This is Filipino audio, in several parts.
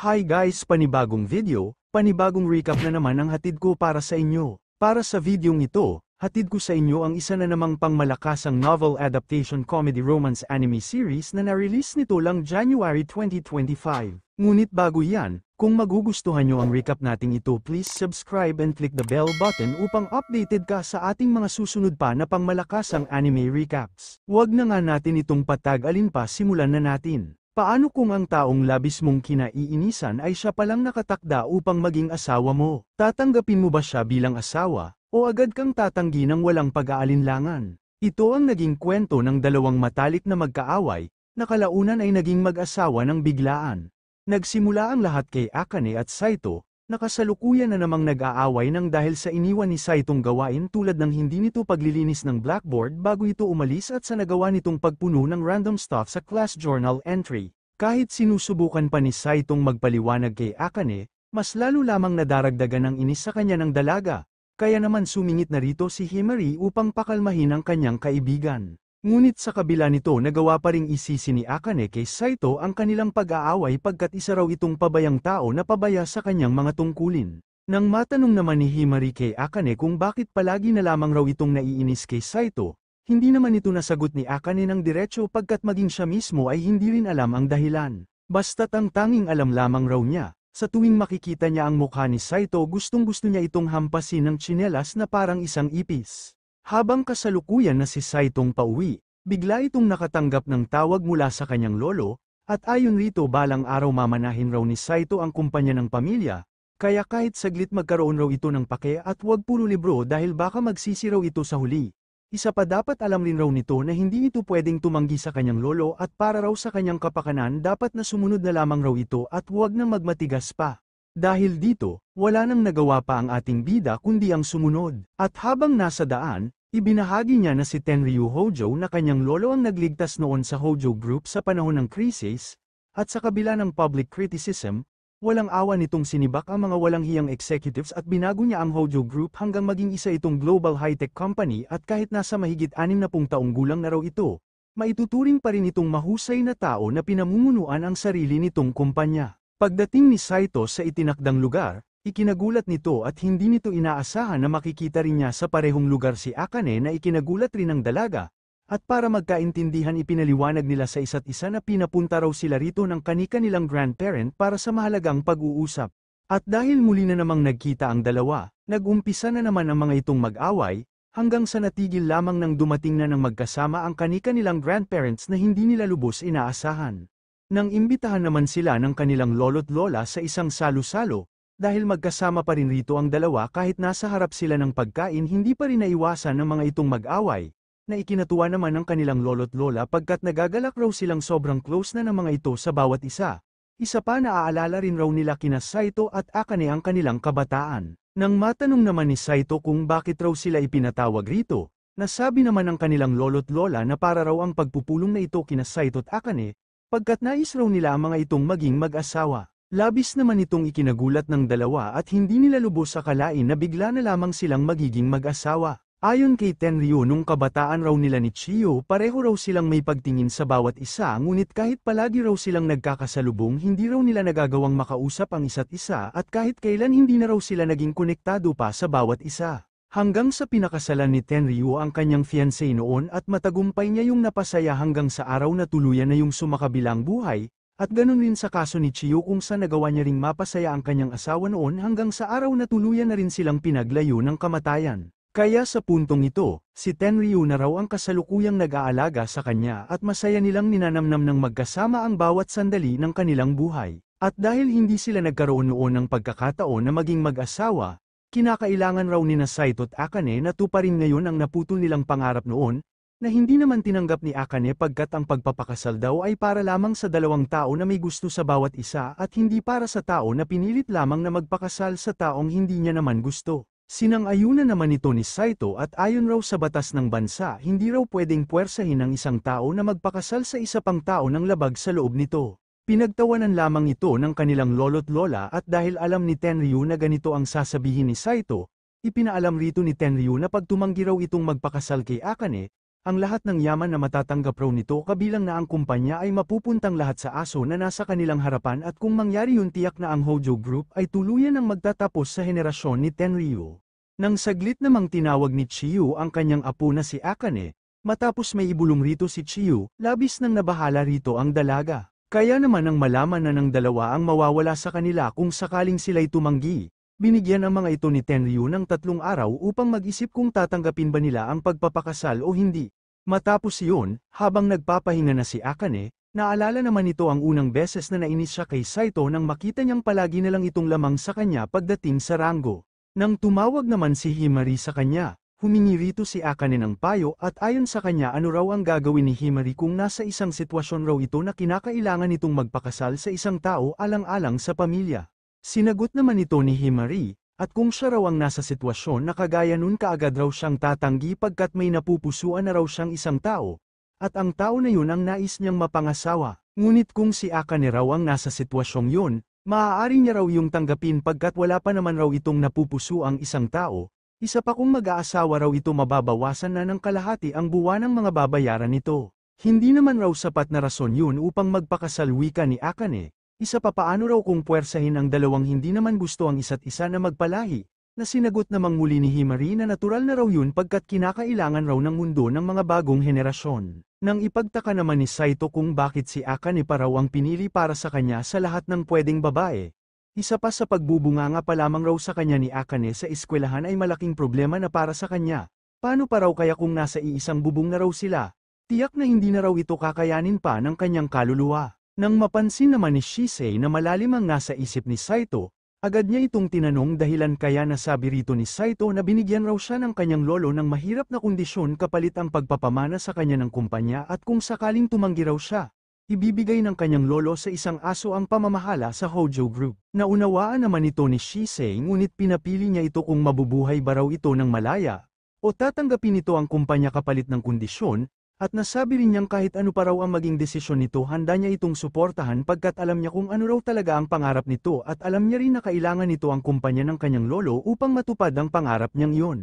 Hi guys, panibagong video, panibagong recap na naman ang hatid ko para sa inyo. Para sa videong ito, hatid ko sa inyo ang isa na namang pangmalakasang novel adaptation comedy romance anime series na na-release nito lang January 2025. Ngunit bago yan, kung magugustuhan nyo ang recap nating ito, please subscribe and click the bell button upang updated ka sa ating mga susunod pa na pangmalakasang anime recaps. Huwag na nga natin itong patag-alin pa, simulan na natin. Paano kung ang taong labis mong kinaiinisan ay siya palang nakatakda upang maging asawa mo? Tatanggapin mo ba siya bilang asawa, o agad kang tatanggi ng walang pag-aalinlangan? Ito ang naging kwento ng dalawang matalik na magkaaway, na kalaunan ay naging mag-asawa ng biglaan. Nagsimula ang lahat kay Akane at Saito, na kasalukuyan na namang nag-aaway nang dahil sa iniwan ni Saitong gawain tulad ng hindi nito paglilinis ng blackboard bago ito umalis at sa nagawa nitong pagpuno ng random stuff sa class journal entry. Kahit sinusubukan pa ni Saitong magpaliwanag kay Akane, mas lalo lamang nadaragdagan ng inis sa kanya ng dalaga, kaya naman sumingit na rito si Himari upang pakalmahin ang kanyang kaibigan. Ngunit sa kabila nito nagawa pa ring isisi ni Akane kay Saito ang kanilang pag-aaway pagkat isa raw itong pabayang tao na pabaya sa kanyang mga tungkulin. Nang matanong naman ni Himari kay Akane kung bakit palagi na lamang raw itong naiinis kay Saito, hindi naman ito nasagot ni Akane ng diretso pagkat maging siya mismo ay hindi rin alam ang dahilan. Basta't ang tanging alam lamang raw niya, sa tuwing makikita niya ang mukha ni Saito gustong-gusto niya itong hampasin ng tsinelas na parang isang ipis. Habang kasalukuyan na si Saitong pauwi, bigla itong nakatanggap ng tawag mula sa kanyang lolo, at ayon rito balang araw mamanahin raw ni Saito ang kumpanya ng pamilya, kaya kahit saglit magkaroon raw ito ng pake at huwag puro libro dahil baka magsisi raw ito sa huli. Isa pa dapat alam rin raw nito na hindi ito pwedeng tumanggi sa kanyang lolo at para raw sa kanyang kapakanan dapat na sumunod na lamang raw ito at huwag nang magmatigas pa. Dahil dito, wala nang nagawa pa ang ating bida kundi ang sumunod. At habang nasa daan, ibinahagi niya na si Tenryu Hojo na kanyang lolo ang nagligtas noon sa Hojo Group sa panahon ng krisis, at sa kabila ng public criticism, walang awa nitong sinibak ang mga walang hiyang executives at binago niya ang Hojo Group hanggang maging isa itong global high-tech company at kahit nasa mahigit 60 taong gulang na raw ito, maituturing pa rin itong mahusay na tao na pinamumunuan ang sarili nitong kumpanya. Pagdating ni Saito sa itinakdang lugar, ikinagulat nito at hindi nito inaasahan na makikita rin niya sa parehong lugar si Akane na ikinagulat rin ng dalaga, at para magkaintindihan ipinaliwanag nila sa isa't isa na pinapunta raw sila rito ng kani-kanilang grandparent para sa mahalagang pag-uusap. At dahil muli na namang nagkita ang dalawa, nag-umpisa na naman ang mga itong mag-away, hanggang sa natigil lamang nang dumating na ng magkasama ang kani-kanilang grandparents na hindi nila lubos inaasahan. Nang imbitahan naman sila ng kanilang lolo't lola sa isang salo-salo, dahil magkasama pa rin rito ang dalawa kahit nasa harap sila ng pagkain hindi pa rin naiwasan ng mga itong mag-away, na ikinatuwa naman ng kanilang lolo't lola pagkat nagagalak raw silang sobrang close na ng mga ito sa bawat isa. Isa pa naaalala rin raw nila kina Saito at Akane ang kanilang kabataan. Nang matanong naman ni Saito kung bakit raw sila ipinatawag rito, nasabi naman ng kanilang lolo't lola na para raw ang pagpupulong na ito kina Saito at Akane, pagkat nais raw nila ang mga itong maging mag-asawa. Labis naman itong ikinagulat ng dalawa at hindi nila lubos akalain na bigla na lamang silang magiging mag-asawa. Ayon kay Tenryu nung kabataan raw nila ni Chiyo pareho raw silang may pagtingin sa bawat isa ngunit kahit palagi raw silang nagkakasalubong hindi raw nila nagagawang makausap ang isa't isa at kahit kailan hindi na raw sila naging konektado pa sa bawat isa. Hanggang sa pinakasalan ni Tenryu ang kanyang fiancé noon at matagumpay niya yung napasaya hanggang sa araw na tuluyan na yung sumakabilang buhay, at ganun rin sa kaso ni Chiyo kung saan nagawa niya ring mapasaya ang kanyang asawa noon hanggang sa araw na tuluyan na rin silang pinaglayo ng kamatayan. Kaya sa puntong ito, si Tenryu na raw ang kasalukuyang nag-aalaga sa kanya at masaya nilang ninanamnam ng magkasama ang bawat sandali ng kanilang buhay. At dahil hindi sila nagkaroon noon ng pagkakataon na maging mag-asawa, kinakailangan raw ni Saito at Akane na tuparin ngayon ang naputol nilang pangarap noon, na hindi naman tinanggap ni Akane pagkat ang pagpapakasal daw ay para lamang sa dalawang tao na may gusto sa bawat isa at hindi para sa tao na pinilit lamang na magpakasal sa taong hindi niya naman gusto. Sinang-ayunan naman ito ni Saito at ayon raw sa batas ng bansa hindi raw pwedeng puwersahin ng isang tao na magpakasal sa isa pang tao ng labag sa loob nito. Pinagtawanan lamang ito ng kanilang lolo't lola at dahil alam ni Tenryu na ganito ang sasabihin ni Saito, ipinaalam rito ni Tenryu na pag tumanggi raw itong magpakasal kay Akane, ang lahat ng yaman na matatanggap raw nito kabilang na ang kumpanya ay mapupuntang lahat sa aso na nasa kanilang harapan at kung mangyari yun tiyak na ang Hojo Group ay tuluyan ang magtatapos sa henerasyon ni Tenryu. Nang saglit namang tinawag ni Chiyu ang kanyang apo na si Akane, matapos may ibulong rito si Chiyu, labis nang nabahala rito ang dalaga. Kaya naman ang malaman na ng dalawa ang mawawala sa kanila kung sakaling sila'y tumanggi. Binigyan ang mga ito ni Tenryu ng 3 araw upang mag-isip kung tatanggapin ba nila ang pagpapakasal o hindi. Matapos iyon, habang nagpapahinga na si Akane, naalala naman ito ang unang beses na nainis siya kay Saito nang makita niyang palagi na lang itong lamang sa kanya pagdating sa ranggo. Nang tumawag naman si Himari sa kanya, humingi rito si Akane ng payo at ayon sa kanya ano raw ang gagawin ni Himari kung nasa isang sitwasyon raw ito na kinakailangan itong magpakasal sa isang tao alang-alang sa pamilya. Sinagot naman ito ni Himari, at kung siya raw ang nasa sitwasyon na kagaya nun kaagad raw siyang tatanggi pagkat may napupusuan na raw siyang isang tao, at ang tao na yun ang nais niyang mapangasawa. Ngunit kung si Akane raw ang nasa sitwasyong yun, maaari niya raw yung tanggapin pagkat wala pa naman raw itong napupusuang isang tao, isa pa kung mag-aasawa raw ito mababawasan na ng kalahati ang buwanang mga babayaran nito. Hindi naman raw sapat na rason yun upang magpakasal wika ni Akane. Isa pa paano raw kung puwersahin ang dalawang hindi naman gusto ang isa't isa na magpalahi, na sinagot namang muli ni Himari na natural na raw yun pagkat kinakailangan raw ng mundo ng mga bagong henerasyon. Nang ipagtaka naman ni Saito kung bakit si Akane pa raw ang pinili para sa kanya sa lahat ng pwedeng babae. Isa pa sa pagbubunganga pa lamang raw sa kanya ni Akane sa eskwelahan ay malaking problema na para sa kanya. Paano pa raw kaya kung nasa iisang bubong na raw sila? Tiyak na hindi na raw ito kakayanin pa ng kanyang kaluluwa. Nang mapansin naman ni Shisei na malalim ang nasa isip ni Saito, agad niya itong tinanong dahilan kaya nasabi rito ni Saito na binigyan raw siya ng kanyang lolo ng mahirap na kondisyon kapalit ang pagpapamana sa kanya ng kumpanya at kung sakaling tumanggi raw siya, ibibigay ng kanyang lolo sa isang aso ang pamamahala sa Hojo Group. Naunawaan naman ito ni Shisei ngunit pinapili niya ito kung mabubuhay ba raw ito ng malaya, o tatanggapin ito ang kumpanya kapalit ng kondisyon. At nasabi rin niyang kahit ano pa raw ang maging desisyon nito handa niya itong suportahan pagkat alam niya kung ano raw talaga ang pangarap nito at alam niya rin na kailangan nito ang kumpanya ng kanyang lolo upang matupad ang pangarap niyang iyon.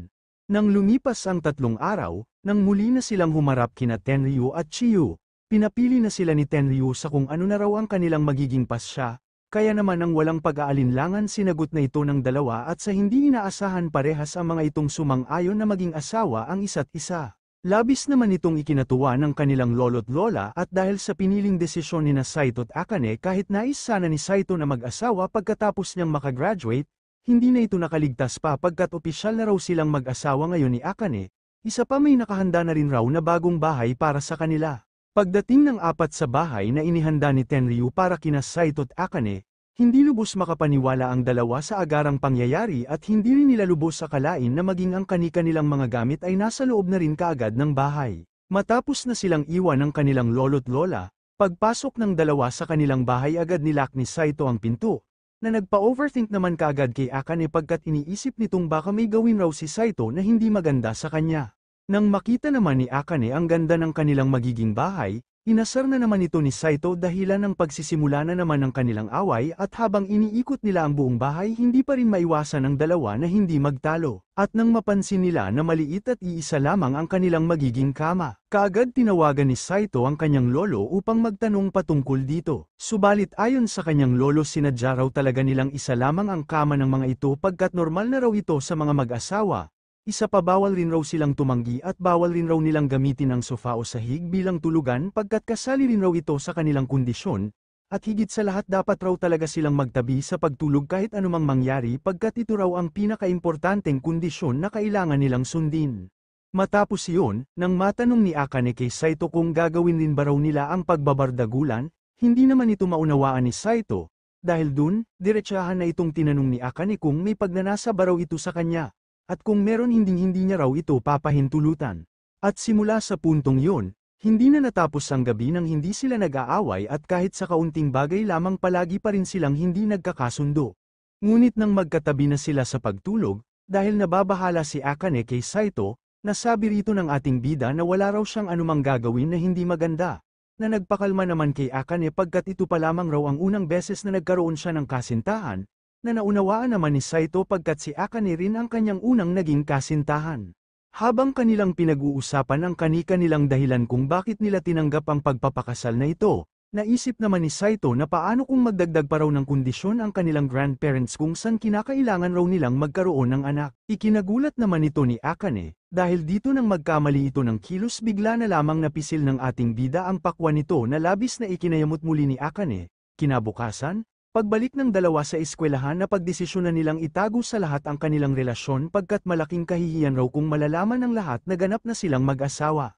Nang lumipas ang 3 araw, nang muli na silang humarap kina Tenryu at Chiyu, pinapili na sila ni Tenryu sa kung ano na raw ang kanilang magiging pasya, kaya naman ang walang pag-aalinlangan sinagot na ito ng dalawa at sa hindi inaasahan parehas ang mga itong sumang-ayon na maging asawa ang isa't isa. Labis naman itong ikinatuwa ng kanilang lolo't lola at dahil sa piniling desisyon ni Saito at Akane kahit nais sana ni Saito na mag-asawa pagkatapos niyang makagraduate, hindi na ito nakaligtas pa pagkat opisyal na raw silang mag-asawa ngayon ni Akane, isa pa may nakahanda na rin raw na bagong bahay para sa kanila. Pagdating ng 4 sa bahay na inihanda ni Tenryu para kina Saito at Akane, hindi lubos makapaniwala ang dalawa sa agarang pangyayari at hindi rin nila lubos akalain na maging ang kani-kanilang mga gamit ay nasa loob na rin kaagad ng bahay. Matapos na silang iwan ng kanilang lolo't lola, pagpasok ng dalawa sa kanilang bahay agad nilak ni Saito ang pinto, na nagpa-overthink naman kaagad kay Akane pagkat iniisip nitong baka may gawin raw si Saito na hindi maganda sa kanya. Nang makita naman ni Akane ang ganda ng kanilang magiging bahay, inasar na naman ito ni Saito dahilan ng pagsisimula na naman ng kanilang away at habang iniikot nila ang buong bahay hindi pa rin maiwasan ang dalawa na hindi magtalo. At nang mapansin nila na maliit at iisa lamang ang kanilang magiging kama, kaagad tinawagan ni Saito ang kanyang lolo upang magtanong patungkol dito. Subalit ayon sa kanyang lolo sinadya raw talaga nilang isa lamang ang kama ng mga ito pagkat normal na raw ito sa mga mag-asawa. Isa pa bawal rin raw silang tumanggi at bawal rin raw nilang gamitin ang sofa o sahig bilang tulugan pagkat kasali rin raw ito sa kanilang kondisyon, at higit sa lahat dapat raw talaga silang magtabi sa pagtulog kahit anumang mangyari pagkat ito raw ang pinakaimportanteng kondisyon na kailangan nilang sundin. Matapos iyon, nang matanong ni Akane kay Saito kung gagawin rin ba raw nila ang pagbabardagulan, hindi naman ito maunawaan ni Saito, dahil dun, diretsahan na itong tinanong ni Akane kung may pagnanasa ba raw ito sa kanya. At kung meron hindi niya raw ito papahintulutan. At simula sa puntong yun, hindi na natapos ang gabi nang hindi sila nag-aaway at kahit sa kaunting bagay lamang palagi pa rin silang hindi nagkakasundo. Ngunit nang magkatabi na sila sa pagtulog, dahil nababahala si Akane kay Saito, nasabi rito ng ating bida na wala raw siyang anumang gagawin na hindi maganda, na nagpakalma naman kay Akane pagkat ito pa lamang raw ang unang beses na nagkaroon siya ng kasintahan, na naunawaan naman ni Saito pagkat si Akane rin ang kanyang unang naging kasintahan. Habang kanilang pinag-uusapan ang kani-kanilang dahilan kung bakit nila tinanggap ang pagpapakasal na ito, naisip naman ni Saito na paano kung magdagdag pa raw ng kondisyon ang kanilang grandparents kung saan kinakailangan raw nilang magkaroon ng anak. Ikinagulat naman ito ni Akane, dahil dito nang magkamali ito ng kilos bigla na lamang napisil ng ating bida ang pakwan nito na labis na ikinayamot muli ni Akane. Kinabukasan, pagbalik ng dalawa sa eskwelahan na pagdesisyonan nilang itago sa lahat ang kanilang relasyon pagkat malaking kahihiyan raw kung malalaman ng lahat na ganap na silang mag-asawa.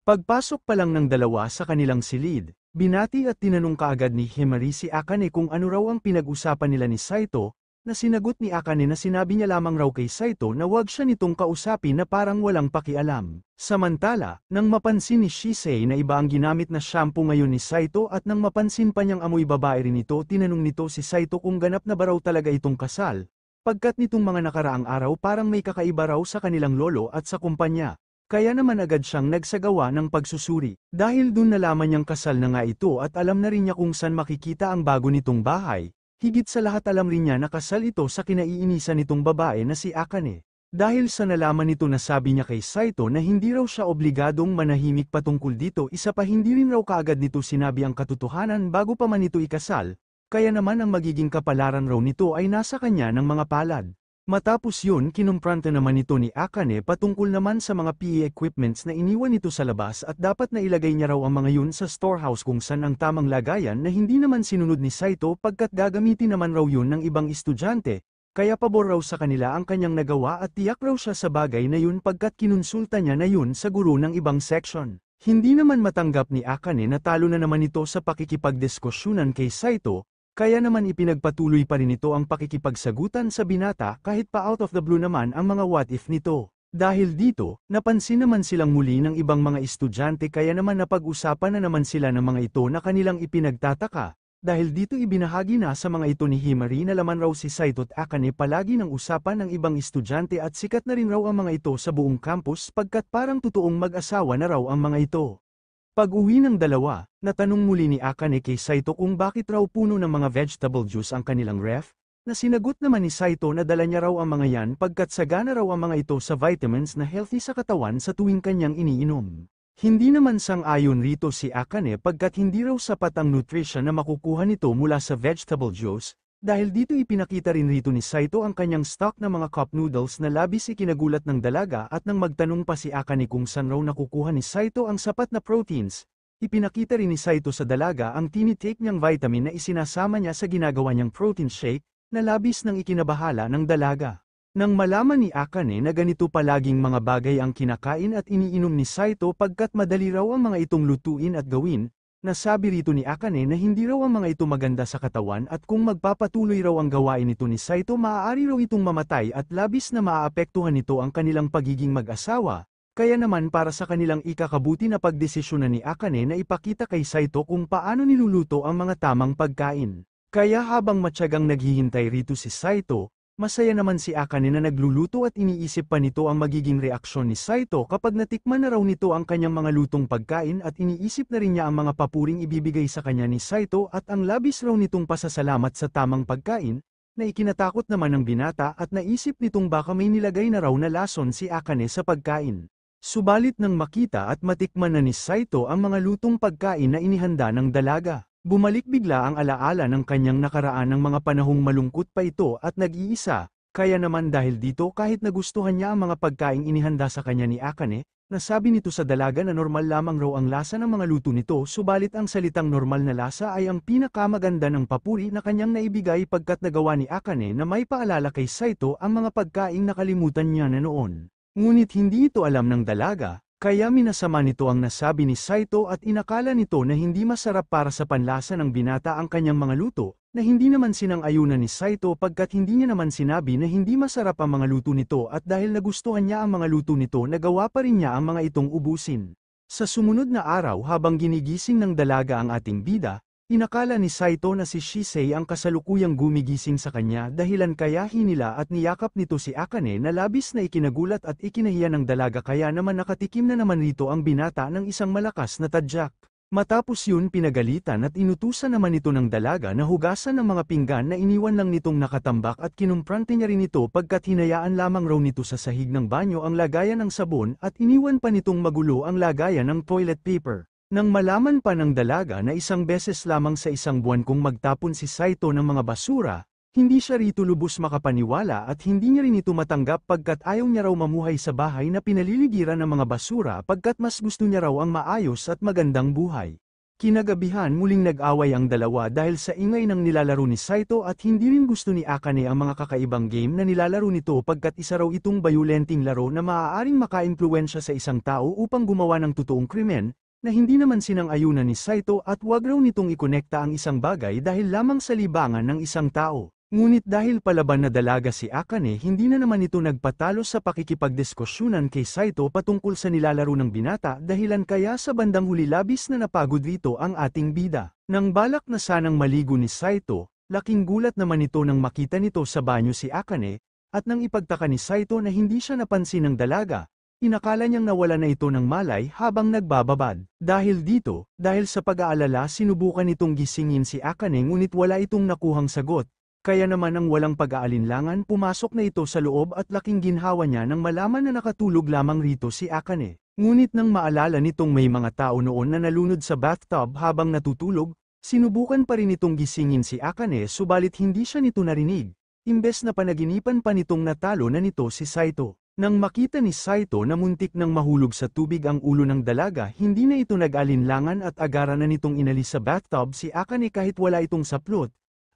Pagpasok pa lang ng dalawa sa kanilang silid, binati at tinanong kaagad ni Himari si Akane kung ano raw ang pinag-usapan nila ni Saito, na sinagot ni Akane na sinabi niya lamang raw kay Saito na wag siya nitong kausapin na parang walang pakialam. Samantala, nang mapansin ni Shisei na iba ang ginamit na shampoo ngayon ni Saito at nang mapansin pa niyang amoy babae rin ito, tinanong nito si Saito kung ganap na ba raw talaga itong kasal, pagkat nitong mga nakaraang araw parang may kakaiba raw sa kanilang lolo at sa kumpanya. Kaya naman agad siyang nagsagawa ng pagsusuri. Dahil dun nalaman niyang kasal na nga ito at alam na rin niya kung saan makikita ang bago nitong bahay, higit sa lahat alam rin niya na kasal ito sa kinaiinisan nitong babae na si Akane. Dahil sa nalaman nito na sabi niya kay Saito na hindi raw siya obligadong manahimik patungkol dito, isa pa hindi rin raw kaagad nito sinabi ang katotohanan bago pa man ito ikasal, kaya naman ang magiging kapalaran raw nito ay nasa kanya ng mga palad. Matapos yun kinumpranta naman ito ni Akane patungkol naman sa mga PE equipments na iniwan nito sa labas at dapat na ilagay niya raw ang mga yun sa storehouse kung saan ang tamang lagayan na hindi naman sinunod ni Saito pagkat gagamitin naman raw yun ng ibang estudyante, kaya pabor raw sa kanila ang kanyang nagawa at tiyak raw siya sa bagay na yun pagkat kinonsulta niya na yun sa guro ng ibang section. Hindi naman matanggap ni Akane na talo na naman ito sa pakikipagdiskusyonan kay Saito, kaya naman ipinagpatuloy pa rin ito ang pakikipagsagutan sa binata kahit pa out of the blue naman ang mga what if nito. Dahil dito, napansin naman silang muli ng ibang mga estudyante kaya naman napag-usapan na naman sila ng mga ito na kanilang ipinagtataka. Dahil dito ibinahagi na sa mga ito ni Himari na laman raw si Saito at Akane palagi ng usapan ng ibang estudyante at sikat na rin raw ang mga ito sa buong campus pagkat parang totoong mag-asawa na raw ang mga ito. Pag-uwi ng dalawa, natanong muli ni Akane kay Saito kung bakit raw puno ng mga vegetable juice ang kanilang ref, na sinagot naman ni Saito na dala niya raw ang mga yan pagkat sagana raw ang mga ito sa vitamins na healthy sa katawan sa tuwing kanyang iniinom. Hindi naman sang-ayon rito si Akane pagkat hindi raw sapat ang nutrition na makukuha nito mula sa vegetable juice, dahil dito ipinakita rin rito ni Saito ang kanyang stock na mga cup noodles na labis ikinagulat ng dalaga at nang magtanong pa si Akane kung saan raw nakukuha ni Saito ang sapat na proteins, ipinakita rin ni Saito sa dalaga ang tinitake niyang vitamin na isinasama niya sa ginagawa niyang protein shake, na labis nang ikinabahala ng dalaga. Nang malaman ni Akane na ganito palaging mga bagay ang kinakain at iniinom ni Saito pagkat madali raw ang mga itong lutuin at gawin, nasabi rito ni Akane na hindi raw ang mga ito maganda sa katawan at kung magpapatuloy raw ang gawain nito ni Saito maaari raw itong mamatay at labis na maaapektuhan nito ang kanilang pagiging mag-asawa, kaya naman para sa kanilang ikakabuti na pagdesisyonan ni Akane na ipakita kay Saito kung paano niluluto ang mga tamang pagkain. Kaya habang matyagang naghihintay rito si Saito, masaya naman si Akane na nagluluto at iniisip pa nito ang magiging reaksyon ni Saito kapag natikman na raw nito ang kanyang mga lutong pagkain at iniisip na rin niya ang mga papuring ibibigay sa kanya ni Saito at ang labis raw nitong pasasalamat sa tamang pagkain, na ikinatakot naman ng binata at naisip nitong baka may nilagay na raw na lason si Akane sa pagkain. Subalit nang makita at matikman na ni Saito ang mga lutong pagkain na inihanda ng dalaga, bumalik bigla ang alaala ng kanyang nakaraan ng mga panahong malungkot pa ito at nag-iisa, kaya naman dahil dito kahit nagustuhan niya ang mga pagkaing inihanda sa kanya ni Akane, nasabi nito sa dalaga na normal lamang raw ang lasa ng mga luto nito subalit ang salitang normal na lasa ay ang pinakamaganda ng papuri na kanyang naibigay pagkat nagawa ni Akane na may paalala kay Saito ang mga pagkaing nakalimutan niya na noon. Ngunit hindi ito alam ng dalaga, kaya minasama nito ang nasabi ni Saito at inakala nito na hindi masarap para sa panlasa ng binata ang kanyang mga luto, na hindi naman sinang-ayunan ni Saito pagkat hindi niya naman sinabi na hindi masarap ang mga luto nito at dahil nagustuhan niya ang mga luto nito nagawa pa rin niya ang mga itong ubusin. Sa sumunod na araw habang ginigising ng dalaga ang ating bida, inakala ni Saito na si Shisei ang kasalukuyang gumigising sa kanya dahilan kaya hinila at niyakap nito si Akane na labis na ikinagulat at ikinahiya ng dalaga kaya naman nakatikim na naman rito ang binata ng isang malakas na tadyak. Matapos yun pinagalitan at inutusan naman ito ng dalaga na hugasan ng mga pinggan na iniwan lang nitong nakatambak at kinumprante niya rin ito pagkat hinayaan lamang raw nito sa sahig ng banyo ang lagayan ng sabon at iniwan pa nitong magulo ang lagayan ng toilet paper. Nang malaman pa ng dalaga na isang beses lamang sa isang buwan kung magtapon si Saito ng mga basura, hindi siya rito lubos makapaniwala at hindi niya rin ito matanggap pagkat ayaw niya raw mamuhay sa bahay na pinaliligiran ng mga basura pagkat mas gusto niya raw ang maayos at magandang buhay. Kinagabihan muling nag-away ang dalawa dahil sa ingay ng nilalaro ni Saito at hindi rin gusto ni Akane ang mga kakaibang game na nilalaro nito pagkat isa raw itong bayulenting laro na maaaring makaimpluwensya sa isang tao upang gumawa ng totoong krimen, na hindi naman sinang-ayunan ni Saito at wag raw nitong ikonekta ang isang bagay dahil lamang sa libangan ng isang tao. Ngunit dahil palaban na dalaga si Akane hindi na naman ito nagpatalo sa pakikipagdiskusyonan kay Saito patungkol sa nilalaro ng binata dahilan kaya sa bandang huli labis na napagod rito ang ating bida. Nang balak na sanang maligo ni Saito, laking gulat naman ito nang makita nito sa banyo si Akane, at nang ipagtaka ni Saito na hindi siya napansin ng dalaga, inakala niyang nawala na ito ng malay habang nagbababad. Dahil dito, dahil sa pag-aalala sinubukan nitong gisingin si Akane ngunit wala itong nakuhang sagot. Kaya naman ang walang pag-aalinlangan pumasok na ito sa loob at laking ginhawa niya nang malaman na nakatulog lamang rito si Akane. Ngunit nang maalala nitong may mga tao noon na nalunod sa bathtub habang natutulog, sinubukan pa rin itong gisingin si Akane subalit hindi siya nito narinig. Imbes na panaginipan pa nitong natalo na nito si Saito. Nang makita ni Saito na muntik nang mahulog sa tubig ang ulo ng dalaga hindi na ito nag-alinlangan at agara na nitong inalis sa bathtub si Akane kahit wala itong saplot.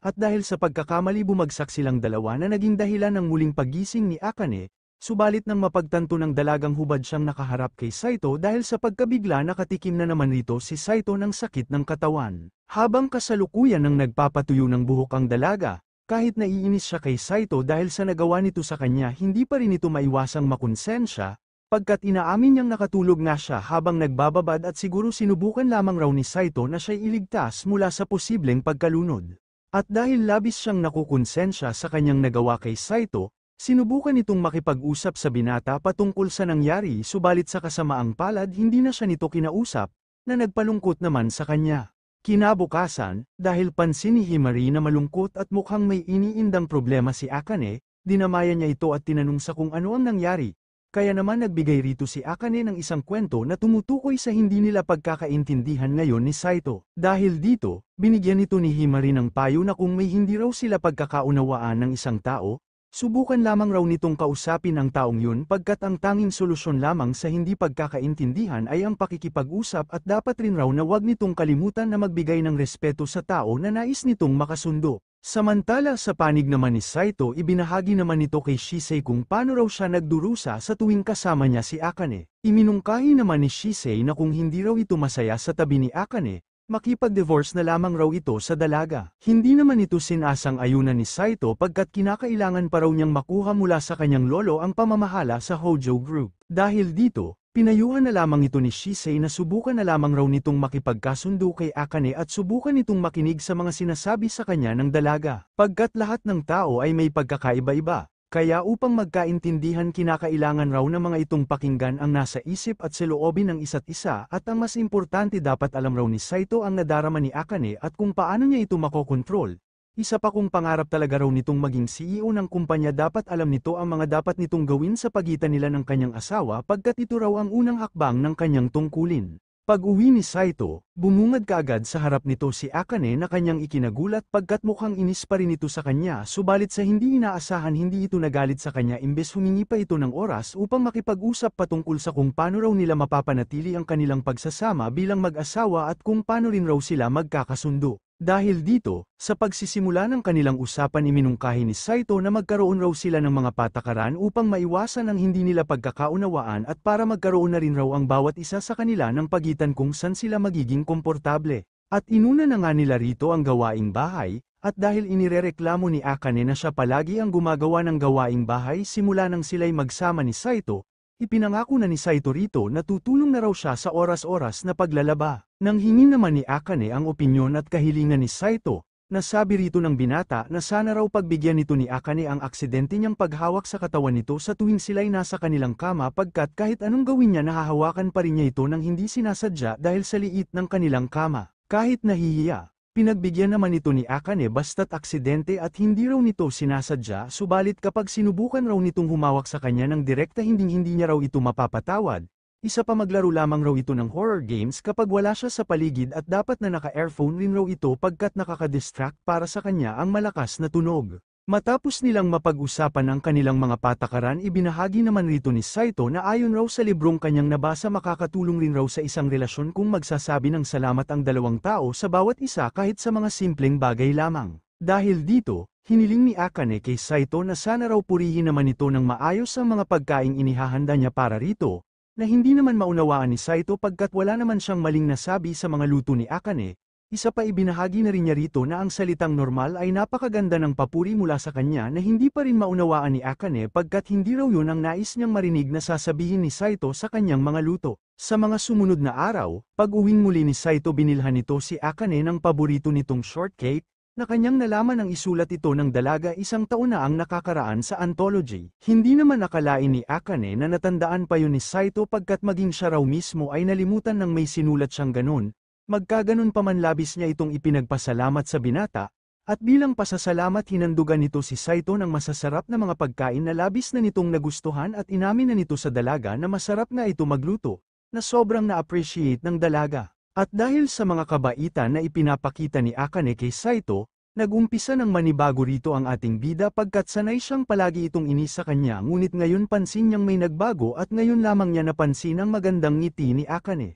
At dahil sa pagkakamali bumagsak silang dalawa na naging dahilan ng muling paggising ni Akane, subalit nang mapagtanto ng dalagang hubad siyang nakaharap kay Saito dahil sa pagkabigla nakatikim na naman rito si Saito ng sakit ng katawan. Habang kasalukuyan nang nagpapatuyo ng buhok ang dalaga, kahit naiinis siya kay Saito dahil sa nagawa nito sa kanya hindi pa rin ito maiwasang makonsensya, pagkat inaamin niyang nakatulog nga siya habang nagbababad at siguro sinubukan lamang raw ni Saito na siya'y iligtas mula sa posibleng pagkalunod. At dahil labis siyang nakukonsensya sa kanyang nagawa kay Saito, sinubukan itong makipag-usap sa binata patungkol sa nangyari subalit sa kasamaang palad hindi na siya nito kinausap, na nagpalungkot naman sa kanya. Kinabukasan, dahil pansin ni Himari na malungkot at mukhang may iniindang problema si Akane, dinamayan niya ito at tinanong sa kung ano ang nangyari. Kaya naman nagbigay rito si Akane ng isang kwento na tumutukoy sa hindi nila pagkakaintindihan ngayon ni Saito. Dahil dito, binigyan ito ni Himari ng payo na kung may hindi raw sila pagkakaunawaan ng isang tao, subukan lamang raw nitong kausapin ang taong yun pagkat ang tanging solusyon lamang sa hindi pagkakaintindihan ay ang pakikipag-usap at dapat rin raw na wag nitong kalimutan na magbigay ng respeto sa tao na nais nitong makasundo. Samantala sa panig naman ni Saito ibinahagi naman nito kay Shisei kung paano raw siya nagdurusa sa tuwing kasama niya si Akane. Iminungkahi naman ni Shisei na kung hindi raw ito masaya sa tabi ni Akane, makipag-divorce na lamang raw ito sa dalaga. Hindi naman ito sinasang-ayunan ni Saito pagkat kinakailangan pa raw niyang makuha mula sa kanyang lolo ang pamamahala sa Hojo Group. Dahil dito, pinayuhan na lamang ito ni Shisei na subukan na lamang raw nitong makipagkasundo kay Akane at subukan nitong makinig sa mga sinasabi sa kanya ng dalaga. Pagkat lahat ng tao ay may pagkakaiba-iba, kaya upang magkaintindihan kinakailangan raw ng mga itong pakinggan ang nasa isip at saloobin ng isa't isa at ang mas importante dapat alam raw ni Saito ang nadarama ni Akane at kung paano niya ito makokontrol. Isa pa kung pangarap talaga raw nitong maging CEO ng kumpanya dapat alam nito ang mga dapat nitong gawin sa pagitan nila ng kanyang asawa pagkat ito raw ang unang hakbang ng kanyang tungkulin. Pag-uwi ni Saito, bumungad kaagad sa harap nito si Akane na kanyang ikinagulat pagkat mukhang inis pa rin ito sa kanya subalit sa hindi inaasahan hindi ito nagalit sa kanya imbes humingi pa ito ng oras upang makipag-usap patungkol sa kung paano raw nila mapapanatili ang kanilang pagsasama bilang mag-asawa at kung paano rin raw sila magkakasundo. Dahil dito, sa pagsisimula ng kanilang usapan iminungkahi ni Saito na magkaroon raw sila ng mga patakaran upang maiwasan ang hindi nila pagkakaunawaan at para magkaroon na rin raw ang bawat isa sa kanila ng pagitan kung saan sila magiging komportable. At inuna na nga nila rito ang gawaing bahay, at dahil inirereklamo ni Akane na siya palagi ang gumagawa ng gawaing bahay simula nang sila'y magsama ni Saito, ipinangako na ni Saito rito na tutulong na raw siya sa oras-oras na paglalaba. Nang hingin naman ni Akane ang opinyon at kahilingan ni Saito, Nasabi rito ng binata na sana raw pagbigyan nito ni Akane ang aksidente niyang paghawak sa katawan nito sa tuwing sila'y nasa kanilang kama pagkat kahit anong gawin niya nahahawakan pa rin niya ito nang hindi sinasadya dahil sa liit ng kanilang kama. Kahit nahihiya, pinagbigyan naman ito ni Akane basta't aksidente at hindi raw nito sinasadya subalit kapag sinubukan raw nitong humawak sa kanya ng direkta hindi niya raw ito mapapatawad. Isa pa maglaro lamang raw ito ng horror games kapag wala siya sa paligid at dapat na naka-earphone rin raw ito pagkat nakaka-distract para sa kanya ang malakas na tunog. Matapos nilang mapag-usapan ang kanilang mga patakaran ibinahagi naman rito ni Saito na ayon raw sa librong kanyang nabasa makakatulong rin raw sa isang relasyon kung magsasabi ng salamat ang dalawang tao sa bawat isa kahit sa mga simpleng bagay lamang. Dahil dito, hiniling ni Akane kay Saito na sana raw purihin naman ito ng maayos ang mga pagkaing inihahanda niya para rito, na hindi naman maunawaan ni Saito pagkat wala naman siyang maling nasabi sa mga luto ni Akane. Isa pa ibinahagi na rin niya rito na ang salitang normal ay napakaganda ng papuri mula sa kanya na hindi pa rin maunawaan ni Akane pagkat hindi raw yun ang nais niyang marinig na sasabihin ni Saito sa kanyang mga luto. Sa mga sumunod na araw, pag-uwing muli ni Saito binilhan nito si Akane ng paborito nitong shortcake, na kanyang nalaman ang isulat ito ng dalaga isang taon na ang nakakaraan sa anthology. Hindi naman nakalain ni Akane na natandaan pa yun ni Saito pagkat maging siya raw mismo ay nalimutan ng may sinulat siyang ganun. Magkaganon pa man labis niya itong ipinagpasalamat sa binata, at bilang pasasalamat hinandugan nito si Saito ng masasarap na mga pagkain na labis na nitong nagustuhan at inamin na nito sa dalaga na masarap nga ito magluto, na sobrang na-appreciate ng dalaga. At dahil sa mga kabaitan na ipinapakita ni Akane kay Saito, nag-umpisa ng manibago rito ang ating bida pagkat sanay siyang palagi itong inis sa kanya ngunit ngayon pansin niyang may nagbago at ngayon lamang niya napansin ang magandang ngiti ni Akane.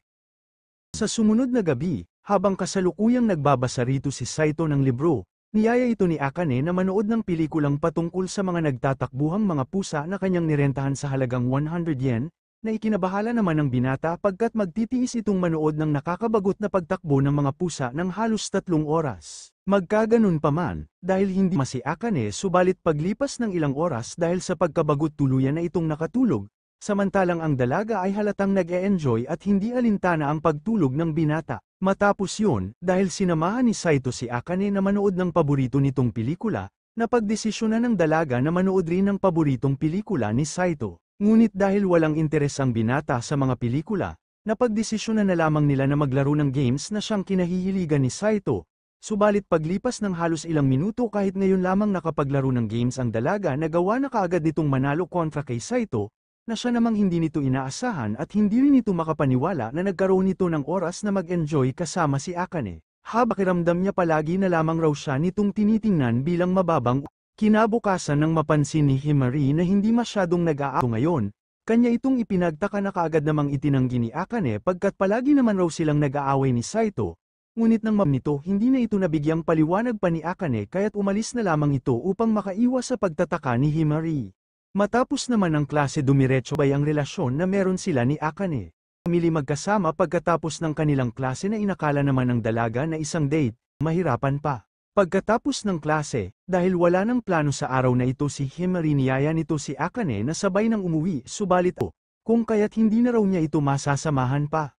Sa sumunod na gabi, habang kasalukuyang nagbabasa rito si Saito ng libro, niyaya ito ni Akane na manood ng pelikulang patungkol sa mga nagtatakbuhang mga pusa na kanyang nirentahan sa halagang 100 yen, na ikinabahala naman ng binata pagkat magtitiis itong manood ng nakakabagot na pagtakbo ng mga pusa ng halos 3 oras. Magkaganon pa man, dahil hindi si Akane subalit paglipas ng ilang oras dahil sa pagkabagot tuluyan na itong nakatulog, samantalang ang dalaga ay halatang nag-e-enjoy at hindi alintana ang pagtulog ng binata. Matapos yun, dahil sinamahan ni Saito si Akane na manood ng paborito nitong pelikula, napagdesisyonan ng dalaga na manood rin ng paboritong pelikula ni Saito. Ngunit dahil walang interes ang binata sa mga pelikula, napagdesisyonan na lamang nila na maglaro ng games na siyang kinahihiligan ni Saito. Subalit paglipas ng halos ilang minuto kahit ngayon lamang nakapaglaro ng games ang dalaga nagawa na kaagad nitong manalo kontra kay Saito, na siya namang hindi nito inaasahan at hindi rin ito makapaniwala na nagkaroon nito ng oras na mag-enjoy kasama si Akane. Pakiramdam niya palagi na lamang raw siya nitong tinitingnan bilang mababang. Kinabukasan nang mapansin ni Himari na hindi masyadong nag-aato ngayon, kanya itong ipinagtaka na kaagad namang itinanggi ni Akane pagkat palagi naman raw silang nag-aaway ni Saito. Ngunit nang nito hindi na ito nabigyang paliwanag pa ni Akane kaya't umalis na lamang ito upang makaiwas sa pagtataka ni Himari. Matapos naman ang klase dumiretso bay ang relasyon na meron sila ni Akane. Pamili magkasama pagkatapos ng kanilang klase na inakala naman ng dalaga na isang date, mahirapan pa. Pagkatapos ng klase, dahil wala ng plano sa araw na ito si Himari niyaya nito si Akane na sabay nang umuwi subalit kung kaya't hindi na raw niya ito masasamahan pa.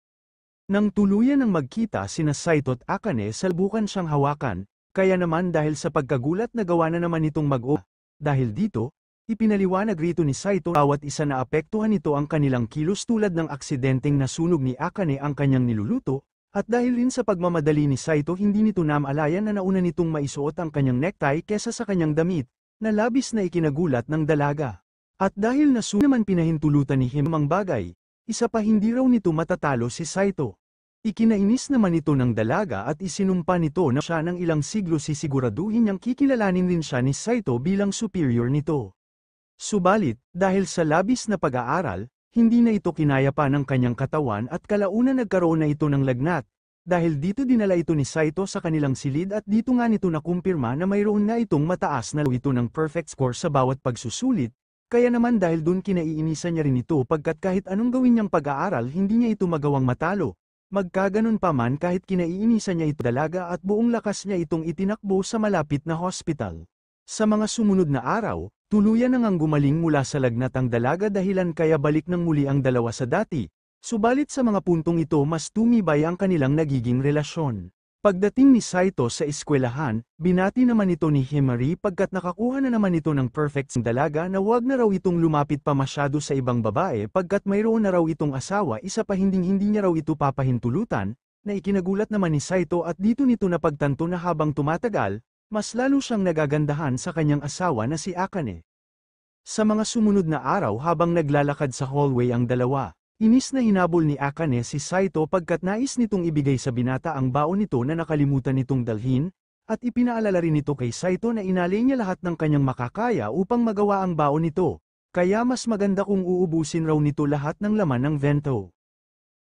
Nang tuluyan ng magkita sina Saito at Akane salbukan siyang hawakan, kaya naman dahil sa pagkagulat nagawa na naman itong mag-o. Dahil dito, ipinaliwanag rito ni Saito bawat isa na apektuhan nito ang kanilang kilos tulad ng aksidenteng nasunog ni Akane ang kanyang niluluto. At dahil rin sa pagmamadali ni Saito hindi nito namalayan na nauna nitong maisuot ang kanyang necktie kesa sa kanyang damit, na labis na ikinagulat ng dalaga. At dahil naman pinahintulutan ni Him ang bagay, isa pa hindi raw nito matatalo si Saito. Ikinainis naman ito ng dalaga at isinumpa nito na siya ng ilang siglo sisiguraduhin niyang kikilalanin rin siya ni Saito bilang superior nito. Subalit, dahil sa labis na pag-aaral, hindi na ito kinaya pa ng kanyang katawan at kalaunan nagkaroon na ito ng lagnat, dahil dito dinala ito ni Saito sa kanilang silid at dito nga nito nakumpirma na mayroon na itong mataas na ito ng perfect score sa bawat pagsusulit, kaya naman dahil dun kinaiinisan niya rin ito pagkat kahit anong gawin niyang pag-aaral hindi niya ito magawang matalo. Magkaganon pa man kahit kinaiinisan niya ito dalaga at buong lakas niya itong itinakbo sa malapit na hospital. Sa mga sumunod na araw, tuluyan na ngang gumaling mula sa lagnat ang dalaga dahilan kaya balik ng muli ang dalawa sa dati, subalit sa mga puntong ito mas tumibay ang kanilang nagiging relasyon. Pagdating ni Saito sa eskwelahan, binati naman ito ni Himari pagkat nakakuha na naman ito ng perfect dalaga na wag na raw itong lumapit pa masyado sa ibang babae pagkat mayroon na raw itong asawa, isa pa hindi niya raw ito papahintulutan, na ikinagulat naman ni Saito at dito nito napagtanto na habang tumatagal, mas lalo siyang nagagandahan sa kanyang asawa na si Akane. Sa mga sumunod na araw habang naglalakad sa hallway ang dalawa, inis na hinabol ni Akane si Saito pagkat nais nitong ibigay sa binata ang baon nito na nakalimutan nitong dalhin, at ipinaalala rin nito kay Saito na inalay niya lahat ng kanyang makakaya upang magawa ang baon nito, kaya mas maganda kung uubusin raw nito lahat ng laman ng vento.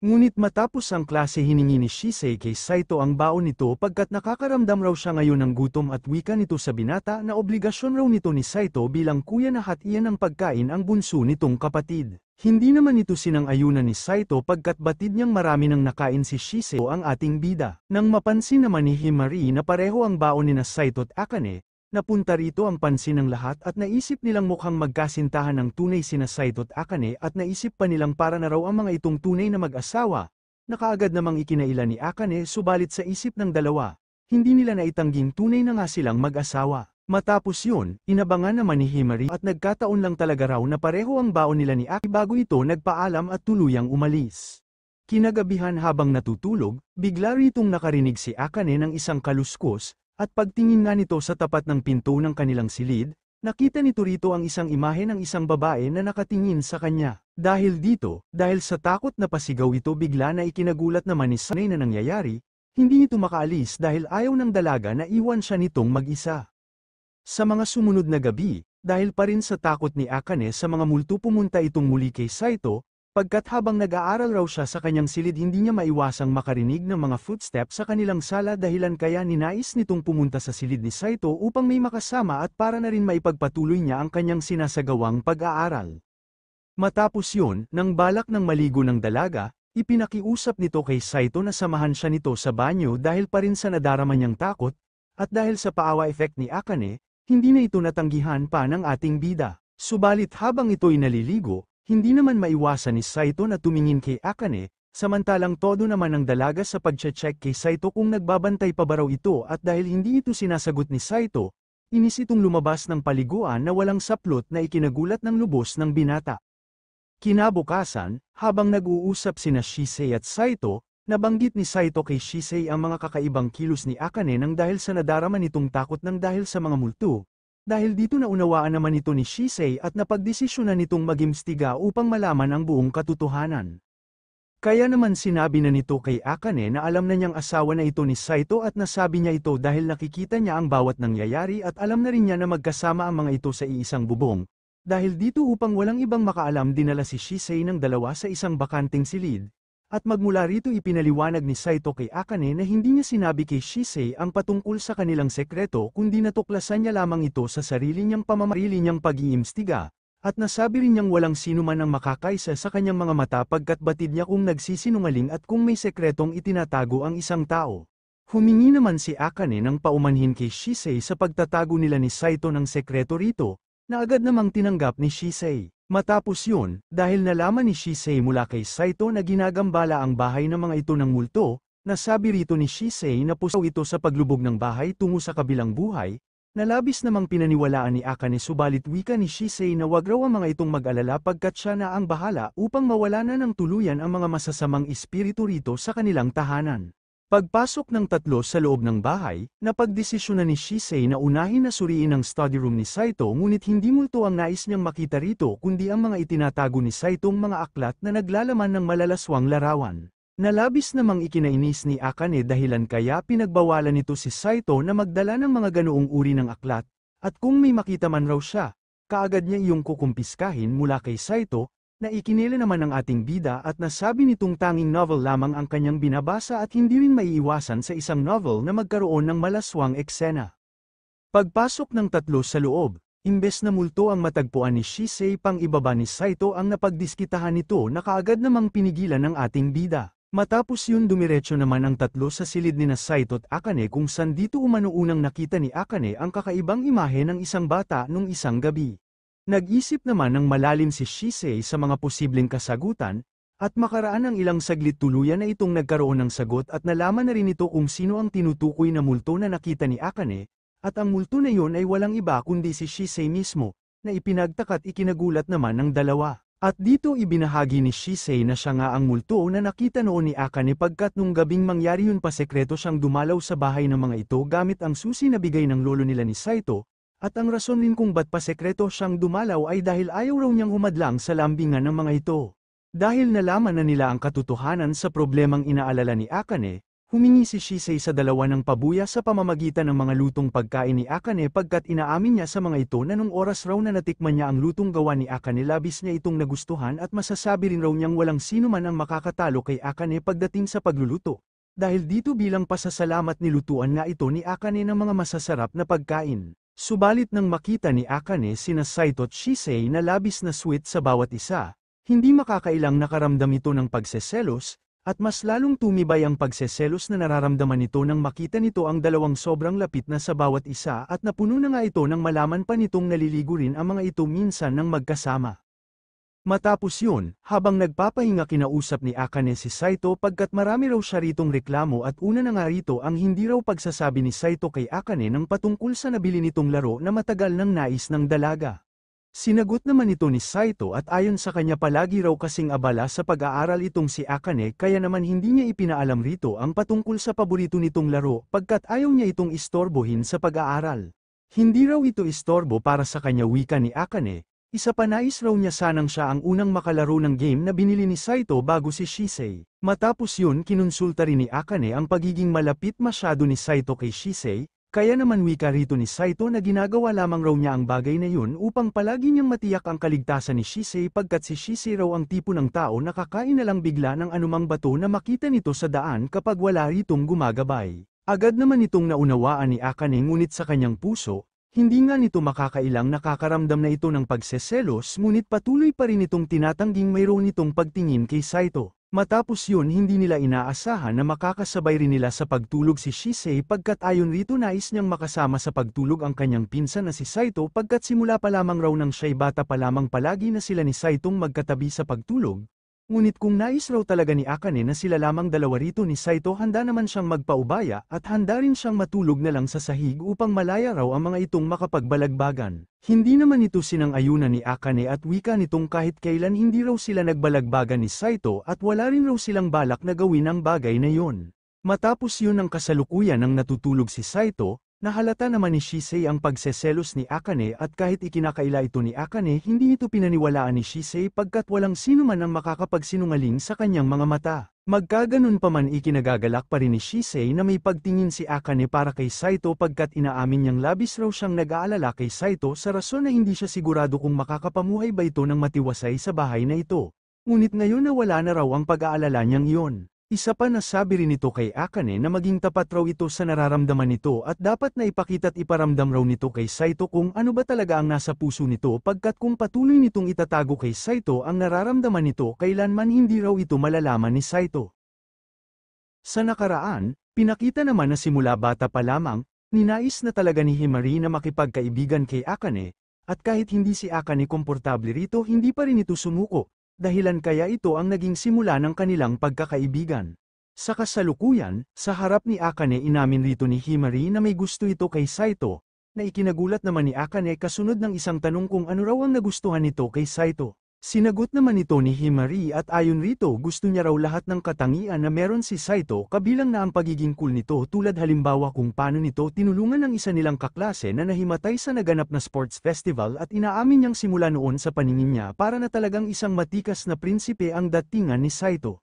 Ngunit matapos ang klase hiningi ni Shisei kay Saito ang baon nito pagkat nakakaramdam raw siya ngayon ng gutom at wika nito sa binata na obligasyon raw nito ni Saito bilang kuya na hatian ng pagkain ang bunso nitong kapatid. Hindi naman ito sinang-ayunan ni Saito pagkat batid niyang marami nang nakain si Shisei o ang ating bida. Nang mapansin naman ni Himari na pareho ang baon ni Saito at Akane, napunta rito ang pansin ng lahat at naisip nilang mukhang magkasintahan ng tunay sina Saito at Akane at naisip pa nilang para na raw ang mga itong tunay na mag-asawa. Nakaagad namang ikinaila ni Akane subalit sa isip ng dalawa, hindi nila naitangging tunay na nga silang mag-asawa. Matapos yun, inabangan naman ni Himari at nagkataon lang talaga raw na pareho ang baon nila ni Aki bago ito nagpaalam at tuluyang umalis. Kinagabihan habang natutulog, bigla ritong nakarinig si Akane ng isang kaluskos, at pagtingin nga nito sa tapat ng pinto ng kanilang silid, nakita nito rito ang isang imahe ng isang babae na nakatingin sa kanya. Dahil sa takot na pasigaw ito bigla na ikinagulat naman ni Sanay na nangyayari, hindi ito makaalis dahil ayaw ng dalaga na iwan siya nitong mag-isa. Sa mga sumunod na gabi, dahil pa rin sa takot ni Akane sa mga multo pumunta itong muli kay Saito, pagkat habang nag-aaral raw siya sa kanyang silid hindi niya maiwasang makarinig ng mga footsteps sa kanilang sala dahilan kaya ninais nitong pumunta sa silid ni Saito upang may makasama at para na rin maipagpatuloy niya ang kanyang sinasagawang pag-aaral. Matapos yun, nang balak ng maligo ng dalaga, ipinakiusap nito kay Saito na samahan siya nito sa banyo dahil pa rin sa nadarama niyang takot, at dahil sa paawa effect ni Akane, hindi na ito natanggihan pa ng ating bida. Subalit habang ito'y naliligo, hindi naman maiwasan ni Saito na tumingin kay Akane, samantalang todo naman ang dalaga sa pagche-check kay Saito kung nagbabantay pa ba raw ito at dahil hindi ito sinasagot ni Saito, inis itong lumabas ng paliguan na walang saplot na ikinagulat ng lubos ng binata. Kinabukasan, habang nag-uusap sina Shisei at Saito, nabanggit ni Saito kay Shisei ang mga kakaibang kilos ni Akane nang dahil sa nadarama nitong takot nang dahil sa mga multo. Dahil dito naunawaan naman ito ni Shisei at napagdesisyonan nitong magimstiga upang malaman ang buong katotohanan. Kaya naman sinabi na nito kay Akane na alam na niyang asawa na ito ni Saito at nasabi niya ito dahil nakikita niya ang bawat nangyayari at alam na rin niya na magkasama ang mga ito sa iisang bubong. Dahil dito upang walang ibang makaalam dinala si Shisei ng dalawa sa isang bakanting silid. At magmula rito ipinaliwanag ni Saito kay Akane na hindi niya sinabi kay Shisei ang patungkol sa kanilang sekreto kundi natuklasan niya lamang ito sa sarili niyang pamamarili niyang pag-iimbestiga, at nasabi rin niyang walang sino man ang makakaisa sa kanyang mga mata pagkat batid niya kung nagsisinungaling at kung may sekretong itinatago ang isang tao. Humingi naman si Akane ng paumanhin kay Shisei sa pagtatago nila ni Saito ng sekreto rito, na agad namang tinanggap ni Shisei. Matapos yun, dahil nalaman ni Shisei mula kay Saito na ginagambala ang bahay ng mga ito ng multo, nasabi rito ni Shisei na pusaw ito sa paglubog ng bahay tungo sa kabilang buhay, na labis namang pinaniwalaan ni Akane subalit wika ni Shisei na wag raw ang mga itong mag-alala pagkat siya na ang bahala upang mawala na ng tuluyan ang mga masasamang espiritu rito sa kanilang tahanan. Pagpasok ng tatlo sa loob ng bahay, napagdesisyonan ni Shisei na unahin na suriin ang study room ni Saito ngunit hindi multo ang nais niyang makita rito kundi ang mga itinatago ni Saitong mga aklat na naglalaman ng malalaswang larawan. Nalabis namang ikinainis ni Akane dahilan kaya pinagbawalan nito si Saito na magdala ng mga ganoong uri ng aklat, at kung may makita man raw siya, kaagad niya iyong kukumpiskahin mula kay Saito, na ikinila naman ng ating bida at nasabi nitong tanging novel lamang ang kanyang binabasa at hindi rin maiiwasan sa isang novel na magkaroon ng malaswang eksena. Pagpasok ng tatlo sa loob, imbes na multo ang matagpuan ni Shisei pang ibaba ni Saito ang napagdiskitahan nito na kaagad namang pinigilan ng ating bida. Matapos yun dumiretso naman ang tatlo sa silid ni Saito at Akane kung saan dito umano unang nakita ni Akane ang kakaibang imahe ng isang bata nung isang gabi. Nag-isip naman ng malalim si Shisei sa mga posibleng kasagutan, At makaraan ng ilang saglit tuluyan na itong nagkaroon ng sagot at nalaman na rin ito kung sino ang tinutukoy na multo na nakita ni Akane, at ang multo na iyon ay walang iba kundi si Shisei mismo, na ipinagtaka at ikinagulat naman ng dalawa. At dito ibinahagi ni Shisei na siya nga ang multo na nakita noon ni Akane pagkat nung gabing mangyari yun pa sekreto siyang dumalaw sa bahay ng mga ito gamit ang susi na bigay ng lolo nila ni Saito, at ang rason rin kung ba't pa sekreto siyang dumalaw ay dahil ayaw raw niyang humadlang sa lambingan ng mga ito. Dahil nalaman na nila ang katotohanan sa problemang inaalala ni Akane, humingi si Shisei sa dalawa ng pabuya sa pamamagitan ng mga lutong pagkain ni Akane pagkat inaamin niya sa mga ito na nung oras raw na natikman niya ang lutong gawa ni Akane labis niya itong nagustuhan at masasabi rin raw niyang walang sino man ang makakatalo kay Akane pagdating sa pagluluto. Dahil dito bilang pasasalamat nilutuan nga ito ni Akane ng mga masasarap na pagkain. Subalit nang makita ni Akane sina Saito at Shisei na labis na sweet sa bawat isa, hindi makakailang nakaramdam ito ng pagseselos, at mas lalong tumibay ang pagseselos na nararamdaman nito nang makita nito ang dalawang sobrang lapit na sa bawat isa at napuno na nga ito nang malaman pa nitong naliligo rin ang mga ito minsan ng magkasama. Matapos yun, habang nagpapahinga kinausap ni Akane si Saito pagkat marami raw siya ritong reklamo at una na nga rito ang hindi raw pagsasabi ni Saito kay Akane ng patungkol sa nabili nitong laro na matagal nang nais ng dalaga. Sinagot naman ito ni Saito at ayon sa kanya palagi raw kasing abala sa pag-aaral itong si Akane kaya naman hindi niya ipinaalam rito ang patungkol sa paborito nitong laro pagkat ayaw niya itong istorbohin sa pag-aaral. Hindi raw ito istorbo para sa kanya wika ni Akane, isa pa nais raw niya sanang siya ang unang makalaro ng game na binili ni Saito bago si Shisei. Matapos yun kinonsulta rin ni Akane ang pagiging malapit masyado ni Saito kay Shisei, kaya naman wika rito ni Saito na ginagawa lamang raw niya ang bagay na yun upang palagi niyang matiyak ang kaligtasan ni Shisei pagkat si Shisei raw ang tipo ng tao na kakain na lang bigla ng anumang bato na makita nito sa daan kapag wala ritong gumagabay. Agad naman itong naunawaan ni Akane ngunit sa kanyang puso, hindi nga nito makakailang nakakaramdam na ito ng pagseselos ngunit patuloy pa rin itong tinatangging mayroon itong pagtingin kay Saito. Matapos yun hindi nila inaasahan na makakasabay rin nila sa pagtulog si Shisei pagkat ayon rito nais niyang makasama sa pagtulog ang kanyang pinsan na si Saito pagkat simula pa lamang raw nang siya'y bata pa lamang palagi na sila ni Saitong magkatabi sa pagtulog. Ngunit kung nais raw talaga ni Akane na sila lamang dalawa rito ni Saito handa naman siyang magpaubaya at handa rin siyang matulog na lang sa sahig upang malaya raw ang mga itong makapagbalagbagan. Hindi naman ito sinang-ayunan ni Akane at wika nitong kahit kailan hindi raw sila nagbalagbagan ni Saito at wala rin raw silang balak na gawin ang bagay na yon. Matapos yun ang kasalukuyan ng natutulog si Saito, nahalata naman ni Shisei ang pagseselos ni Akane at kahit ikinakaila ito ni Akane hindi ito pinaniwalaan ni Shisei pagkat walang sino man ang makakapagsinungaling sa kanyang mga mata. Magkaganon pa man ikinagagalak pa rin ni Shisei na may pagtingin si Akane para kay Saito pagkat inaamin niyang labis raw siyang nag-aalala kay Saito sa rason na hindi siya sigurado kung makakapamuhay ba ito ng matiwasay sa bahay na ito. Ngunit ngayon na wala na raw ang pag-aalala niyang iyon. Isa pa nasabi rin ito kay Akane na maging tapat raw ito sa nararamdaman nito at dapat na ipakita't iparamdam raw nito kay Saito kung ano ba talaga ang nasa puso nito pagkat kung patuloy nitong itatago kay Saito ang nararamdaman nito kailanman hindi raw ito malalaman ni Saito. Sa nakaraan, pinakita naman na simula bata pa lamang, ninais na talaga ni Himari na makipagkaibigan kay Akane, at kahit hindi si Akane komportable rito hindi pa rin ito sumuko. Dahilan kaya ito ang naging simula ng kanilang pagkakaibigan. Sa kasalukuyan, sa harap ni Akane inamin rito ni Himari na may gusto ito kay Saito, na ikinagulat naman ni Akane kasunod ng isang tanong kung ano raw ang nagustuhan nito kay Saito. Sinagot naman ito ni Himari at ayon rito gusto niya raw lahat ng katangian na meron si Saito kabilang na ang pagiging cool nito tulad halimbawa kung paano nito tinulungan ng isa nilang kaklase na nahimatay sa naganap na sports festival at inaamin niyang simula noon sa paningin niya para na talagang isang matikas na prinsipe ang datingan ni Saito.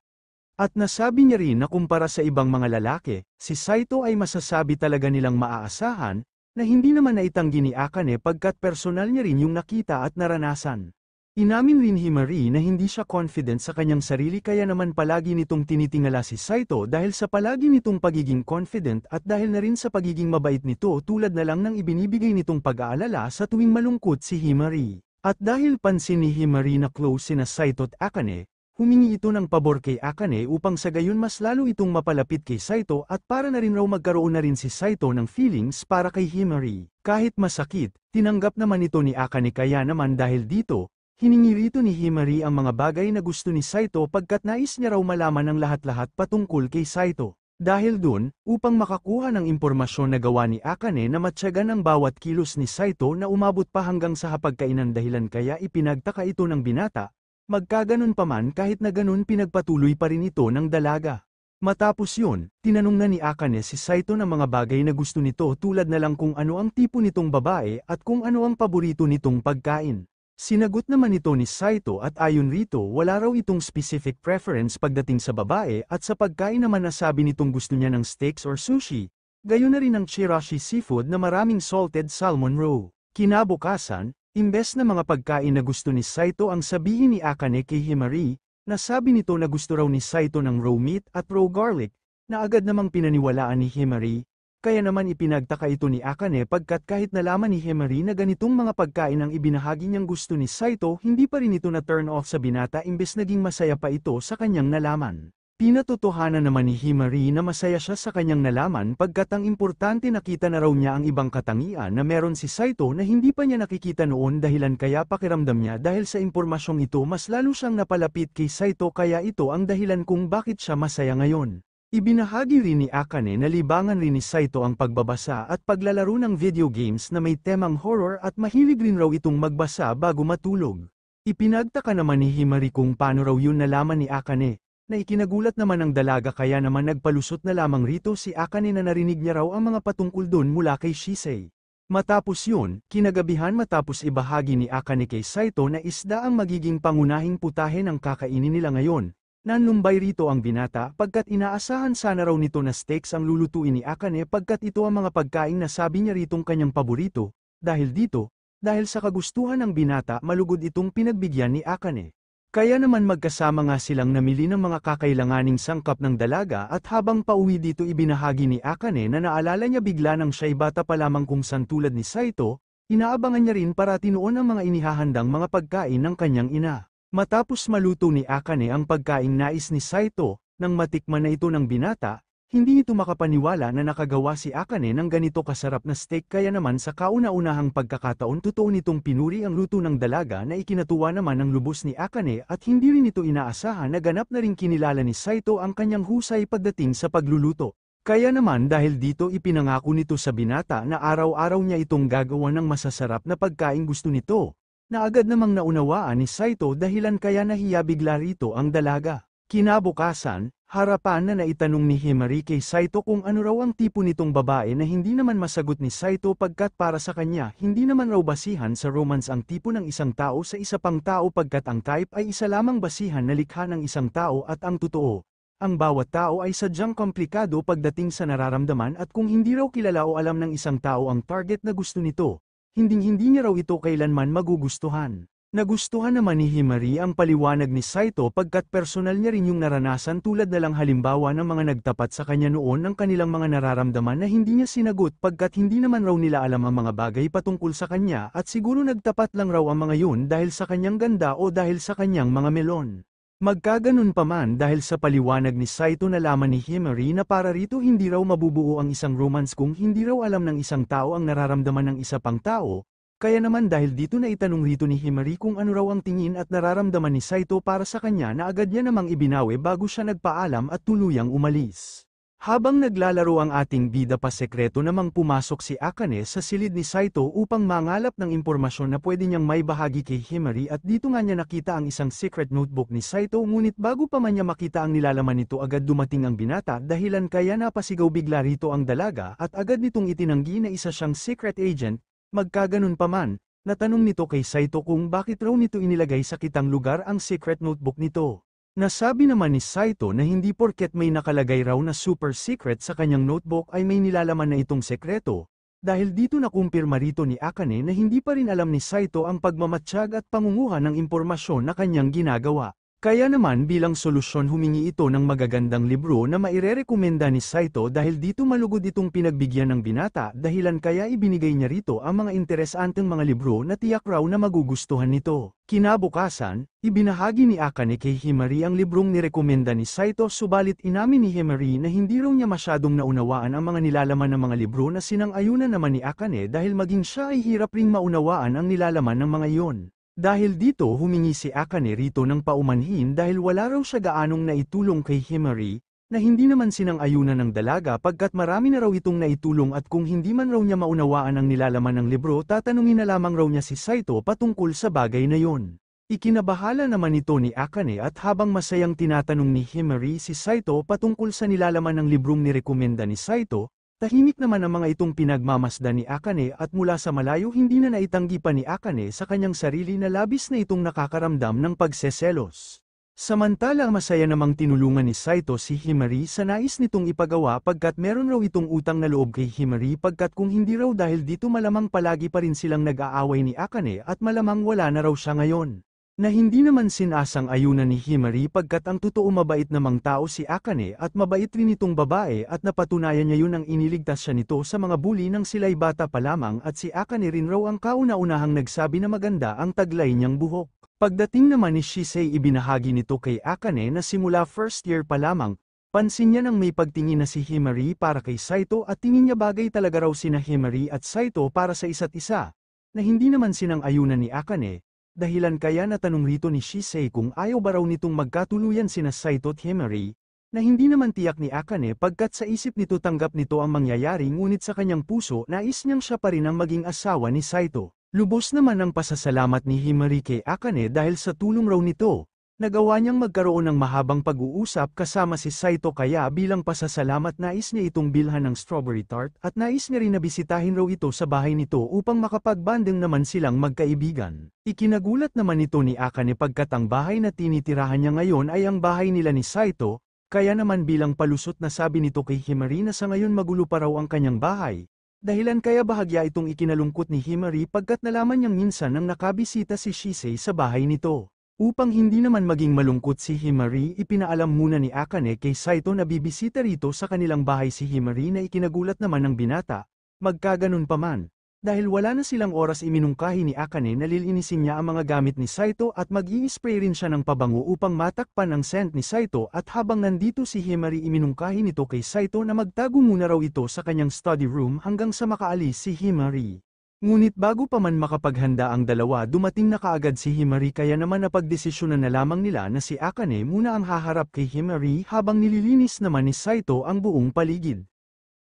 At nasabi niya rin na kumpara sa ibang mga lalaki, si Saito ay masasabi talaga nilang maaasahan, na hindi naman naitanggi ni Akane pagkat personal niya rin yung nakita at naranasan. Inamin rin Himari na hindi siya confident sa kanyang sarili kaya naman palagi nitong tinitingala si Saito dahil sa palagi nitong pagiging confident at dahil na rin sa pagiging mabait nito tulad na lang ng ibinibigay nitong pag-aalala sa tuwing malungkot si Himari. At dahil pansin ni Himari na close sina Saito at Akane, humingi ito ng pabor kay Akane upang sa gayon mas lalo itong mapalapit kay Saito at para na rin raw magkaroon na rin si Saito ng feelings para kay Himari. Kahit masakit, tinanggap naman ito ni Akane kaya naman dahil dito, Hiningi rito ni Himari ang mga bagay na gusto ni Saito pagkat nais niya raw malaman ang lahat-lahat patungkol kay Saito. Dahil dun, upang makakuha ng impormasyon na gawa ni Akane na matyagan ang bawat kilos ni Saito na umabot pa hanggang sa hapagkainan dahilan kaya ipinagtaka ito ng binata, magkaganon pa man kahit na ganun pinagpatuloy pa rin ito ng dalaga. Matapos yun, tinanong na ni Akane si Saito ng mga bagay na gusto nito tulad na lang kung ano ang tipo nitong babae at kung ano ang paborito nitong pagkain. Sinagot naman ito ni Saito at ayon rito wala raw itong specific preference pagdating sa babae at sa pagkain naman nasabi nitong gusto niya ng steaks or sushi, gayon na rin ang chirashi seafood na maraming salted salmon raw. Kinabukasan, imbes na mga pagkain na gusto ni Saito ang sabihin ni Akane kay Himari, nasabi nito na gusto raw ni Saito ng raw meat at raw garlic, na agad namang pinaniwalaan ni Himari. Kaya naman ipinagtaka ito ni Akane pagkat kahit nalaman ni Himari na ganitong mga pagkain ang ibinahagi niyang gusto ni Saito hindi pa rin ito na turn off sa binata imbes naging masaya pa ito sa kanyang nalaman. Pinatotohanan naman ni Himari na masaya siya sa kanyang nalaman pagkat ang importante nakita na raw niya ang ibang katangian na meron si Saito na hindi pa niya nakikita noon dahilan kaya pakiramdam niya dahil sa impormasyong ito mas lalo siyang napalapit kay Saito kaya ito ang dahilan kung bakit siya masaya ngayon. Ibinahagi rin ni Akane na libangan rin ni Saito ang pagbabasa at paglalaro ng video games na may temang horror at mahilig rin raw itong magbasa bago matulog. Ipinagtaka naman ni Himari kung paano raw yun nalaman ni Akane, na ikinagulat naman ng dalaga kaya naman nagpalusot na lamang rito si Akane na narinig niya raw ang mga patungkol dun mula kay Shisei. Matapos yun, kinagabihan matapos ibahagi ni Akane kay Saito na isda ang magiging pangunahing putahe ng kakainin nila ngayon. Nanlumbay rito ang binata pagkat inaasahan sana raw nito na steaks ang lulutuin ni Akane pagkat ito ang mga pagkain na sabi niya ritong kanyang paborito, dahil sa kagustuhan ng binata malugod itong pinagbigyan ni Akane. Kaya naman magkasama nga silang namili ng mga kakailanganing sangkap ng dalaga at habang pauwi dito ibinahagi ni Akane na naalala niya bigla nang siya'y bata pa lamang kung saan tulad ni Saito, inaabangan niya rin parati noon ang mga inihahandang mga pagkain ng kanyang ina. Matapos maluto ni Akane ang pagkaing nais ni Saito, nang matikman na ito ng binata, hindi ito makapaniwala na nakagawa si Akane ng ganito kasarap na steak kaya naman sa kauna-unahang pagkakataon totoo nitong pinuri ang luto ng dalaga na ikinatuwa naman ng lubos ni Akane at hindi rin ito inaasahan na ganap na rin kinilala ni Saito ang kanyang husay pagdating sa pagluluto. Kaya naman dahil dito ipinangako nito sa binata na araw-araw niya itong gagawa ng masasarap na pagkain gusto nito. Na agad namang naunawaan ni Saito dahilan kaya nahiya bigla rito ang dalaga. Kinabukasan, harapan na naitanong ni Himari kay Saito kung ano raw ang tipo nitong babae na hindi naman masagot ni Saito pagkat para sa kanya hindi naman raw basihan sa romance ang tipo ng isang tao sa isa pang tao pagkat ang type ay isa lamang basihan na likha ng isang tao at ang totoo. Ang bawat tao ay sadyang komplikado pagdating sa nararamdaman at kung hindi raw kilala o alam ng isang tao ang target na gusto nito, hinding-hindi niya raw ito kailanman magugustuhan. Nagustuhan naman ni Himari ang paliwanag ni Saito pagkat personal niya rin yung naranasan tulad na lang halimbawa ng mga nagtapat sa kanya noon ng kanilang mga nararamdaman na hindi niya sinagot pagkat hindi naman raw nila alam ang mga bagay patungkol sa kanya at siguro nagtapat lang raw ang mga yun dahil sa kanyang ganda o dahil sa kanyang mga melon. Magkaganon pa man dahil sa paliwanag ni Saito nalaman ni Himari na para rito hindi raw mabubuo ang isang romance kung hindi raw alam ng isang tao ang nararamdaman ng isa pang tao, kaya naman dahil dito na itanong rito ni Himari kung ano raw ang tingin at nararamdaman ni Saito para sa kanya na agad niya namang ibinawi bago siya nagpaalam at tuluyang umalis. Habang naglalaro ang ating bida pa sekreto namang pumasok si Akane sa silid ni Saito upang mangalap ng impormasyon na pwede niyang maibahagi kay Himari at dito nga niya nakita ang isang secret notebook ni Saito ngunit bago pa man niya makita ang nilalaman nito agad dumating ang binata dahilan kaya napasigaw bigla rito ang dalaga at agad nitong itinanggi na isa siyang secret agent, magkaganon pa man, natanong nito kay Saito kung bakit raw nito inilagay sa kitang lugar ang secret notebook nito. Nasabi naman ni Saito na hindi porket may nakalagay raw na super secret sa kanyang notebook ay may nilalaman na itong sekreto, dahil dito nakumpirma rito ni Akane na hindi pa rin alam ni Saito ang pagmamatsyag at pangunguha ng impormasyon na kanyang ginagawa. Kaya naman bilang solusyon humingi ito ng magagandang libro na mairerekomenda ni Saito dahil dito malugod itong pinagbigyan ng binata dahilan kaya ibinigay niya rito ang mga interesanteng mga libro na tiyak raw na magugustuhan nito. Kinabukasan, ibinahagi ni Akane kay Himari ang librong nirekomenda ni Saito subalit inamin ni Himari na hindi raw niya masyadong naunawaan ang mga nilalaman ng mga libro na sinang-ayunan naman ni Akane dahil maging siya ay hirap ring maunawaan ang nilalaman ng mga iyon. Dahil dito humingi si Akane rito ng paumanhin dahil wala raw siya gaanong naitulong kay Himari, na hindi naman sinang-ayunan ng dalaga pagkat marami na raw itong naitulong at kung hindi man raw niya maunawaan ang nilalaman ng libro tatanungin na lamang raw niya si Saito patungkol sa bagay na yon. Ikinabahala naman ito ni Akane at habang masayang tinatanong ni Himari si Saito patungkol sa nilalaman ng librong nirekomenda ni Saito, tahimik naman ang mga itong pinagmamasdan ni Akane at mula sa malayo hindi na naitanggi pa ni Akane sa kanyang sarili na labis na itong nakakaramdam ng pagseselos. Samantala masaya namang tinulungan ni Saito si Himari sa nais nitong ipagawa pagkat meron raw itong utang na loob kay Himari pagkat kung hindi raw dahil dito malamang palagi pa rin silang nag-aaway ni Akane at malamang wala na raw siya ngayon. Na hindi naman sinasang-ayunan ni Himari pagkat ang totoo mabait namang tao si Akane at mabait rin itong babae at napatunayan niya yun ang iniligtas siya nito sa mga bully nang sila'y bata pa lamang at si Akane rin raw ang kauna-unahang nagsabi na maganda ang taglay niyang buhok. Pagdating naman ni Shisei ibinahagi nito kay Akane na simula first year pa lamang, pansin niya nang may pagtingin na si Himari para kay Saito at tingin niya bagay talaga raw sina Himari at Saito para sa isa't isa, na hindi naman sinang-ayunan ni Akane, dahilan kaya natanong rito ni Shisei kung ayaw ba raw nitong magkatuluyan sina Saito at Himari, na hindi naman tiyak ni Akane pagkat sa isip nito tanggap nito ang mangyayari ngunit sa kanyang puso nais niyang siya pa rin ang maging asawa ni Saito. Lubos naman ang pasasalamat ni Himari kay Akane dahil sa tulong raw nito, nagawa niyang magkaroon ng mahabang pag-uusap kasama si Saito kaya bilang pasasalamat nais niya itong bilhan ng strawberry tart at nais niya rin na bisitahin raw ito sa bahay nito upang makapagbanding naman silang magkaibigan. Ikinagulat naman ito ni Akane pagkat ang bahay na tinitirahan niya ngayon ay ang bahay nila ni Saito, kaya naman bilang palusot na sabi nito kay Himari na sa ngayon magulo pa raw ang kanyang bahay. Dahilan kaya bahagya itong ikinalungkot ni Himari pagkat nalaman niyang minsan nang nakabisita si Shisei sa bahay nito. Upang hindi naman maging malungkot si Himari ipinaalam muna ni Akane kay Saito na bibisita rito sa kanilang bahay si Himari na ikinagulat naman ng binata, magkaganon pa man. Dahil wala na silang oras iminungkahi ni Akane na lilinisin niya ang mga gamit ni Saito at mag-i-spray rin siya ng pabango upang matakpan ang scent ni Saito at habang nandito si Himari iminungkahi nito kay Saito na magtago muna raw ito sa kanyang study room hanggang sa makaalis si Himari. Ngunit bago pa man makapaghanda ang dalawa dumating na kaagad si Himari kaya naman napagdesisyonan na lamang nila na si Akane muna ang haharap kay Himari habang nililinis naman ni Saito ang buong paligid.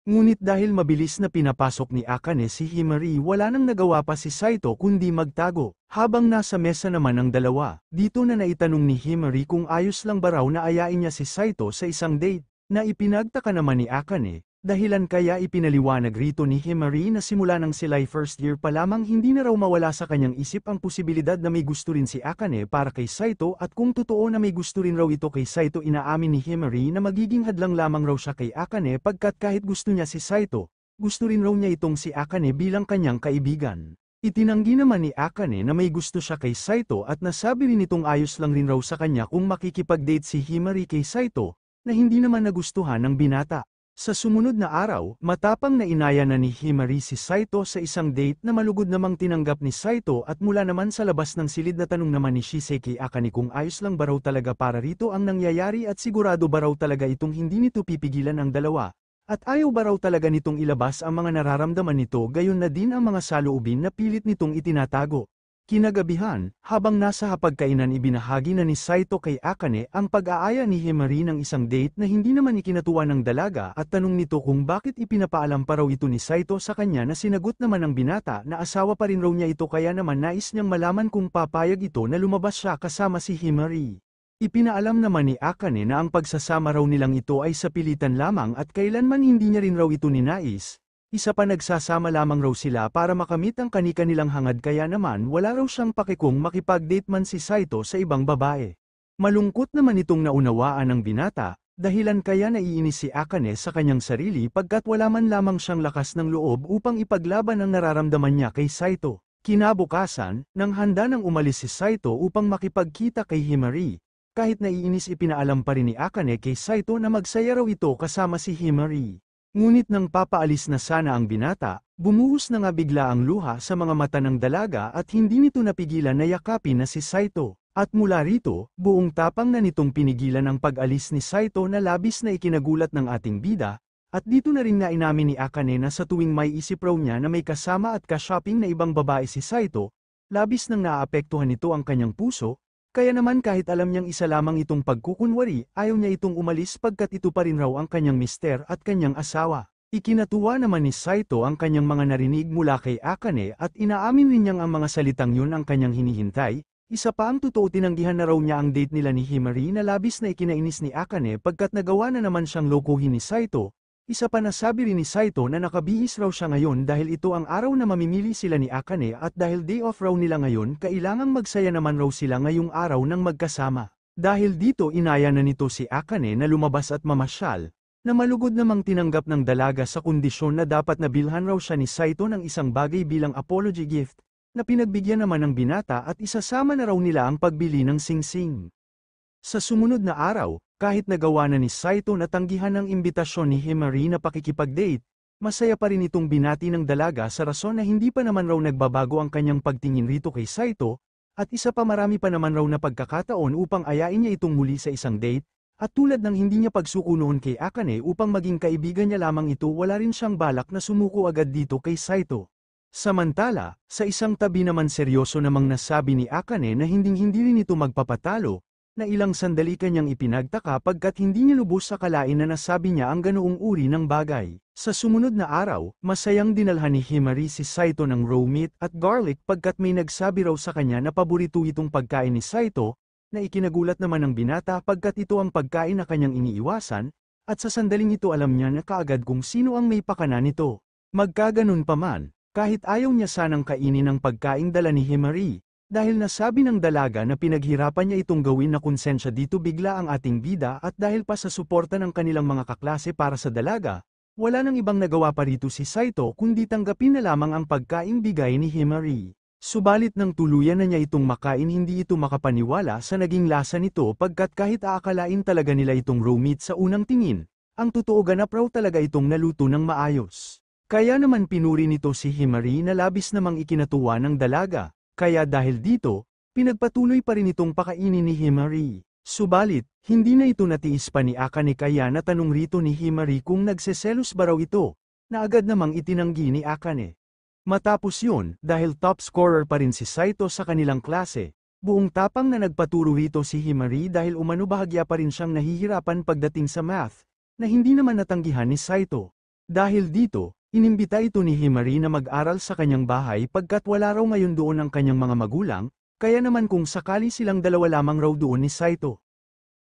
Ngunit dahil mabilis na pinapasok ni Akane si Himari wala nang nagawa pa si Saito kundi magtago. Habang nasa mesa naman ang dalawa, dito na naitanong ni Himari kung ayos lang ba raw na ayain niya si Saito sa isang date, na ipinagtaka naman ni Akane, dahilan kaya ipinaliwanag rito ni Himari na simula nang sila'y first year pa lamang hindi na raw mawala sa kanyang isip ang posibilidad na may gusto rin si Akane para kay Saito at kung totoo na may gusto rin raw ito kay Saito inaamin ni Himari na magiging hadlang lamang raw siya kay Akane pagkat kahit gusto niya si Saito, gusto rin raw niya itong si Akane bilang kanyang kaibigan. Itinanggi naman ni Akane na may gusto siya kay Saito at nasabi rin itong ayos lang rin raw sa kanya kung makikipag-date si Himari kay Saito, na hindi naman nagustuhan ng binata. Sa sumunod na araw, matapang na inaya na ni Himari si Saito sa isang date na malugod namang tinanggap ni Saito at mula naman sa labas ng silid na tanong naman ni Shisei kay Akane kung ayos lang ba raw talaga para rito ang nangyayari at sigurado ba raw talaga itong hindi nito pipigilan ang dalawa. At ayaw ba raw talaga nitong ilabas ang mga nararamdaman nito gayon na din ang mga saloobin na pilit nitong itinatago. Kinagabihan, habang nasa hapagkainan ibinahagi na ni Saito kay Akane ang pag-aaya ni Himari ng isang date na hindi naman ikinatuwa ng dalaga at tanong nito kung bakit ipinapaalam pa raw ito ni Saito sa kanya na sinagot naman ng binata na asawa pa rin raw niya ito kaya naman nais niyang malaman kung papayag ito na lumabas siya kasama si Himari. Ipinaalam naman ni Akane na ang pagsasama raw nilang ito ay sa pilitan lamang at kailanman hindi niya rin raw ito ninais. Isa pa nagsasama lamang raw sila para makamit ang kani-kanilang hangad kaya naman wala raw siyang pake kung makipag-date man si Saito sa ibang babae. Malungkot naman itong naunawaan ng binata, dahilan kaya naiinis si Akane sa kanyang sarili pagkat wala man lamang siyang lakas ng loob upang ipaglaban ang nararamdaman niya kay Saito. Kinabukasan, nang handa nang umalis si Saito upang makipagkita kay Himari, kahit naiinis ipinaalam pa rin ni Akane kay Saito na magsaya raw ito kasama si Himari. Ngunit nang papaalis na sana ang binata, bumuhos na nga bigla ang luha sa mga mata ng dalaga at hindi nito napigilan na yakapin na si Saito. At mula rito, buong tapang na nitong pinigilan ang pag-alis ni Saito na labis na ikinagulat ng ating bida, at dito na rin na inamin ni Akane na sa tuwing may isip raw niya na may kasama at ka-shopping na ibang babae si Saito, Labis nang naaapektuhan nito ang kanyang puso, kaya naman kahit alam niyang isa lamang itong pagkukunwari, ayaw niya itong umalis pagkat ito pa rin raw ang kanyang mister at kanyang asawa. Ikinatuwa naman ni Saito ang kanyang mga narinig mula kay Akane at inaamin rin niyang ang mga salitang yun ang kanyang hinihintay. Isa pa ang totoo, tinanggihan na raw niya ang date nila ni Himari na labis na ikinainis ni Akane pagkat nagawa na naman siyang lokohin ni Saito. Isa pa nasabi rin ni Saito na nakabihis raw siya ngayon dahil ito ang araw na mamimili sila ni Akane at dahil day off raw nila ngayon kailangang magsaya naman raw sila ngayong araw ng magkasama. Dahil dito inaya na nito si Akane na lumabas at mamasyal, na malugod namang tinanggap ng dalaga sa kondisyon na dapat nabilhan raw siya ni Saito ng isang bagay bilang apology gift, na pinagbigyan naman ng binata at isasama na raw nila ang pagbili ng singsing. Sa sumunod na araw, kahit nagawa na ni Saito na tanggihan ang imbitasyon ni Himari na pakikipag-date, masaya pa rin itong binati ng dalaga sa rason na hindi pa naman raw nagbabago ang kanyang pagtingin rito kay Saito, at isa pa marami pa naman raw na pagkakataon upang ayain niya itong muli sa isang date, at tulad ng hindi niya pagsuko noon kay Akane upang maging kaibigan niya lamang ito, wala rin siyang balak na sumuko agad dito kay Saito. Samantala, sa isang tabi naman seryoso namang nasabi ni Akane na hinding-hindi rin ito magpapatalo, na ilang sandali kanyang ipinagtaka pagkat hindi niya lubos sa kalain na nasabi niya ang ganoong uri ng bagay. Sa sumunod na araw, masayang dinalhan ni Himari si Saito ng raw meat at garlic pagkat may nagsabi raw sa kanya na paborito itong pagkain ni Saito, na ikinagulat naman ng binata pagkat ito ang pagkain na kanyang iniiwasan, at sa sandaling ito alam niya na kaagad kung sino ang may pakana nito. Magkaganon pa man, kahit ayaw niya sanang kainin ang pagkaing dala ni Himari, dahil nasabi ng dalaga na pinaghirapan niya itong gawin na konsensya dito bigla ang ating bida at dahil pa sa suporta ng kanilang mga kaklase para sa dalaga, wala nang ibang nagawa pa rito si Saito kundi tanggapin na lamang ang pagkaing bigay ni Himari. Subalit nang tuluyan na niya itong makain, hindi ito makapaniwala sa naging lasa nito pagkat kahit aakalain talaga nila itong raw meat sa unang tingin, ang totoo ganap raw talaga itong naluto ng maayos. Kaya naman pinuri nito si Himari na labis namang ikinatuwa ng dalaga. Kaya dahil dito, pinagpatuloy pa rin itong pakainin ni Himari. Subalit, hindi na ito natiis pa ni Akane kaya natanong rito ni Himari kung nagseselos ba raw ito, na agad namang itinanggi ni Akane. Matapos yun, dahil top scorer pa rin si Saito sa kanilang klase, buong tapang na nagpaturo rito si Himari dahil umano bahagya pa rin siyang nahihirapan pagdating sa math, na hindi naman natanggihan ni Saito. Dahil dito, inimbita ito ni Himari na mag-aral sa kanyang bahay pagkat wala raw ngayon doon ang kanyang mga magulang, kaya naman kung sakali silang dalawa lamang raw doon ni Saito.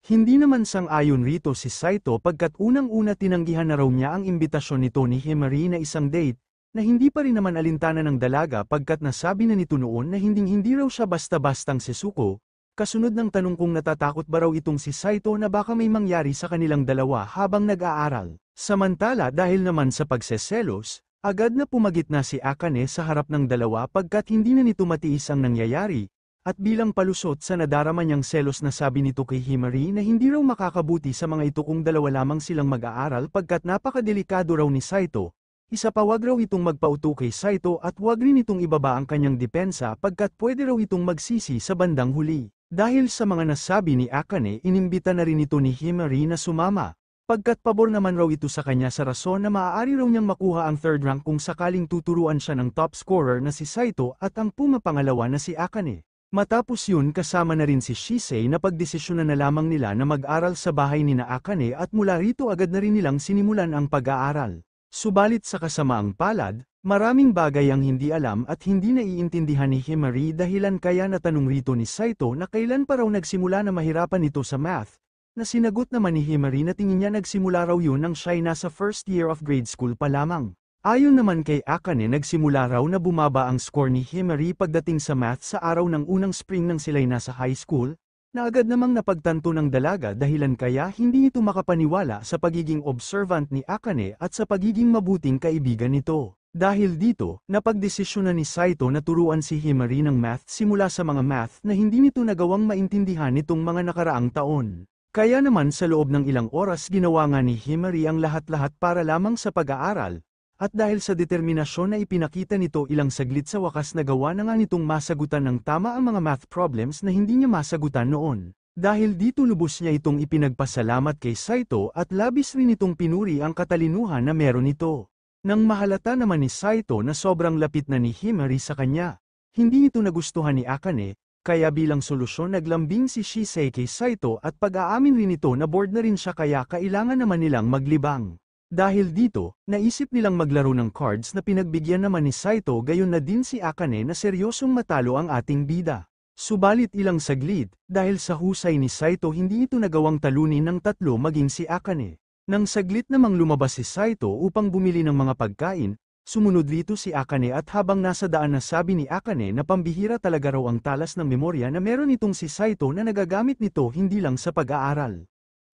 Hindi naman sang-ayon rito si Saito pagkat unang-una tinanggihan na raw niya ang imbitasyon nito ni Himari na isang date, na hindi pa rin naman alintana ng dalaga pagkat nasabi na nito noon na hindi raw siya basta-bastang sesuko. Kasunod ng tanong kung natatakot ba raw itong si Saito na baka may mangyari sa kanilang dalawa habang nag-aaral. Samantala dahil naman sa pagseselos, agad na pumagit na si Akane sa harap ng dalawa pagkat hindi na nito matiis ang nangyayari, at bilang palusot sa nadarama niyang selos na sabi nito kay Himari na hindi raw makakabuti sa mga ito kung dalawa lamang silang mag-aaral pagkat napakadelikado raw ni Saito. Isa pa wag raw itong magpauto kay Saito at wag rin itong ibaba ang kanyang depensa pagkat pwede raw itong magsisi sa bandang huli. Dahil sa mga nasabi ni Akane, inimbita na rin ito ni Himari na sumama. Pagkat pabor naman raw ito sa kanya sa rason na maaari raw niyang makuha ang third rank kung sakaling tuturuan siya ng top scorer na si Saito at ang pumapangalawa na si Akane. Matapos yun kasama na rin si Shisei na pagdesisyonan na lamang nila na mag-aral sa bahay ni na Akane at mula rito agad na rin nilang sinimulan ang pag-aaral. Subalit sa kasamaang palad, maraming bagay ang hindi alam at hindi naiintindihan ni Himari dahilan kaya natanong rito ni Saito na kailan pa raw nagsimula na mahirapan ito sa math. Na sinagot naman ni Himari na tingin niya nagsimula raw yun nang siya'y nasa first year of grade school pa lamang. Ayon naman kay Akane, nagsimula raw na bumaba ang score ni Himari pagdating sa math sa araw ng unang spring nang sila'y nasa high school, na agad namang napagtanto ng dalaga dahilan kaya hindi ito makapaniwala sa pagiging observant ni Akane at sa pagiging mabuting kaibigan nito. Dahil dito, napagdesisyonan ni Saito na turuan si Himari ng math simula sa mga math na hindi nito nagawang maintindihan nitong mga nakaraang taon. Kaya naman sa loob ng ilang oras ginawa nga ni Himari ang lahat-lahat para lamang sa pag-aaral, at dahil sa determinasyon na ipinakita nito ilang saglit sa wakas nagawa na nga nitong masagutan ng tama ang mga math problems na hindi niya masagutan noon. Dahil dito lubos niya itong ipinagpasalamat kay Saito at labis rin itong pinuri ang katalinuhan na meron ito. Nang mahalata naman ni Saito na sobrang lapit na ni Himari sa kanya, Hindi ito nagustuhan ni Akane, kaya bilang solusyon naglambing si Shisei kay Saito at pag-aamin rin nito na bored na rin siya kaya kailangan naman nilang maglibang. Dahil dito, naisip nilang maglaro ng cards na pinagbigyan naman ni Saito gayon na din si Akane na seryosong matalo ang ating bida. Subalit ilang saglit, dahil sa husay ni Saito hindi ito nagawang talunin ng tatlo maging si Akane. Nang saglit namang lumabas si Saito upang bumili ng mga pagkain, sumunod rito si Akane at habang nasa daan na sabi ni Akane na pambihira talaga raw ang talas ng memorya na meron itong si Saito na nagagamit nito hindi lang sa pag-aaral.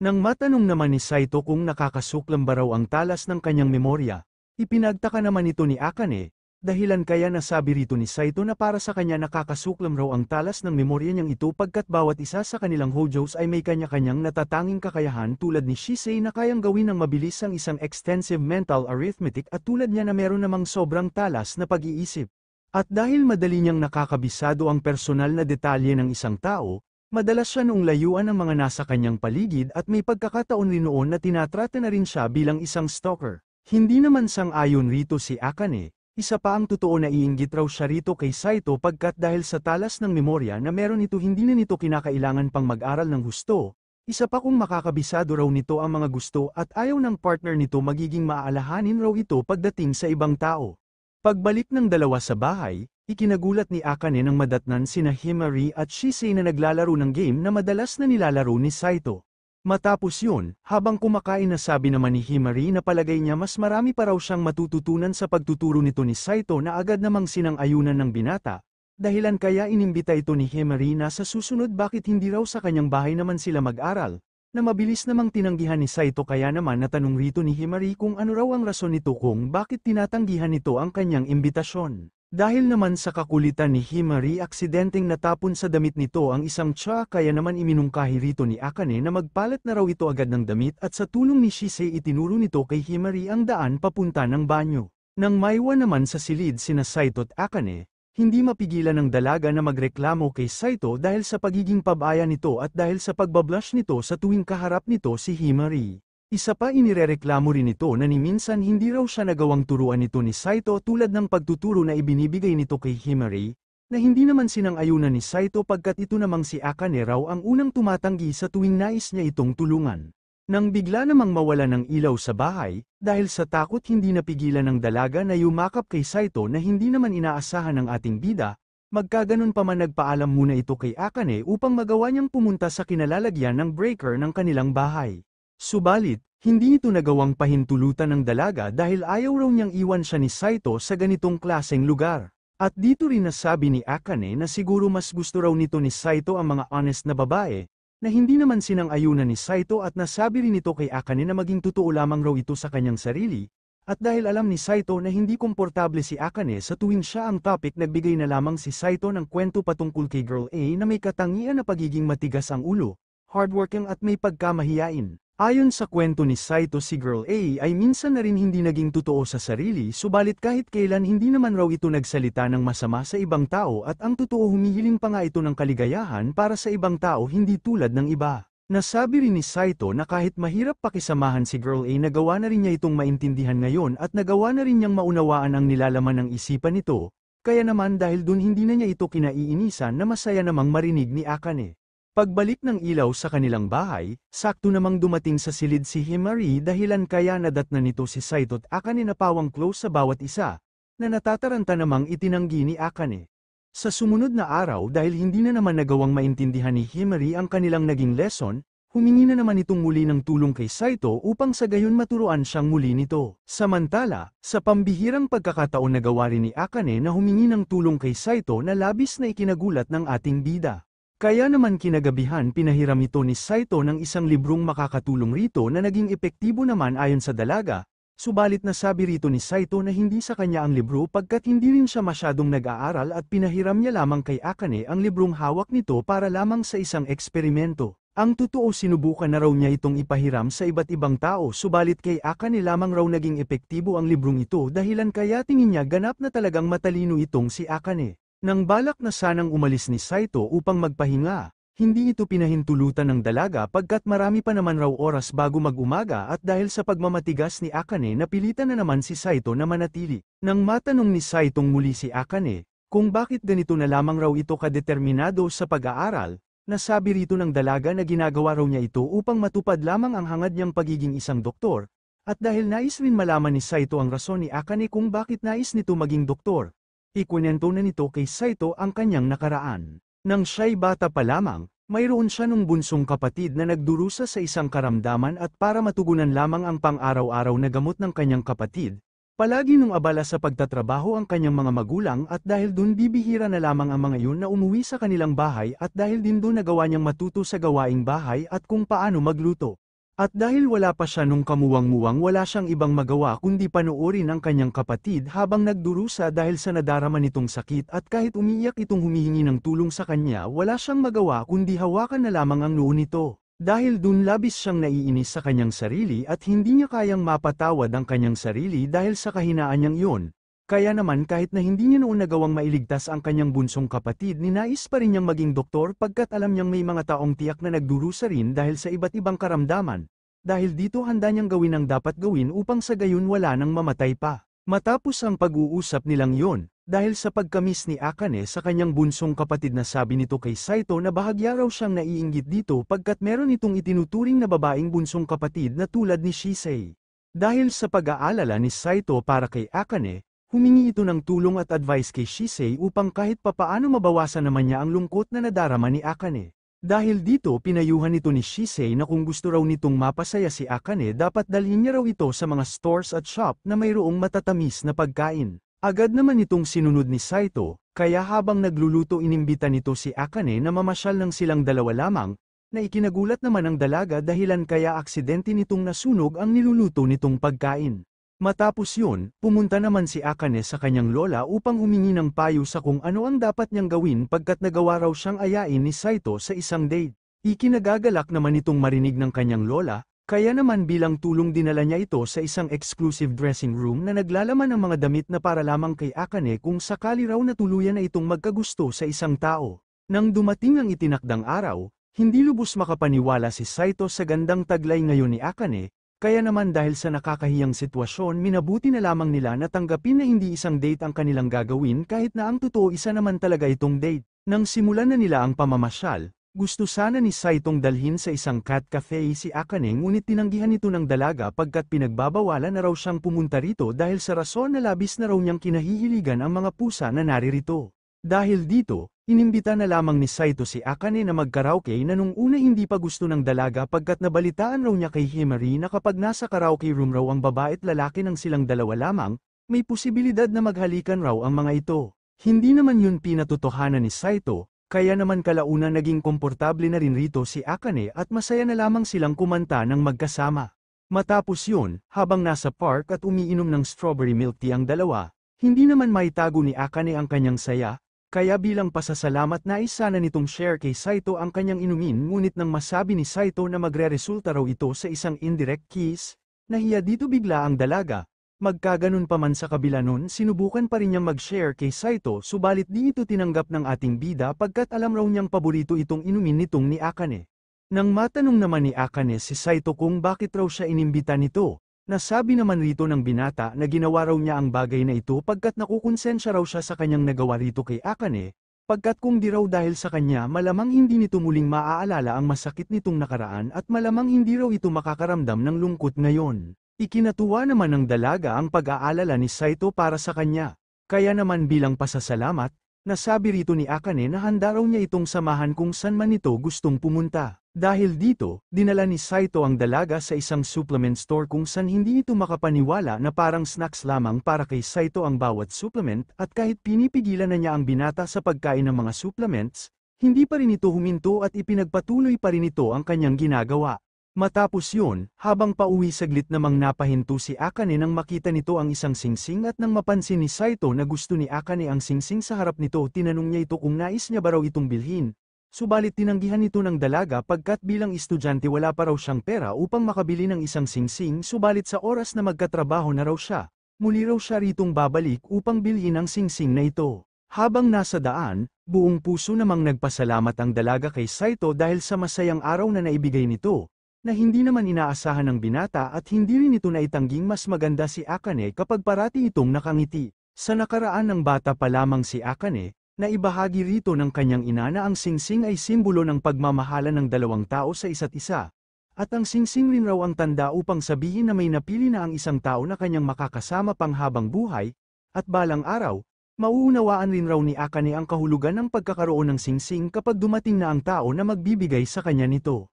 Nang matanong naman ni Saito kung nakakasuklam ba raw ang talas ng kanyang memorya, ipinagtaka naman ito ni Akane, dahilan kaya nasabi rito ni Saito na para sa kanya nakakasuklam raw ang talas ng memorya niyang ito pagkat bawat isa sa kanilang hojos ay may kanya-kanyang natatanging kakayahan tulad ni Shisei na kayang gawin ng mabilis ang isang extensive mental arithmetic at tulad niya na meron namang sobrang talas na pag-iisip. At dahil madali niyang nakakabisado ang personal na detalye ng isang tao, madalas siya noong layuan ng mga nasa kanyang paligid at may pagkakataon rin noon na tinatrata na rin siya bilang isang stalker. Hindi naman sang-ayon rito si Akane. Isa pa ang totoo na iinggit raw siya rito kay Saito pagkat dahil sa talas ng memorya na meron ito hindi na nito kinakailangan pang mag-aral ng husto, isa pa kung makakabisado raw nito ang mga gusto at ayaw ng partner nito magiging maalahanin raw ito pagdating sa ibang tao. Pagbalik ng dalawa sa bahay, ikinagulat ni Akane ng madatnan sina Himari at Shisei na naglalaro ng game na madalas na nilalaro ni Saito. Matapos yun, habang kumakain na sabi naman ni Himari na palagay niya mas marami pa raw siyang matututunan sa pagtuturo nito ni Saito na agad namang sinang-ayunan ng binata, dahilan kaya inimbita ito ni Himari na sa susunod bakit hindi raw sa kanyang bahay naman sila mag-aral, na mabilis namang tinanggihan ni Saito kaya naman natanong rito ni Himari kung ano raw ang rason nito kung bakit tinatanggihan nito ang kanyang imbitasyon. Dahil naman sa kakulitan ni Himari aksidenteng natapon sa damit nito ang isang tsa kaya naman iminungkahi rito ni Akane na magpalit na raw ito agad ng damit at sa tulong ni Shisei itinuro nito kay Himari ang daan papunta ng banyo. Nang maiwan naman sa silid sina Saito at Akane, hindi mapigilan ng dalaga na magreklamo kay Saito dahil sa pagiging pabaya nito at dahil sa pagbablush nito sa tuwing kaharap nito si Himari. Isa pa inirereklamo rin ito na ni minsan hindi raw siya nagawang turuan nito ni Saito tulad ng pagtuturo na ibinibigay nito kay Himari, na hindi naman sinang-ayunan ni Saito pagkat ito namang si Akane raw ang unang tumatanggi sa tuwing nais niya itong tulungan. Nang bigla namang mawala ng ilaw sa bahay, dahil sa takot hindi napigilan ng dalaga na yumakap kay Saito na hindi naman inaasahan ng ating bida, magkaganon pa man nagpaalam muna ito kay Akane upang magawa niyang pumunta sa kinalalagyan ng breaker ng kanilang bahay. Subalit, hindi ito nagawang pahintulutan ng dalaga dahil ayaw raw niyang iwan siya ni Saito sa ganitong klaseng lugar. At dito rin nasabi ni Akane na siguro mas gusto raw nito ni Saito ang mga honest na babae, na hindi naman sinang-ayunan ni Saito at nasabi rin ito kay Akane na maging totoo lamang raw ito sa kanyang sarili, at dahil alam ni Saito na hindi komportable si Akane sa tuwing siya ang topic nagbigay na lamang si Saito ng kwento patungkol kay Girl A na may katangian na pagiging matigas ang ulo, hardworking at may pagkamahiyain. Ayon sa kwento ni Saito si Girl A ay minsan na rin hindi naging totoo sa sarili subalit kahit kailan hindi naman raw ito nagsalita ng masama sa ibang tao at ang totoo humihiling pa nga ito ng kaligayahan para sa ibang tao hindi tulad ng iba. Nasabi rin ni Saito na kahit mahirap pakisamahan si Girl A nagawa na rin niya itong maintindihan ngayon at nagawa na rin niyang maunawaan ang nilalaman ng isipan nito, kaya naman dahil dun hindi na niya ito kinaiinisan na masaya namang marinig ni Akane. Pagbalik ng ilaw sa kanilang bahay, sakto namang dumating sa silid si Himari dahilan kaya nadatnan nito si Saito at Akane na pawang close sa bawat isa, na natataranta namang itinanggi ni Akane. Sa sumunod na araw dahil hindi na naman nagawang maintindihan ni Himari ang kanilang naging lesson, humingi na naman itong muli ng tulong kay Saito upang sa gayon maturuan siyang muli nito. Samantala, sa pambihirang pagkakataon nagawa rin ni Akane na humingi ng tulong kay Saito na labis na ikinagulat ng ating bida. Kaya naman kinagabihan pinahiram ito ni Saito ng isang librong makakatulong rito na naging epektibo naman ayon sa dalaga, subalit nasabi rito ni Saito na hindi sa kanya ang libro pagkat hindi rin siya masyadong nag-aaral at pinahiram niya lamang kay Akane ang librong hawak nito para lamang sa isang eksperimento. Ang totoo sinubukan na raw niya itong ipahiram sa iba't ibang tao subalit kay Akane lamang raw naging epektibo ang librong ito dahilan kaya tingin niya ganap na talagang matalino itong si Akane. Nang balak na sanang umalis ni Saito upang magpahinga, hindi ito pinahintulutan ng dalaga pagkat marami pa naman raw oras bago mag-umaga at dahil sa pagmamatigas ni Akane napilitan na naman si Saito na manatili. Nang matanong ni Saitong muli si Akane, Kung bakit ganito na lamang raw ito kadeterminado sa pag-aaral, nasabi rito ng dalaga na ginagawa raw niya ito upang matupad lamang ang hangad niyang pagiging isang doktor, at dahil nais rin malaman ni Saito ang rason ni Akane kung bakit nais nito maging doktor, ikwento na nito kay Saito ang kanyang nakaraan. Nang siya'y bata pa lamang, mayroon siya nung bunsong kapatid na nagdurusa sa isang karamdaman at para matugunan lamang ang pang-araw-araw na gamot ng kanyang kapatid, palagi nung abala sa pagtatrabaho ang kanyang mga magulang at dahil dun bibihira na lamang ang mga yun na umuwi sa kanilang bahay at dahil din dun nagawa niyang matuto sa gawaing bahay at kung paano magluto. At dahil wala pa siya nung kamuwang-muwang wala siyang ibang magawa kundi panoorin ang kanyang kapatid habang nagdurusa dahil sa nadarama nitong sakit at kahit umiiyak itong humihingi ng tulong sa kanya wala siyang magawa kundi hawakan na lamang ang noo nito. Dahil dun labis siyang naiinis sa kanyang sarili at hindi niya kayang mapatawad ang kanyang sarili dahil sa kahinaan niyang iyon. Kaya naman kahit na hindi niya noon nagawang mailigtas ang kanyang bunsong kapatid ninais pa rin niyang maging doktor pagkat alam niyang may mga taong tiyak na nagdurusa rin dahil sa iba't ibang karamdaman. Dahil dito handa niyang gawin ang dapat gawin upang sa gayon wala nang mamatay pa. Matapos ang pag-uusap nilang yon, dahil sa pagkamis ni Akane sa kanyang bunsong kapatid na sabi nito kay Saito na bahagya raw siyang naiinggit dito pagkat meron itong itinuturing na babaeng bunsong kapatid na tulad ni Shisei. Dahil sa pag-aalala ni Saito para kay Akane, humingi ito ng tulong at advice kay Shisei upang kahit papaano mabawasan naman niya ang lungkot na nadarama ni Akane. Dahil dito pinayuhan ito ni Shisei na kung gusto raw nitong mapasaya si Akane dapat dalhin niya raw ito sa mga stores at shop na mayroong matatamis na pagkain. Agad naman itong sinunod ni Saito, kaya habang nagluluto inimbita nito si Akane na mamasyal ng silang dalawa lamang, na ikinagulat naman ang dalaga dahilan kaya aksidente nitong nasunog ang niluluto nitong pagkain. Matapos yun, pumunta naman si Akane sa kanyang lola upang humingi ng payo sa kung ano ang dapat niyang gawin pagkat nagawa raw siyang ayain ni Saito sa isang date. Ikinagagalak naman itong marinig ng kanyang lola, kaya naman bilang tulong dinala niya ito sa isang exclusive dressing room na naglalaman ng mga damit na para lamang kay Akane kung sakali raw na tuluyan na itong magkagusto sa isang tao. Nang dumating ang itinakdang araw, hindi lubos makapaniwala si Saito sa gandang taglay ngayon ni Akane, kaya naman dahil sa nakakahiyang sitwasyon minabuti na lamang nila na tanggapin na hindi isang date ang kanilang gagawin kahit na ang totoo isa naman talaga itong date. Nang simulan na nila ang pamamasyal, gusto sana ni Saitong dalhin sa isang cat cafe si Akane ngunit tinanggihan ito ng dalaga pagkat pinagbabawalan na raw siyang pumunta rito dahil sa rason na labis na raw niyang kinahihiligan ang mga pusa na naririto. Dahil dito, inimbita na lamang ni Saito si Akane na magkaraoke na nung una hindi pa gusto ng dalaga pagkat nabalitaan raw niya kay Himari na kapag nasa karaoke room raw ang babae at lalaki ng silang dalawa lamang, may posibilidad na maghalikan raw ang mga ito. Hindi naman yun pinatotohanan ni Saito, kaya naman kalaunan naging komportable na rin rito si Akane at masaya na lamang silang kumanta ng magkasama. Matapos yun, habang nasa park at umiinom ng strawberry milk tea ang dalawa, hindi naman maitago ni Akane ang kanyang saya. Kaya bilang pasasalamat nais sana nitong share kay Saito ang kanyang inumin ngunit nang masabi ni Saito na magre-resulta raw ito sa isang indirect kiss, nahiya dito bigla ang dalaga. Magkaganon pa man sa kabila nun sinubukan pa rin niyang mag-share kay Saito subalit di ito tinanggap ng ating bida pagkat alam raw niyang paborito itong inumin nitong ni Akane. Nang matanong naman ni Akane si Saito kung bakit raw siya inimbita nito, nasabi naman rito ng binata na ginawa raw niya ang bagay na ito pagkat nakukonsensya raw siya sa kanyang nagawa rito kay Akane, pagkat kung di raw dahil sa kanya malamang hindi nito muling maaalala ang masakit nitong nakaraan at malamang hindi raw ito makakaramdam ng lungkot ngayon. Ikinatuwa naman ng dalaga ang pag-aalala ni Saito para sa kanya, kaya naman bilang pasasalamat, nasabi rito ni Akane na handa raw niya itong samahan kung saan man ito gustong pumunta. Dahil dito, dinala ni Saito ang dalaga sa isang supplement store kung saan hindi ito makapaniwala na parang snacks lamang para kay Saito ang bawat supplement at kahit pinipigilan na niya ang binata sa pagkain ng mga supplements, hindi pa rin ito huminto at ipinagpatuloy pa rin ito ang kanyang ginagawa. Matapos yun, habang pauwi saglit namang napahinto si Akane nang makita nito ang isang singsing at nang mapansin ni Saito na gusto ni Akane ang singsing sa harap nito tinanong niya ito kung nais niya ba raw itong bilhin. Subalit tinanggihan ito ng dalaga pagkat bilang estudyante wala pa raw siyang pera upang makabili ng isang singsing subalit sa oras na magkatrabaho na raw siya, muli raw siya ritong babalik upang bilhin ang singsing na ito. Habang nasa daan, buong puso namang nagpasalamat ang dalaga kay Saito dahil sa masayang araw na naibigay nito, na hindi naman inaasahan ng binata at hindi rin ito naitangging mas maganda si Akane kapag parati itong nakangiti. Sa nakaraan ng bata pa lamang si Akane, na ibahagi rito ng kanyang ina na ang singsing ay simbolo ng pagmamahalan ng dalawang tao sa isa't isa. At ang singsing rin raw ang tanda upang sabihin na may napili na ang isang tao na kanyang makakasama pang habang buhay, at balang araw, mauunawaan rin raw ni Akane ang kahulugan ng pagkakaroon ng singsing kapag dumating na ang tao na magbibigay sa kanya nito.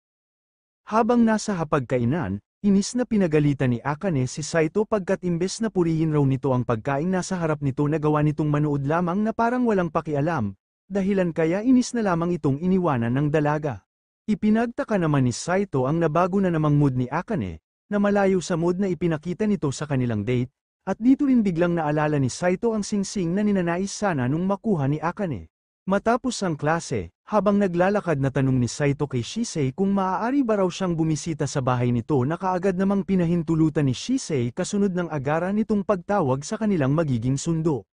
Habang nasa hapagkainan, inis na pinagalitan ni Akane si Saito pagkat imbes na purihin raw nito ang pagkaing nasa harap nito na gawa nitong manood lamang na parang walang pakialam, dahilan kaya inis na lamang itong iniwanan ng dalaga. Ipinagtaka naman ni Saito ang nabago na namang mood ni Akane, na malayo sa mood na ipinakita nito sa kanilang date, at dito rin biglang naalala ni Saito ang singsing na ninanais sana nung makuha ni Akane. Matapos ang klase, habang naglalakad na tanong ni Saito kay Shisei kung maaari ba raw siyang bumisita sa bahay nito na kaagad namang pinahintulutan ni Shisei kasunod ng agara nitong pagtawag sa kanilang magiging sundo.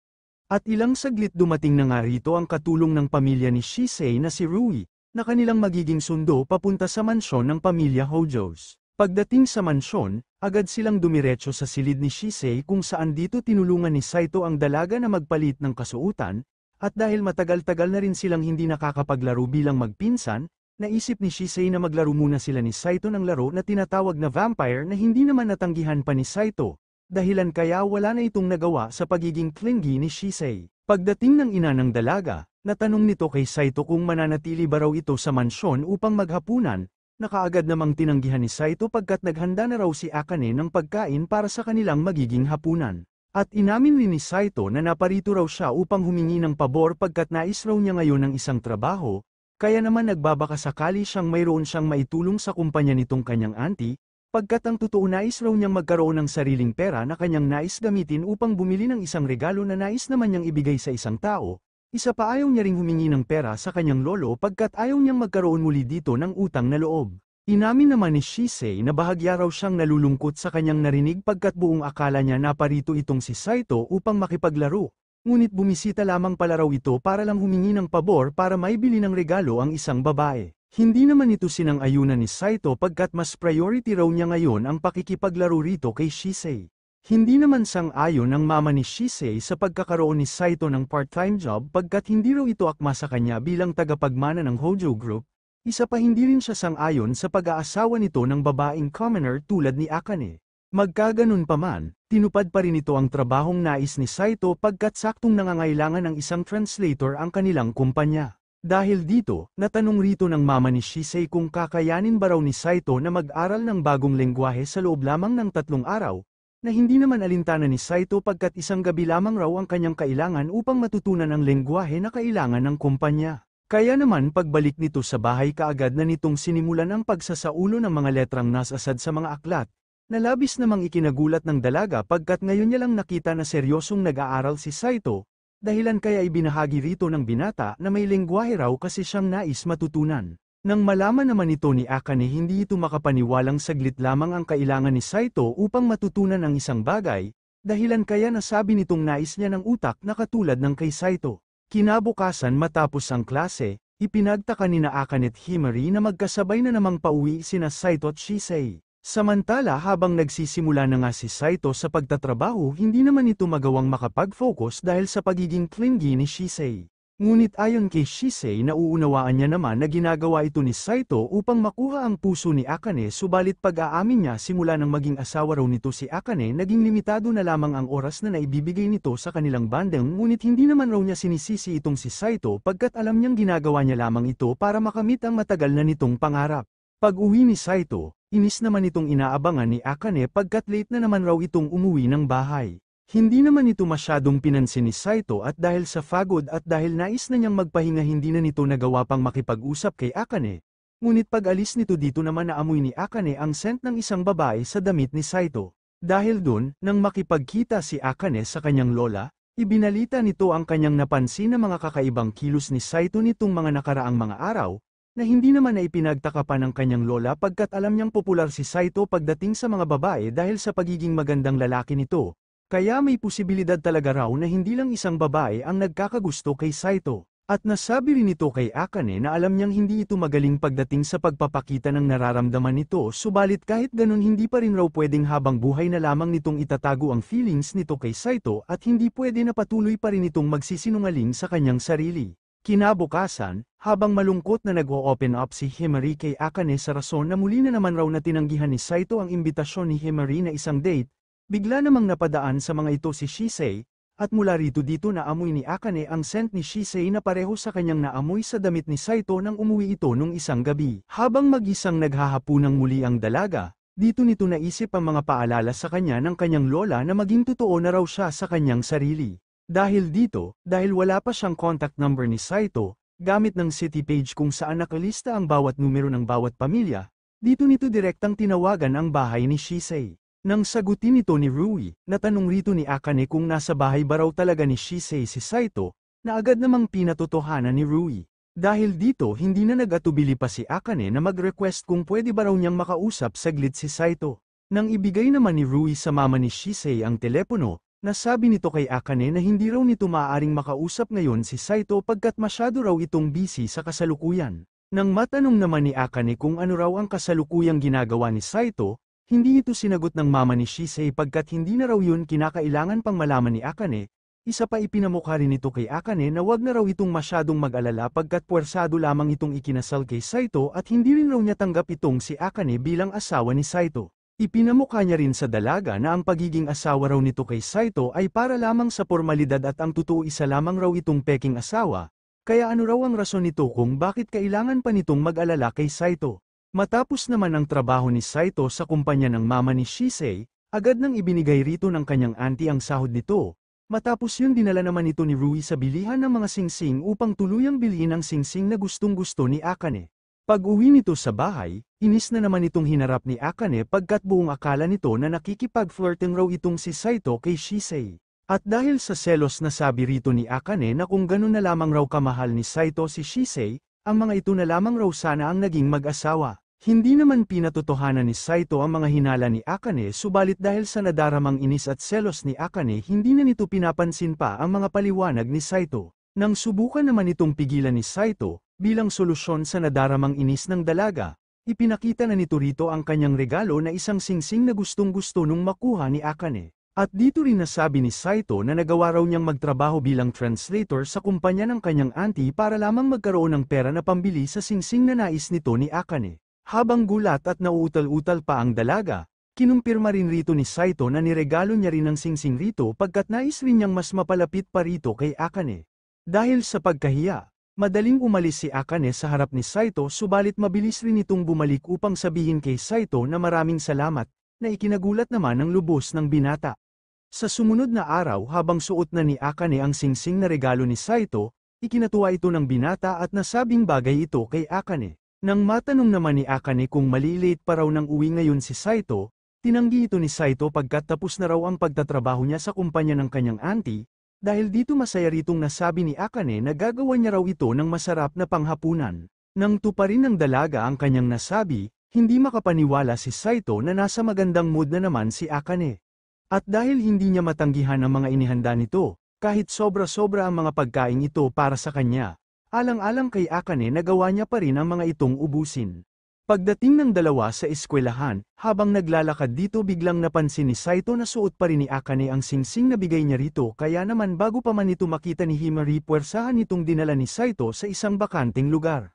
At ilang saglit dumating na nga rito ang katulong ng pamilya ni Shisei na si Rui, na kanilang magiging sundo papunta sa mansyon ng pamilya Hojos. Pagdating sa mansyon, agad silang dumiretso sa silid ni Shisei kung saan dito tinulungan ni Saito ang dalaga na magpalit ng kasuotan, at dahil matagal-tagal na rin silang hindi nakakapaglaro bilang magpinsan, naisip ni Shisei na maglaro muna sila ni Saito ng laro na tinatawag na vampire na hindi naman natanggihan pa ni Saito, dahilan kaya wala na itong nagawa sa pagiging clingy ni Shisei. Pagdating ng ina ng dalaga, natanong nito kay Saito kung mananatili ba raw ito sa mansyon upang maghapunan, na kaagad namang tinanggihan ni Saito pagkat naghanda na raw si Akane ng pagkain para sa kanilang magiging hapunan. At inamin rin ni Saito na naparito raw siya upang humingi ng pabor pagkat nais raw niya ngayon ng isang trabaho, kaya naman nagbabaka sakali siyang mayroon siyang maitulong sa kumpanya nitong kanyang auntie, pagkat ang totoo nais raw niyang magkaroon ng sariling pera na kanyang nais gamitin upang bumili ng isang regalo na nais naman niyang ibigay sa isang tao. Isa pa ayaw niya ring humingi ng pera sa kanyang lolo pagkat ayaw niyang magkaroon muli dito ng utang na loob. Inamin naman ni Shisei na bahagya raw siyang nalulungkot sa kanyang narinig pagkat buong akala niya naparito itong si Saito upang makipaglaro, ngunit bumisita lamang pala raw ito para lang humingi ng pabor para maibili ng regalo ang isang babae. Hindi naman ito sinang-ayunan ni Saito pagkat mas priority raw niya ngayon ang pakikipaglaro rito kay Shisei. Hindi naman sang-ayon ang mama ni Shisei sa pagkakaroon ni Saito ng part-time job pagkat hindi raw ito akma sa kanya bilang tagapagmana ng Hojo Group. Isa pa hindi rin siya sang-ayon sa pag-aasawa nito ng babaeng commoner tulad ni Akane. Magkaganon pa man, tinupad pa rin ito ang trabahong nais ni Saito pagkat saktong nangangailangan ng isang translator ang kanilang kumpanya. Dahil dito, natanong rito ng mama ni Shisei kung kakayanin ba raw ni Saito na mag-aral ng bagong lengguwahe sa loob lamang ng 3 araw, na hindi naman alintana ni Saito pagkat isang gabi lamang raw ang kanyang kailangan upang matutunan ang lengguwahe na kailangan ng kumpanya. Kaya naman pagbalik nito sa bahay kaagad na nitong sinimulan ang pagsasaulo ng mga letrang nasasad sa mga aklat, na labis namang ikinagulat ng dalaga pagkat ngayon niya lang nakita na seryosong nag-aaral si Saito, dahilan kaya ibinahagi rito ng binata na may lengguwahe raw kasi siyang nais matutunan. Nang malaman naman ito ni Akane hindi ito makapaniwalang saglit lamang ang kailangan ni Saito upang matutunan ang isang bagay, dahilan kaya nasabi nitong nais niya ng utak na katulad ng kay Saito. Kinabukasan matapos ang klase, ipinagtaka ni Akane at Himari na magkasabay na namang pauwi sina Saito at Shisei. Samantala habang nagsisimula na nga si Saito sa pagtatrabaho hindi naman ito magawang makapag-focus dahil sa pagiging clingy ni Shisei. Ngunit ayon kay Shisei nauunawaan niya naman na ginagawa ito ni Saito upang makuha ang puso ni Akane subalit pag-aamin niya simula nang maging asawa raw nito si Akane naging limitado na lamang ang oras na naibibigay nito sa kanilang bandeng ngunit hindi naman raw niya sinisisi itong si Saito pagkat alam niyang ginagawa niya lamang ito para makamit ang matagal na nitong pangarap. Pag-uwi ni Saito, inis naman itong inaabangan ni Akane pagkat late na naman raw itong umuwi ng bahay. Hindi naman ito masyadong pinansin ni Saito at dahil sa pagod at dahil nais na niyang magpahinga hindi na nito nagawa pang makipag-usap kay Akane. Ngunit pag-alis nito dito naman naamoy ni Akane ang scent ng isang babae sa damit ni Saito. Dahil dun, nang makipagkita si Akane sa kanyang lola, ibinalita nito ang kanyang napansin na mga kakaibang kilos ni Saito nitong mga nakaraang mga araw, na hindi naman na ipinagtaka pa ng kanyang lola pagkat alam niyang popular si Saito pagdating sa mga babae dahil sa pagiging magandang lalaki nito. Kaya may posibilidad talaga raw na hindi lang isang babae ang nagkakagusto kay Saito. At nasabi rin ito kay Akane na alam niyang hindi ito magaling pagdating sa pagpapakita ng nararamdaman nito, subalit kahit ganun hindi pa rin raw pwedeng habang buhay na lamang nitong itatago ang feelings nito kay Saito at hindi pwede na patuloy pa rin itong magsisinungaling sa kanyang sarili. Kinabukasan, habang malungkot na nag-o-open up si Himari kay Akane sa rason na muli na naman raw na tinanggihan ni Saito ang imbitasyon ni Himari na isang date, bigla namang napadaan sa mga ito si Shisei, at mula rito dito naamoy ni Akane ang scent ni Shisei na pareho sa kanyang naamoy sa damit ni Saito nang umuwi ito nung isang gabi. Habang mag-isang naghahapunang muli ang dalaga, dito nito naisip ang mga paalala sa kanya ng kanyang lola na maging totoo na raw siya sa kanyang sarili. Dahil dito, dahil wala pa siyang contact number ni Saito, gamit ng city page kung saan nakalista ang bawat numero ng bawat pamilya, dito nito direktang tinawagan ang bahay ni Shisei. Nang sagutin ito ni Rui, natanong rito ni Akane kung nasa bahay ba raw talaga ni Shisei si Saito, na agad namang pinatotohanan ni Rui. Dahil dito hindi na nag-atubili pa si Akane na mag-request kung pwede ba raw niyang makausap saglit si Saito. Nang ibigay naman ni Rui sa mama ni Shisei ang telepono, nasabi nito kay Akane na hindi raw nito maaaring makausap ngayon si Saito pagkat masyado raw itong busy sa kasalukuyan. Nang matanong naman ni Akane kung ano raw ang kasalukuyang ginagawa ni Saito, hindi ito sinagot ng mama ni Shisei pagkat hindi na raw yun kinakailangan pang malaman ni Akane. Isa pa ipinamukha rin ito kay Akane na wag na raw itong masyadong mag-alala pagkat puwersado lamang itong ikinasal kay Saito at hindi rin raw niya tanggap itong si Akane bilang asawa ni Saito. Ipinamukha niya rin sa dalaga na ang pagiging asawa raw nito kay Saito ay para lamang sa pormalidad at ang totoo isa lamang raw itong peking asawa, kaya ano raw ang rason nito kung bakit kailangan pa nitong mag-alala kay Saito. Matapos naman ang trabaho ni Saito sa kumpanya ng mama ni Shisei, agad nang ibinigay rito ng kanyang auntie ang sahod nito. Matapos yun dinala naman ito ni Rui sa bilihan ng mga singsing upang tuluyang bilhin ang singsing na gustong-gusto ni Akane. Pag-uwi nito sa bahay, inis na naman itong hinarap ni Akane pagkat buong akala nito na nakikipag-flirting raw itong si Saito kay Shisei. At dahil sa selos na sabi rito ni Akane na kung ganun na lamang raw kamahal ni Saito si Shisei, ang mga ito na lamang raw sana ang naging mag-asawa. Hindi naman pinatotohanan ni Saito ang mga hinala ni Akane subalit dahil sa nadaramang inis at selos ni Akane hindi na nito pinapansin pa ang mga paliwanag ni Saito. Nang subukan naman itong pigilan ni Saito, bilang solusyon sa nadaramang inis ng dalaga, ipinakita na nito rito ang kanyang regalo na isang singsing na gustong-gusto nung makuha ni Akane. At dito rin nasabi ni Saito na nagawa raw niyang magtrabaho bilang translator sa kumpanya ng kanyang auntie para lamang magkaroon ng pera na pambili sa singsing na nais nito ni Akane. Habang gulat at nauutal-utal pa ang dalaga, kinumpirma rin rito ni Saito na niregalo niya rin ang singsing rito pagkat nais rin niyang mas mapalapit pa rito kay Akane. Dahil sa pagkahiya, madaling umalis si Akane sa harap ni Saito subalit mabilis rin itong bumalik upang sabihin kay Saito na maraming salamat, na ikinagulat naman ng lubos ng binata. Sa sumunod na araw habang suot na ni Akane ang singsing na regalo ni Saito, ikinatuwa ito ng binata at nasabing bagay ito kay Akane. Nang matanong naman ni Akane kung malilate pa raw ng uwi ngayon si Saito, tinanggi ito ni Saito pagkat tapos na raw ang pagtatrabaho niya sa kumpanya ng kanyang auntie, dahil dito masaya ritong nasabi ni Akane na gagawa niya raw ito ng masarap na panghapunan. Nang tuparin ng dalaga ang kanyang nasabi, hindi makapaniwala si Saito na nasa magandang mood na naman si Akane. At dahil hindi niya matanggihan ang mga inihanda nito, kahit sobra-sobra ang mga pagkain ito para sa kanya, alang-alang kay Akane nagawa niya pa rin ang mga itong ubusin. Pagdating ng dalawa sa eskwelahan, habang naglalakad dito biglang napansin ni Saito na suot pa rin ni Akane ang singsing na bigay niya rito kaya naman bago pa man ito makita ni Himari puwersahan itong dinala ni Saito sa isang bakanting lugar.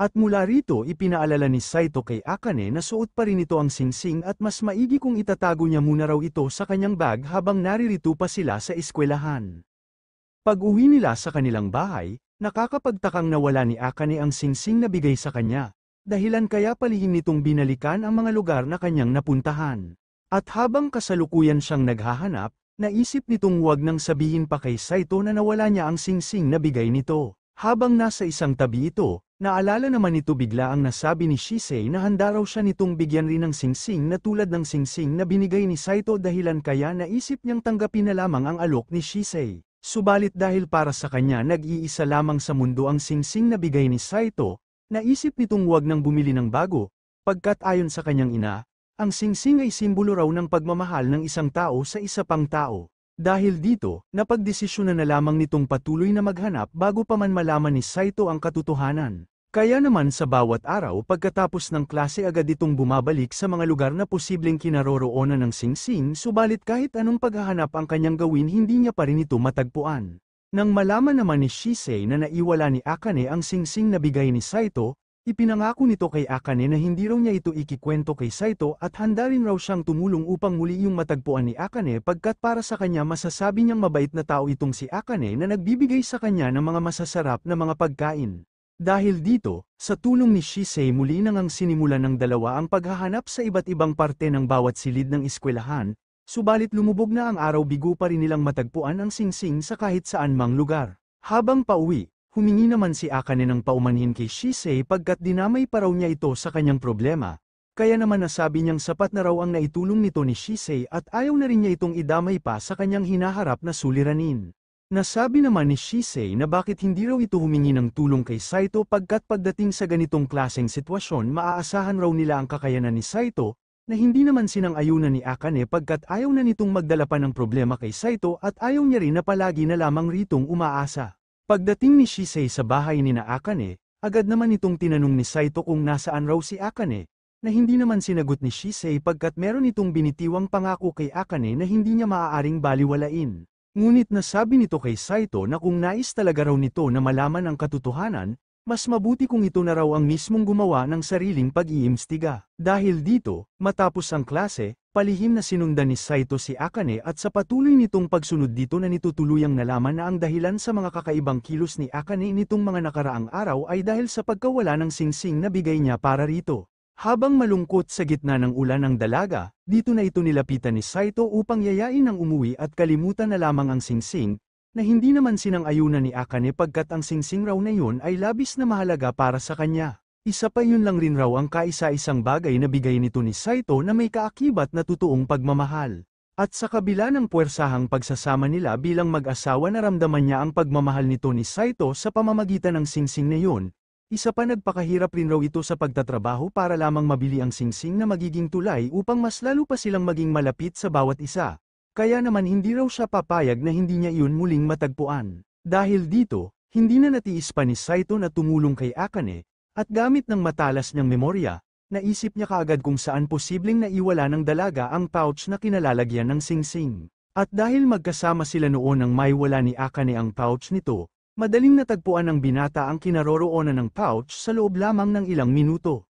At mula rito ipinaalala ni Saito kay Akane na suot pa rin ito ang singsing at mas maigi kung itatago niya muna raw ito sa kanyang bag habang naririto pa sila sa eskwelahan. Pag-uwi nila sa kanilang bahay, nakakapagtakang nawala ni Akane ang singsing na bigay sa kanya, dahilan kaya palihim nitong binalikan ang mga lugar na kanyang napuntahan. At habang kasalukuyan siyang naghahanap, naisip nitong huwag nang sabihin pa kay Saito na nawala niya ang singsing na bigay nito. Habang nasa isang tabi ito, naalala naman nito bigla ang nasabi ni Shisei na handa raw siya nitong bigyan rin ng singsing na tulad ng singsing na binigay ni Saito dahilan kaya naisip niyang tanggapin na lamang ang alok ni Shisei. Subalit dahil para sa kanya nag-iisa lamang sa mundo ang singsing na bigay ni Saito, naisip nitong huwag nang bumili ng bago, pagkat ayon sa kanyang ina, ang singsing ay simbolo raw ng pagmamahal ng isang tao sa isa pang tao. Dahil dito, napagdesisyonan na lamang nitong patuloy na maghanap bago pa man malaman ni Saito ang katotohanan. Kaya naman sa bawat araw pagkatapos ng klase agad itong bumabalik sa mga lugar na posibleng kinaroroonan ng Singsing, subalit kahit anong paghahanap ang kanyang gawin hindi niya pa rin ito matagpuan. Nang malaman naman ni Shisei na naiwala ni Akane ang Singsing na bigay ni Saito, ipinangako nito kay Akane na hindi raw niya ito ikikwento kay Saito at handa rin raw siyang tumulong upang muli yung matagpuan ni Akane pagkat para sa kanya masasabi niyang mabait na tao itong si Akane na nagbibigay sa kanya ng mga masasarap na mga pagkain. Dahil dito, sa tulong ni Shisei muli nang sinimulan ng dalawa ang paghahanap sa iba't ibang parte ng bawat silid ng eskwelahan, subalit lumubog na ang araw bigo pa rin nilang matagpuan ang Singsing sa kahit saan mang lugar. Habang pauwi, humingi naman si Akane ng paumanhin kay Shisei pagkat dinamay pa raw niya ito sa kanyang problema. Kaya naman nasabi niyang sapat na raw ang naitulong nito ni Shisei at ayaw na rin niya itong idamay pa sa kanyang hinaharap na suliranin. Nasabi naman ni Shisei na bakit hindi raw ito humingi ng tulong kay Saito pagkat pagdating sa ganitong klaseng sitwasyon maaasahan raw nila ang kakayanan ni Saito, na hindi naman sinang-ayunan ni Akane pagkat ayaw na nitong magdala pa ng problema kay Saito at ayaw niya rin na palagi na lamang ritong umaasa. Pagdating ni Shisei sa bahay ni Akane, agad naman itong tinanong ni Saito kung nasaan raw si Akane, na hindi naman sinagot ni Shisei pagkat meron itong binitiwang pangako kay Akane na hindi niya maaaring baliwalain. Ngunit nasabi nito kay Saito na kung nais talaga raw nito na malaman ang katotohanan, mas mabuti kung ito na raw ang mismong gumawa ng sariling pag-iimbestiga. Dahil dito, matapos ang klase, palihim na sinundan ni Saito si Akane at sa patuloy nitong pagsunod dito na nitutuluyang nalaman na ang dahilan sa mga kakaibang kilos ni Akane nitong mga nakaraang araw ay dahil sa pagkawala ng singsing na bigay niya para rito. Habang malungkot sa gitna ng ulan ang dalaga, dito na ito nilapitan ni Saito upang yayain ng umuwi at kalimutan na lamang ang singsing, na hindi naman sinang-ayunan ni Akane pagkat ang singsing raw na yun ay labis na mahalaga para sa kanya. Isa pa yun lang rin raw ang kaisa-isang bagay na bigay nito ni Saito na may kaakibat na totoong pagmamahal. At sa kabila ng puwersahang pagsasama nila bilang mag-asawa naramdaman niya ang pagmamahal nito ni Saito sa pamamagitan ng singsing na yun. Isa pa nagpakahirap rin raw ito sa pagtatrabaho para lamang mabili ang singsing na magiging tulay upang mas lalo pa silang maging malapit sa bawat isa. Kaya naman hindi raw siya papayag na hindi niya iyon muling matagpuan. Dahil dito, hindi na natiis pa ni Saito na tumulong kay Akane, at gamit ng matalas niyang memorya, naisip niya kaagad kung saan posibleng naiwala ng dalaga ang pouch na kinalalagyan ng singsing. At dahil magkasama sila noon nang maiwala ni Akane ang pouch nito, madaling natagpuan ng binata ang kinaroroonan ng pouch sa loob lamang ng ilang minuto.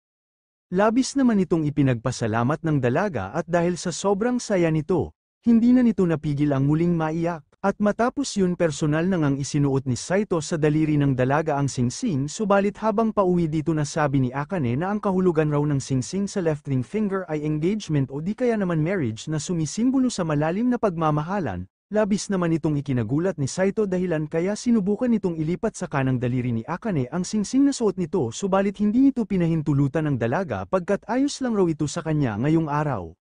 Labis naman itong ipinagpasalamat ng dalaga at dahil sa sobrang saya nito, hindi na nito napigil ang muling maiyak. At matapos yun personal nang ang isinuot ni Saito sa daliri ng dalaga ang singsing subalit habang pauwi dito nasabi ni Akane na ang kahulugan raw ng singsing sa left ring finger ay engagement o di kaya naman marriage na sumisimbolo sa malalim na pagmamahalan. Labis naman itong ikinagulat ni Saito dahilan kaya sinubukan nitong ilipat sa kanang daliri ni Akane ang singsing na suot nito subalit hindi ito pinahintulutan ng dalaga pagkat ayos lang raw ito sa kanya ngayong araw.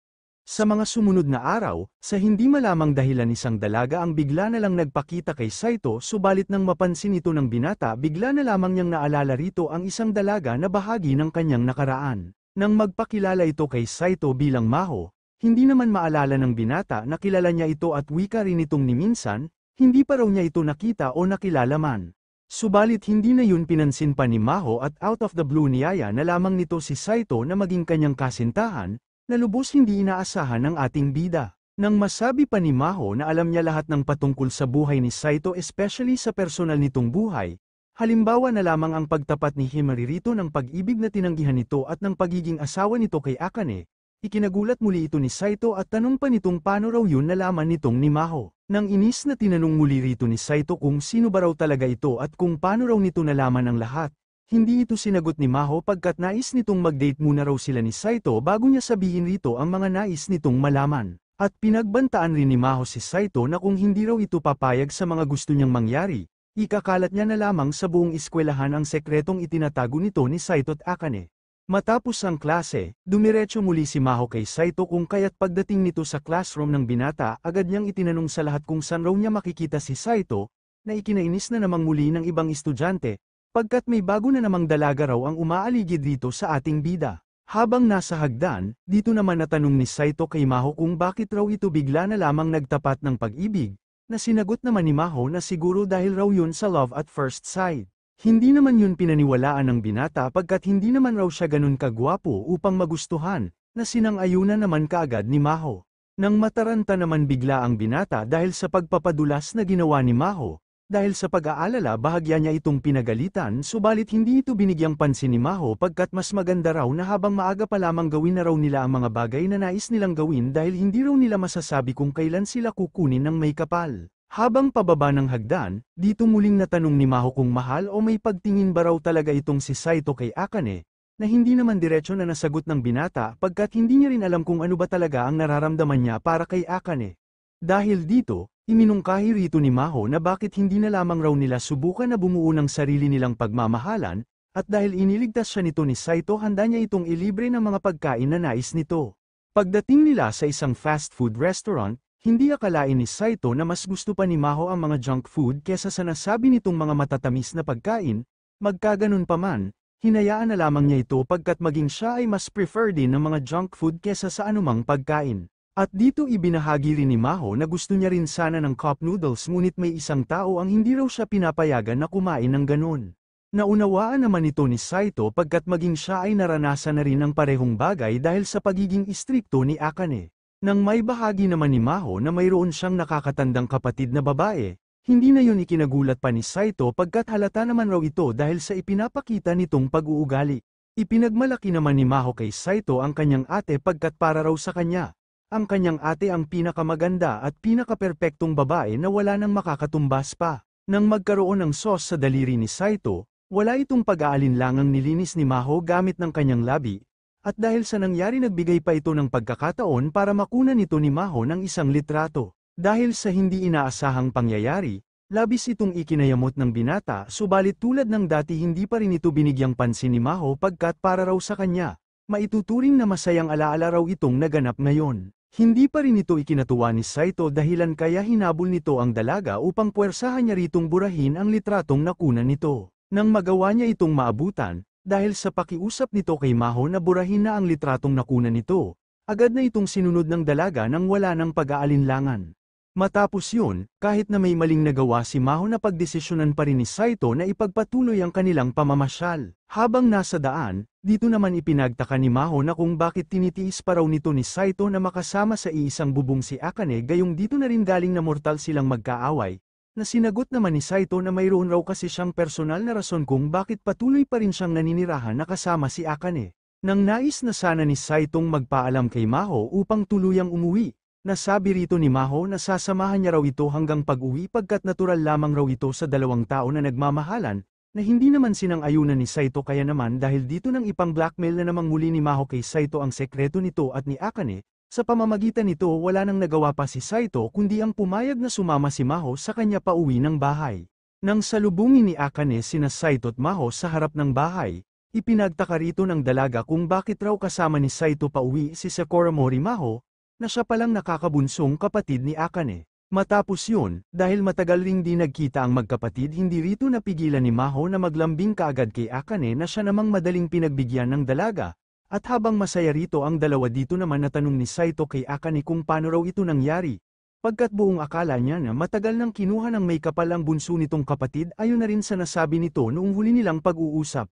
Sa mga sumunod na araw, sa hindi malamang dahilan isang dalaga ang bigla na lang nagpakita kay Saito subalit nang mapansin ito ng binata bigla na lamang niyang naalala rito ang isang dalaga na bahagi ng kanyang nakaraan. Nang magpakilala ito kay Saito bilang Maho, hindi naman maalala ng binata na kilala niya ito at wika rin itong ni minsan, hindi pa raw niya ito nakita o nakilala man. Subalit hindi na yun pinansin pa ni Maho at out of the blue niyaya na lamang nito si Saito na maging kanyang kasintahan, na lubos hindi inaasahan ng ating bida. Nang masabi pa ni Maho na alam niya lahat ng patungkol sa buhay ni Saito especially sa personal nitong buhay, halimbawa na lamang ang pagtapat ni Himari rito ng pag-ibig na tinanggihan nito at ng pagiging asawa nito kay Akane, ikinagulat muli ito ni Saito at tanong pa nitong paano raw yun nalaman nitong ni Maho. Nang inis na tinanong muli rito ni Saito kung sino ba raw talaga ito at kung paano raw nito nalaman ang lahat. Hindi ito sinagot ni Maho pagkat nais nitong mag-date muna raw sila ni Saito bago niya sabihin rito ang mga nais nitong malaman. At pinagbantaan rin ni Maho si Saito na kung hindi raw ito papayag sa mga gusto niyang mangyari, ikakalat niya na lamang sa buong eskwelahan ang sekretong itinatago nito ni Saito at Akane. Matapos ang klase, dumiretso muli si Maho kay Saito kung kaya't pagdating nito sa classroom ng binata agad niyang itinanong sa lahat kung saan raw niya makikita si Saito, na ikinainis na namang muli ng ibang estudyante, pagkat may bago na namang dalaga raw ang umaaligid dito sa ating bida. Habang nasa hagdan, dito naman natanong ni Saito kay Maho kung bakit raw ito bigla na lamang nagtapat ng pag-ibig, na sinagot naman ni Maho na siguro dahil raw yun sa love at first sight. Hindi naman yun pinaniwalaan ng binata pagkat hindi naman raw siya ganun kagwapo upang magustuhan, na sinang-ayunan naman kaagad ni Maho. Nang mataranta naman bigla ang binata dahil sa pagpapadulas na ginawa ni Maho, dahil sa pag-aalala bahagya niya itong pinagalitan subalit hindi ito binigyang pansin ni Maho pagkat mas maganda raw na habang maaga pa lamang gawin na raw nila ang mga bagay na nais nilang gawin dahil hindi raw nila masasabi kung kailan sila kukunin ng may kapal. Habang pababa ng hagdan, dito muling natanong ni Maho kung mahal o may pagtingin ba raw talaga itong si Saito kay Akane, na hindi naman diretsyo na nasagot ng binata pagkat hindi niya rin alam kung ano ba talaga ang nararamdaman niya para kay Akane. Dahil dito, iminungkahi rito ni Maho na bakit hindi na lamang raw nila subukan na bumuo ng sarili nilang pagmamahalan, at dahil iniligtas siya nito ni Saito handa niya itong ilibre ng mga pagkain na nais nito. Pagdating nila sa isang fast food restaurant, hindi akalain ni Saito na mas gusto pa ni Maho ang mga junk food kesa sa nasabi nitong mga matatamis na pagkain, magkaganon pa man, hinayaan na lamang niya ito pagkat maging siya ay mas prefer din ng mga junk food kesa sa anumang pagkain. At dito ibinahagi rin ni Maho na gusto niya rin sana ng cup noodles ngunit may isang tao ang hindi raw siya pinapayagan na kumain ng ganon. Naunawaan naman ito ni Saito pagkat maging siya ay naranasan na rin ang parehong bagay dahil sa pagiging istrikto ni Akane. Nang may bahagi naman ni Maho na mayroon siyang nakakatandang kapatid na babae, hindi na yun ikinagulat pa ni Saito pagkat halata naman raw ito dahil sa ipinapakita nitong pag-uugali. Ipinagmalaki naman ni Maho kay Saito ang kanyang ate pagkat para raw sa kanya. Ang kanyang ate ang pinakamaganda at pinakaperpektong babae na wala nang makakatumbas pa. Nang magkaroon ng sauce sa daliri ni Saito, wala itong pag-aalinlangang nilinis ni Maho gamit ng kanyang labi, at dahil sa nangyari nagbigay pa ito ng pagkakataon para makunan ito ni Maho ng isang litrato. Dahil sa hindi inaasahang pangyayari, labis itong ikinayamot ng binata subalit tulad ng dati hindi pa rin ito binigyang pansin ni Maho pagkat para raw sa kanya, maituturing na masayang alaala raw itong naganap ngayon. Hindi pa rin ito ikinatuwa ni Saito dahilan kaya hinabol nito ang dalaga upang puwersahan niya ritong burahin ang litratong nakunan nito. Nang magawa niya itong maabutan, dahil sa pakiusap nito kay Maho na burahin na ang litratong nakunan nito, agad na itong sinunod ng dalaga nang wala ng pag-aalinlangan. Matapos yun, kahit na may maling nagawa si Maho na pagdesisyonan pa rin ni Saito na ipagpatuloy ang kanilang pamamasyal. Habang nasa daan, dito naman ipinagtaka ni Maho na kung bakit tinitiis pa raw nito ni Saito na makasama sa iisang bubong si Akane gayong dito na rin galing na mortal silang magkaaway, na sinagot naman ni Saito na mayroon raw kasi siyang personal na rason kung bakit patuloy pa rin siyang naninirahan na kasama si Akane. Nang nais na sana ni Saitong magpaalam kay Maho upang tuluyang umuwi, nasabi rito ni Maho na sasamahan niya raw ito hanggang pag-uwi pagkat natural lamang raw ito sa dalawang tao na nagmamahalan, na hindi naman sinang-ayunan ni Saito kaya naman dahil dito nang ipang-blackmail na namang muli ni Maho kay Saito ang sekreto nito at ni Akane, sa pamamagitan nito wala nang nagawa pa si Saito kundi ang pumayag na sumama si Maho sa kanya pauwi ng bahay. Nang salubungin ni Akane sina Saito at Maho sa harap ng bahay, ipinagtaka rito ng dalaga kung bakit raw kasama ni Saito pauwi si Sakura Morimaho, na siya palang nakakabunsong kapatid ni Akane. Matapos yun, dahil matagal ring di nagkita ang magkapatid hindi rito napigilan ni Maho na maglambing kaagad kay Akane na siya namang madaling pinagbigyan ng dalaga, at habang masaya rito ang dalawa dito naman natanong ni Saito kay Akane kung paano raw ito nangyari. Pagkat buong akala niya na matagal nang kinuha ng may kapal ang bunso nitong kapatid ayon na rin sa nasabi nito noong huli nilang pag-uusap.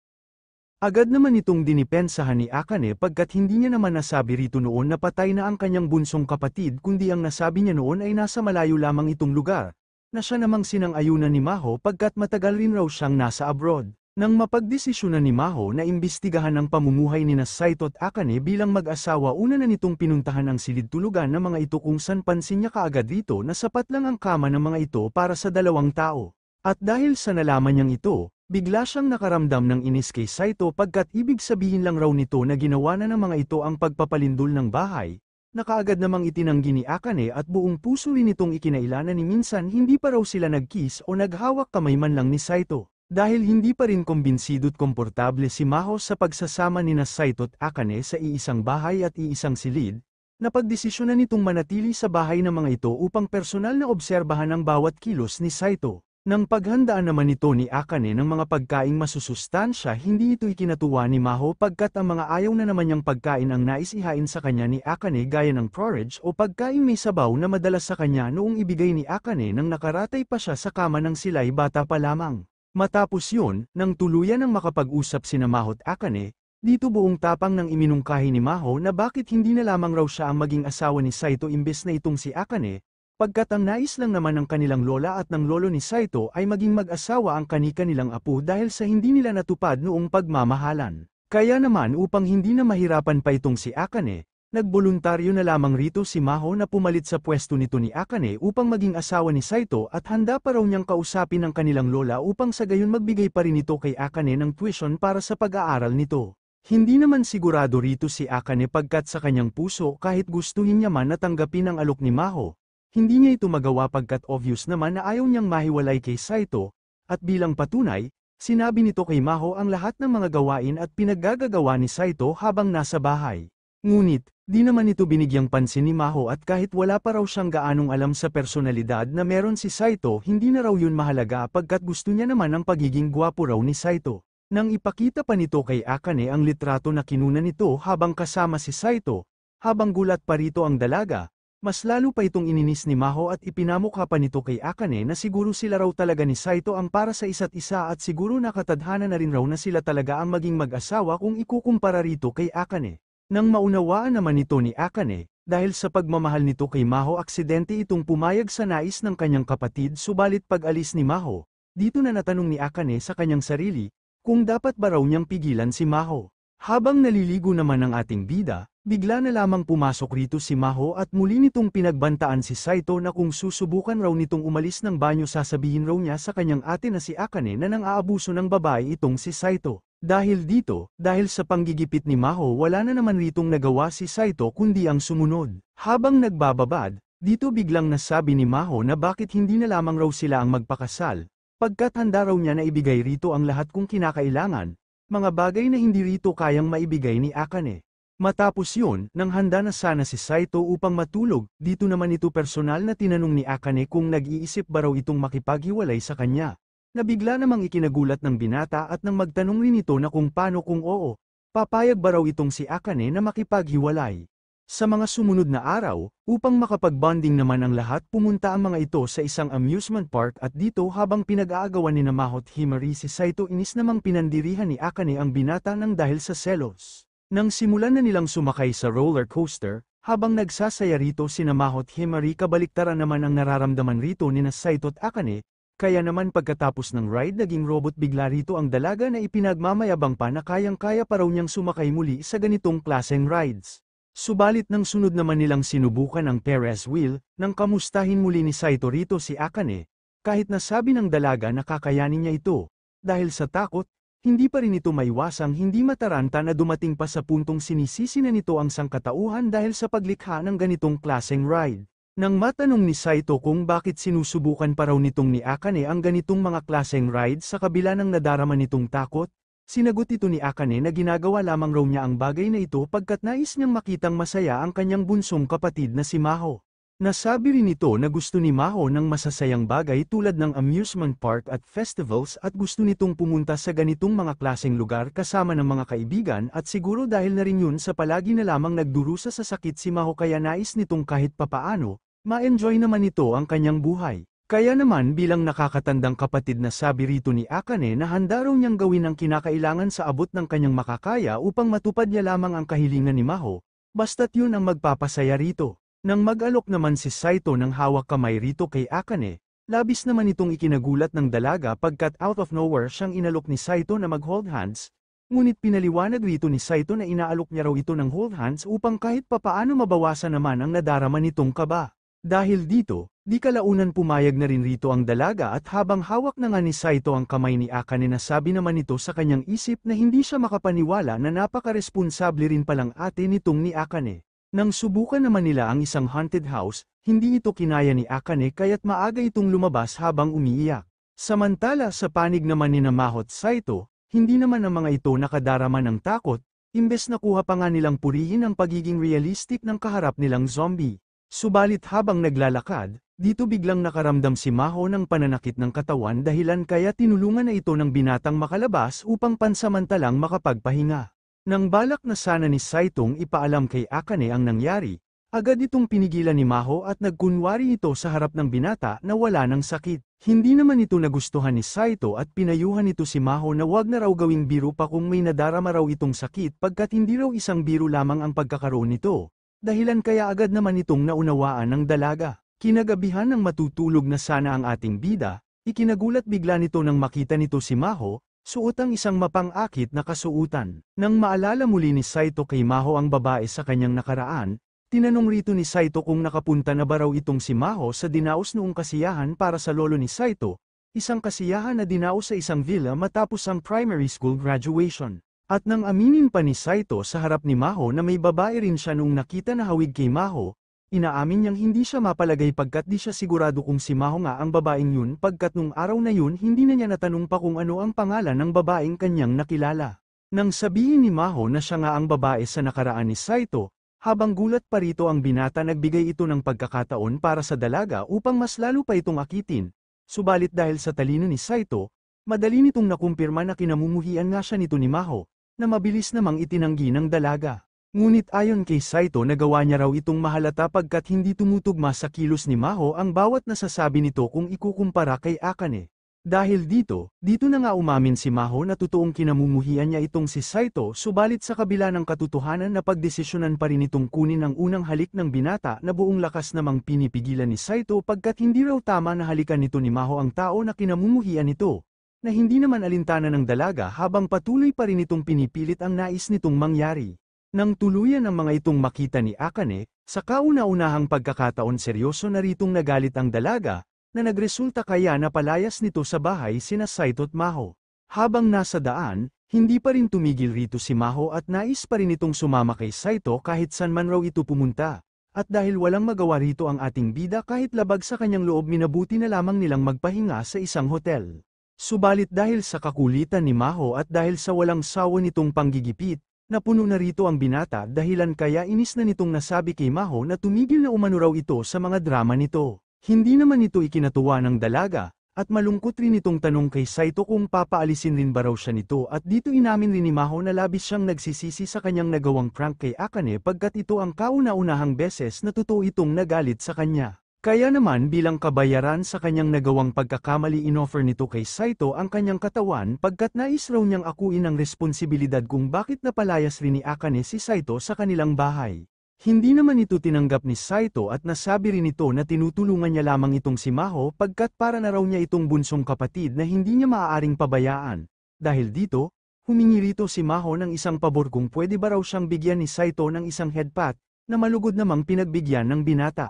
Agad naman itong dinipensahan ni Akane pagkat hindi niya naman nasabi rito noon na patay na ang kanyang bunsong kapatid kundi ang nasabi niya noon ay nasa malayo lamang itong lugar, na siya namang sinang-ayunan ni Maho pagkat matagal rin raw siyang nasa abroad. Nang mapagdesisyonan ni Maho na imbestigahan ang pamumuhay ni Saito at Akane bilang mag-asawa una na nitong pinuntahan ang silid tulugan ng mga ito kung saan pansin niya kaagad dito na sapat lang ang kama ng mga ito para sa dalawang tao. At dahil sa nalaman niyang ito, bigla siyang nakaramdam ng inis kay Saito pagkat ibig sabihin lang raw nito na ginawa na ng mga ito ang pagpapalindol ng bahay, na kaagad namang itinanggi ni Akane at buong puso rin itong ikinailanan ni minsan hindi pa raw sila nag-kiss o naghawak kamay man lang ni Saito. Dahil hindi pa rin kumbinsido't komportable si Maho sa pagsasama ni Saito at Akane sa iisang bahay at iisang silid, napagdesisyonan nitong manatili sa bahay ng mga ito upang personal na obserbahan ang bawat kilos ni Saito. Nang paghandaan naman ito ni Akane ng mga pagkaing masusustansya, hindi ito ikinatuwa ni Maho pagkat ang mga ayaw na naman niyang pagkain ang nais ihain sa kanya ni Akane gaya ng porridge o pagkain may sabaw na madalas sa kanya noong ibigay ni Akane nang nakaratay pa siya sa kama ng sila'y bata pa lamang. Matapos yun, nang tuluyan ng makapag-usap sina Maho at Akane, dito buong tapang nang iminungkahi ni Maho na bakit hindi na lamang raw siya ang maging asawa ni Saito imbes na itong si Akane, pagkat ang nais lang naman ng kanilang lola at ng lolo ni Saito ay maging mag-asawa ang kani-kanilang apo dahil sa hindi nila natupad noong pagmamahalan. Kaya naman upang hindi na mahirapan pa itong si Akane, nagboluntaryo na lamang rito si Maho na pumalit sa pwesto nito ni Akane upang maging asawa ni Saito at handa pa raw niyang kausapin ang kanilang lola upang sa gayon magbigay pa rin ito kay Akane ng tuition para sa pag-aaral nito. Hindi naman sigurado rito si Akane pagkat sa kanyang puso kahit gustuhin niya man na tanggapin ang alok ni Maho, hindi niya ito magawa pagkat obvious naman na ayaw niyang mahiwalay kay Saito, at bilang patunay, sinabi nito kay Maho ang lahat ng mga gawain at pinaggagawa ni Saito habang nasa bahay. Ngunit, di naman ito binigyang pansin ni Maho at kahit wala pa raw siyang gaanong alam sa personalidad na meron si Saito, hindi na raw yun mahalaga pagkat gusto niya naman ang pagiging gwapo raw ni Saito. Nang ipakita pa nito kay Akane ang litrato na kinuna nito habang kasama si Saito, habang gulat pa rito ang dalaga, mas lalo pa itong ininis ni Maho at ipinamukha pa nito kay Akane na siguro sila raw talaga ni Saito ang para sa isa't isa at siguro nakatadhana na rin raw na sila talaga ang maging mag-asawa kung ikukumpara rito kay Akane. Nang maunawaan naman ito ni Akane, dahil sa pagmamahal nito kay Maho aksidente itong pumayag sa nais ng kanyang kapatid subalit pag-alis ni Maho, dito na natanong ni Akane sa kanyang sarili, kung dapat ba raw niyang pigilan si Maho. Habang naliligo naman ang ating bida, bigla na lamang pumasok rito si Maho at muli nitong pinagbantaan si Saito na kung susubukan raw nitong umalis ng banyo sasabihin raw niya sa kanyang ate na si Akane na nang-aabuso ng babae itong si Saito. Dahil dito, dahil sa panggigipit ni Maho wala na naman ritong nagawa si Saito kundi ang sumunod. Habang nagbababad, dito biglang nasabi ni Maho na bakit hindi na lamang raw sila ang magpakasal, pagkat handa raw niya na ibigay rito ang lahat kung kinakailangan, mga bagay na hindi rito kayang maibigay ni Akane. Matapos yun, nang handa na sana si Saito upang matulog, dito naman ito personal na tinanong ni Akane kung nag-iisip ba raw itong makipaghiwalay sa kanya. Nabigla namang ikinagulat ng binata at nang magtanong rin ito na kung paano kung oo, papayag ba raw itong si Akane na makipaghiwalay. Sa mga sumunod na araw, upang makapag-bonding naman ang lahat pumunta ang mga ito sa isang amusement park at dito habang pinag-aagawan ni Maho at Himari si Saito inis namang pinandirihan ni Akane ang binata nang dahil sa selos. Nang simulan na nilang sumakay sa roller coaster, habang nagsasaya rito sina Maho at Himari kabaliktaran naman ang nararamdaman rito ni Saito at Akane, kaya naman pagkatapos ng ride naging robot bigla rito ang dalaga na ipinagmamayabang pa na kayang-kaya pa raw niyang sumakay muli sa ganitong klaseng rides. Subalit nang sunod naman nilang sinubukan ang Ferris wheel, nang kamustahin muli ni Saito rito si Akane, kahit nasabi ng dalaga na kakayanin niya ito, dahil sa takot, hindi pa rin ito maiwasang hindi mataranta na dumating pa sa puntong sinisisi na nito ang sangkatauhan dahil sa paglikha ng ganitong klaseng ride. Nang matanong ni Saito kung bakit sinusubukan pa raw nitong ni Akane ang ganitong mga klaseng ride sa kabila ng nadarama nitong takot, sinagot ito ni Akane na ginagawa lamang raw niya ang bagay na ito pagkat nais niyang makitang masaya ang kanyang bunsong kapatid na si Maho. Nasabi rin ito na gusto ni Maho ng masasayang bagay tulad ng amusement park at festivals at gusto nitong pumunta sa ganitong mga klaseng lugar kasama ng mga kaibigan at siguro dahil na rin yun sa palagi na lamang nagdurusa sa sakit si Maho kaya nais nitong kahit papaano, ma-enjoy naman ito ang kanyang buhay. Kaya naman bilang nakakatandang kapatid na sabi rito ni Akane na handa raw niyang gawin ang kinakailangan sa abot ng kanyang makakaya upang matupad niya lamang ang kahilingan ni Maho, basta't yun ang magpapasaya rito. Nang mag-alok naman si Saito ng hawak kamay rito kay Akane, labis naman itong ikinagulat ng dalaga pagkat out of nowhere siyang inalok ni Saito na mag-hold hands, ngunit pinaliwanag rito ni Saito na inaalok niya raw ito ng hold hands upang kahit papaano mabawasan naman ang nadarama nitong kaba. Dahil dito, di kalaunan pumayag na rin rito ang dalaga at habang hawak na nga ni Saito ang kamay ni Akane nasabi naman ito sa kanyang isip na hindi siya makapaniwala na napaka-responsable rin palang ate nitong ni Akane. Nang subukan naman nila ang isang haunted house, hindi ito kinaya ni Akane kaya't maaga itong lumabas habang umiiyak. Samantala sa panig naman ni Maho at Saito, hindi naman ang mga ito nakadarama ng takot, imbes nakuha pa nga nilang purihin ang pagiging realistic ng kaharap nilang zombie. Subalit habang naglalakad, Dito biglang nakaramdam si Maho ng pananakit ng katawan dahilan kaya tinulungan na ito ng binatang makalabas upang pansamantalang makapagpahinga. Nang balak na sana ni Saitong ipaalam kay Akane ang nangyari, agad itong pinigilan ni Maho at nagkunwari ito sa harap ng binata na wala ng sakit. Hindi naman ito nagustuhan ni Saito at pinayuhan ito si Maho na wag na raw gawing biro pa kung may nadarama raw itong sakit pagkat hindi raw isang biro lamang ang pagkakaroon nito. Dahilan kaya agad naman itong naunawaan ng dalaga. Kinagabihan ng matutulog na sana ang ating bida, ikinagulat bigla nito nang makita nito si Maho, suot ang isang mapang-akit na kasuutan. Nang maalala muli ni Saito kay Maho ang babae sa kanyang nakaraan, tinanong rito ni Saito kung nakapunta na ba raw itong si Maho sa dinaos noong kasiyahan para sa lolo ni Saito, isang kasiyahan na dinaos sa isang villa matapos ang primary school graduation. At nang aminin pa ni Saito sa harap ni Maho na may babae rin siya noong nakita na hawig kay Maho, inaamin niyang hindi siya mapalagay pagkat di siya sigurado kung si Maho nga ang babaeng yun pagkat nung araw na yun hindi na niya natanong pa kung ano ang pangalan ng babaeng kanyang nakilala. Nang sabihin ni Maho na siya nga ang babae sa nakaraan ni Saito, habang gulat pa rito ang binata nagbigay ito ng pagkakataon para sa dalaga upang mas lalo pa itong akitin. Subalit dahil sa talino ni Saito, madali nitong nakumpirma na kinamumuhian nga siya nito ni Maho, na mabilis namang itinanggi ng dalaga. Ngunit ayon kay Saito nagawa niya raw itong mahalata pagkat hindi tumutugma sa kilos ni Maho ang bawat nasasabi nito kung ikukumpara kay Akane. Dahil dito na nga umamin si Maho na totoong kinamumuhian niya itong si Saito subalit sa kabila ng katotohanan na pagdesisyonan pa rin itong kunin ang unang halik ng binata na buong lakas namang pinipigilan ni Saito pagkat hindi raw tama na halikan nito ni Maho ang tao na kinamumuhian nito, na hindi naman alintana ng dalaga habang patuloy pa rin itong pinipilit ang nais nitong mangyari. Nang tuluyan ang mga itong makita ni Akane, sa kauna-unahang pagkakataon seryoso na ritong nagalit ang dalaga, na nagresulta kaya na palayas nito sa bahay sina Saito at Maho. Habang nasa daan, hindi pa rin tumigil rito si Maho at nais pa rin itong sumama kay Saito kahit saan man raw ito pumunta. At dahil walang magawa rito ang ating bida kahit labag sa kanyang loob minabuti na lamang nilang magpahinga sa isang hotel. Subalit dahil sa kakulitan ni Maho at dahil sa walang sawa nitong panggigipit, napuno na rito ang binata dahilan kaya inis na nitong nasabi kay Maho na tumigil na umano raw ito sa mga drama nito. Hindi naman ito ikinatuwa ng dalaga, at malungkot rin itong tanong kay Saito kung papaalisin rin ba raw siya nito at dito inamin rin ni Maho na labis siyang nagsisisi sa kanyang nagawang prank kay Akane pagkat ito ang kauna-unahang beses na totoo itong nagalit sa kanya. Kaya naman bilang kabayaran sa kanyang nagawang pagkakamali inoffer nito kay Saito ang kanyang katawan pagkat nais raw niyang akuin ang responsibilidad kung bakit napalayas rin ni Akane si Saito sa kanilang bahay. Hindi naman ito tinanggap ni Saito at nasabi rin ito na tinutulungan niya lamang itong si Maho pagkat para na raw niya itong bunsong kapatid na hindi niya maaaring pabayaan. Dahil dito, humingi rito si Maho ng isang pabor kung pwede ba raw siyang bigyan ni Saito ng isang headpat, na malugod namang pinagbigyan ng binata.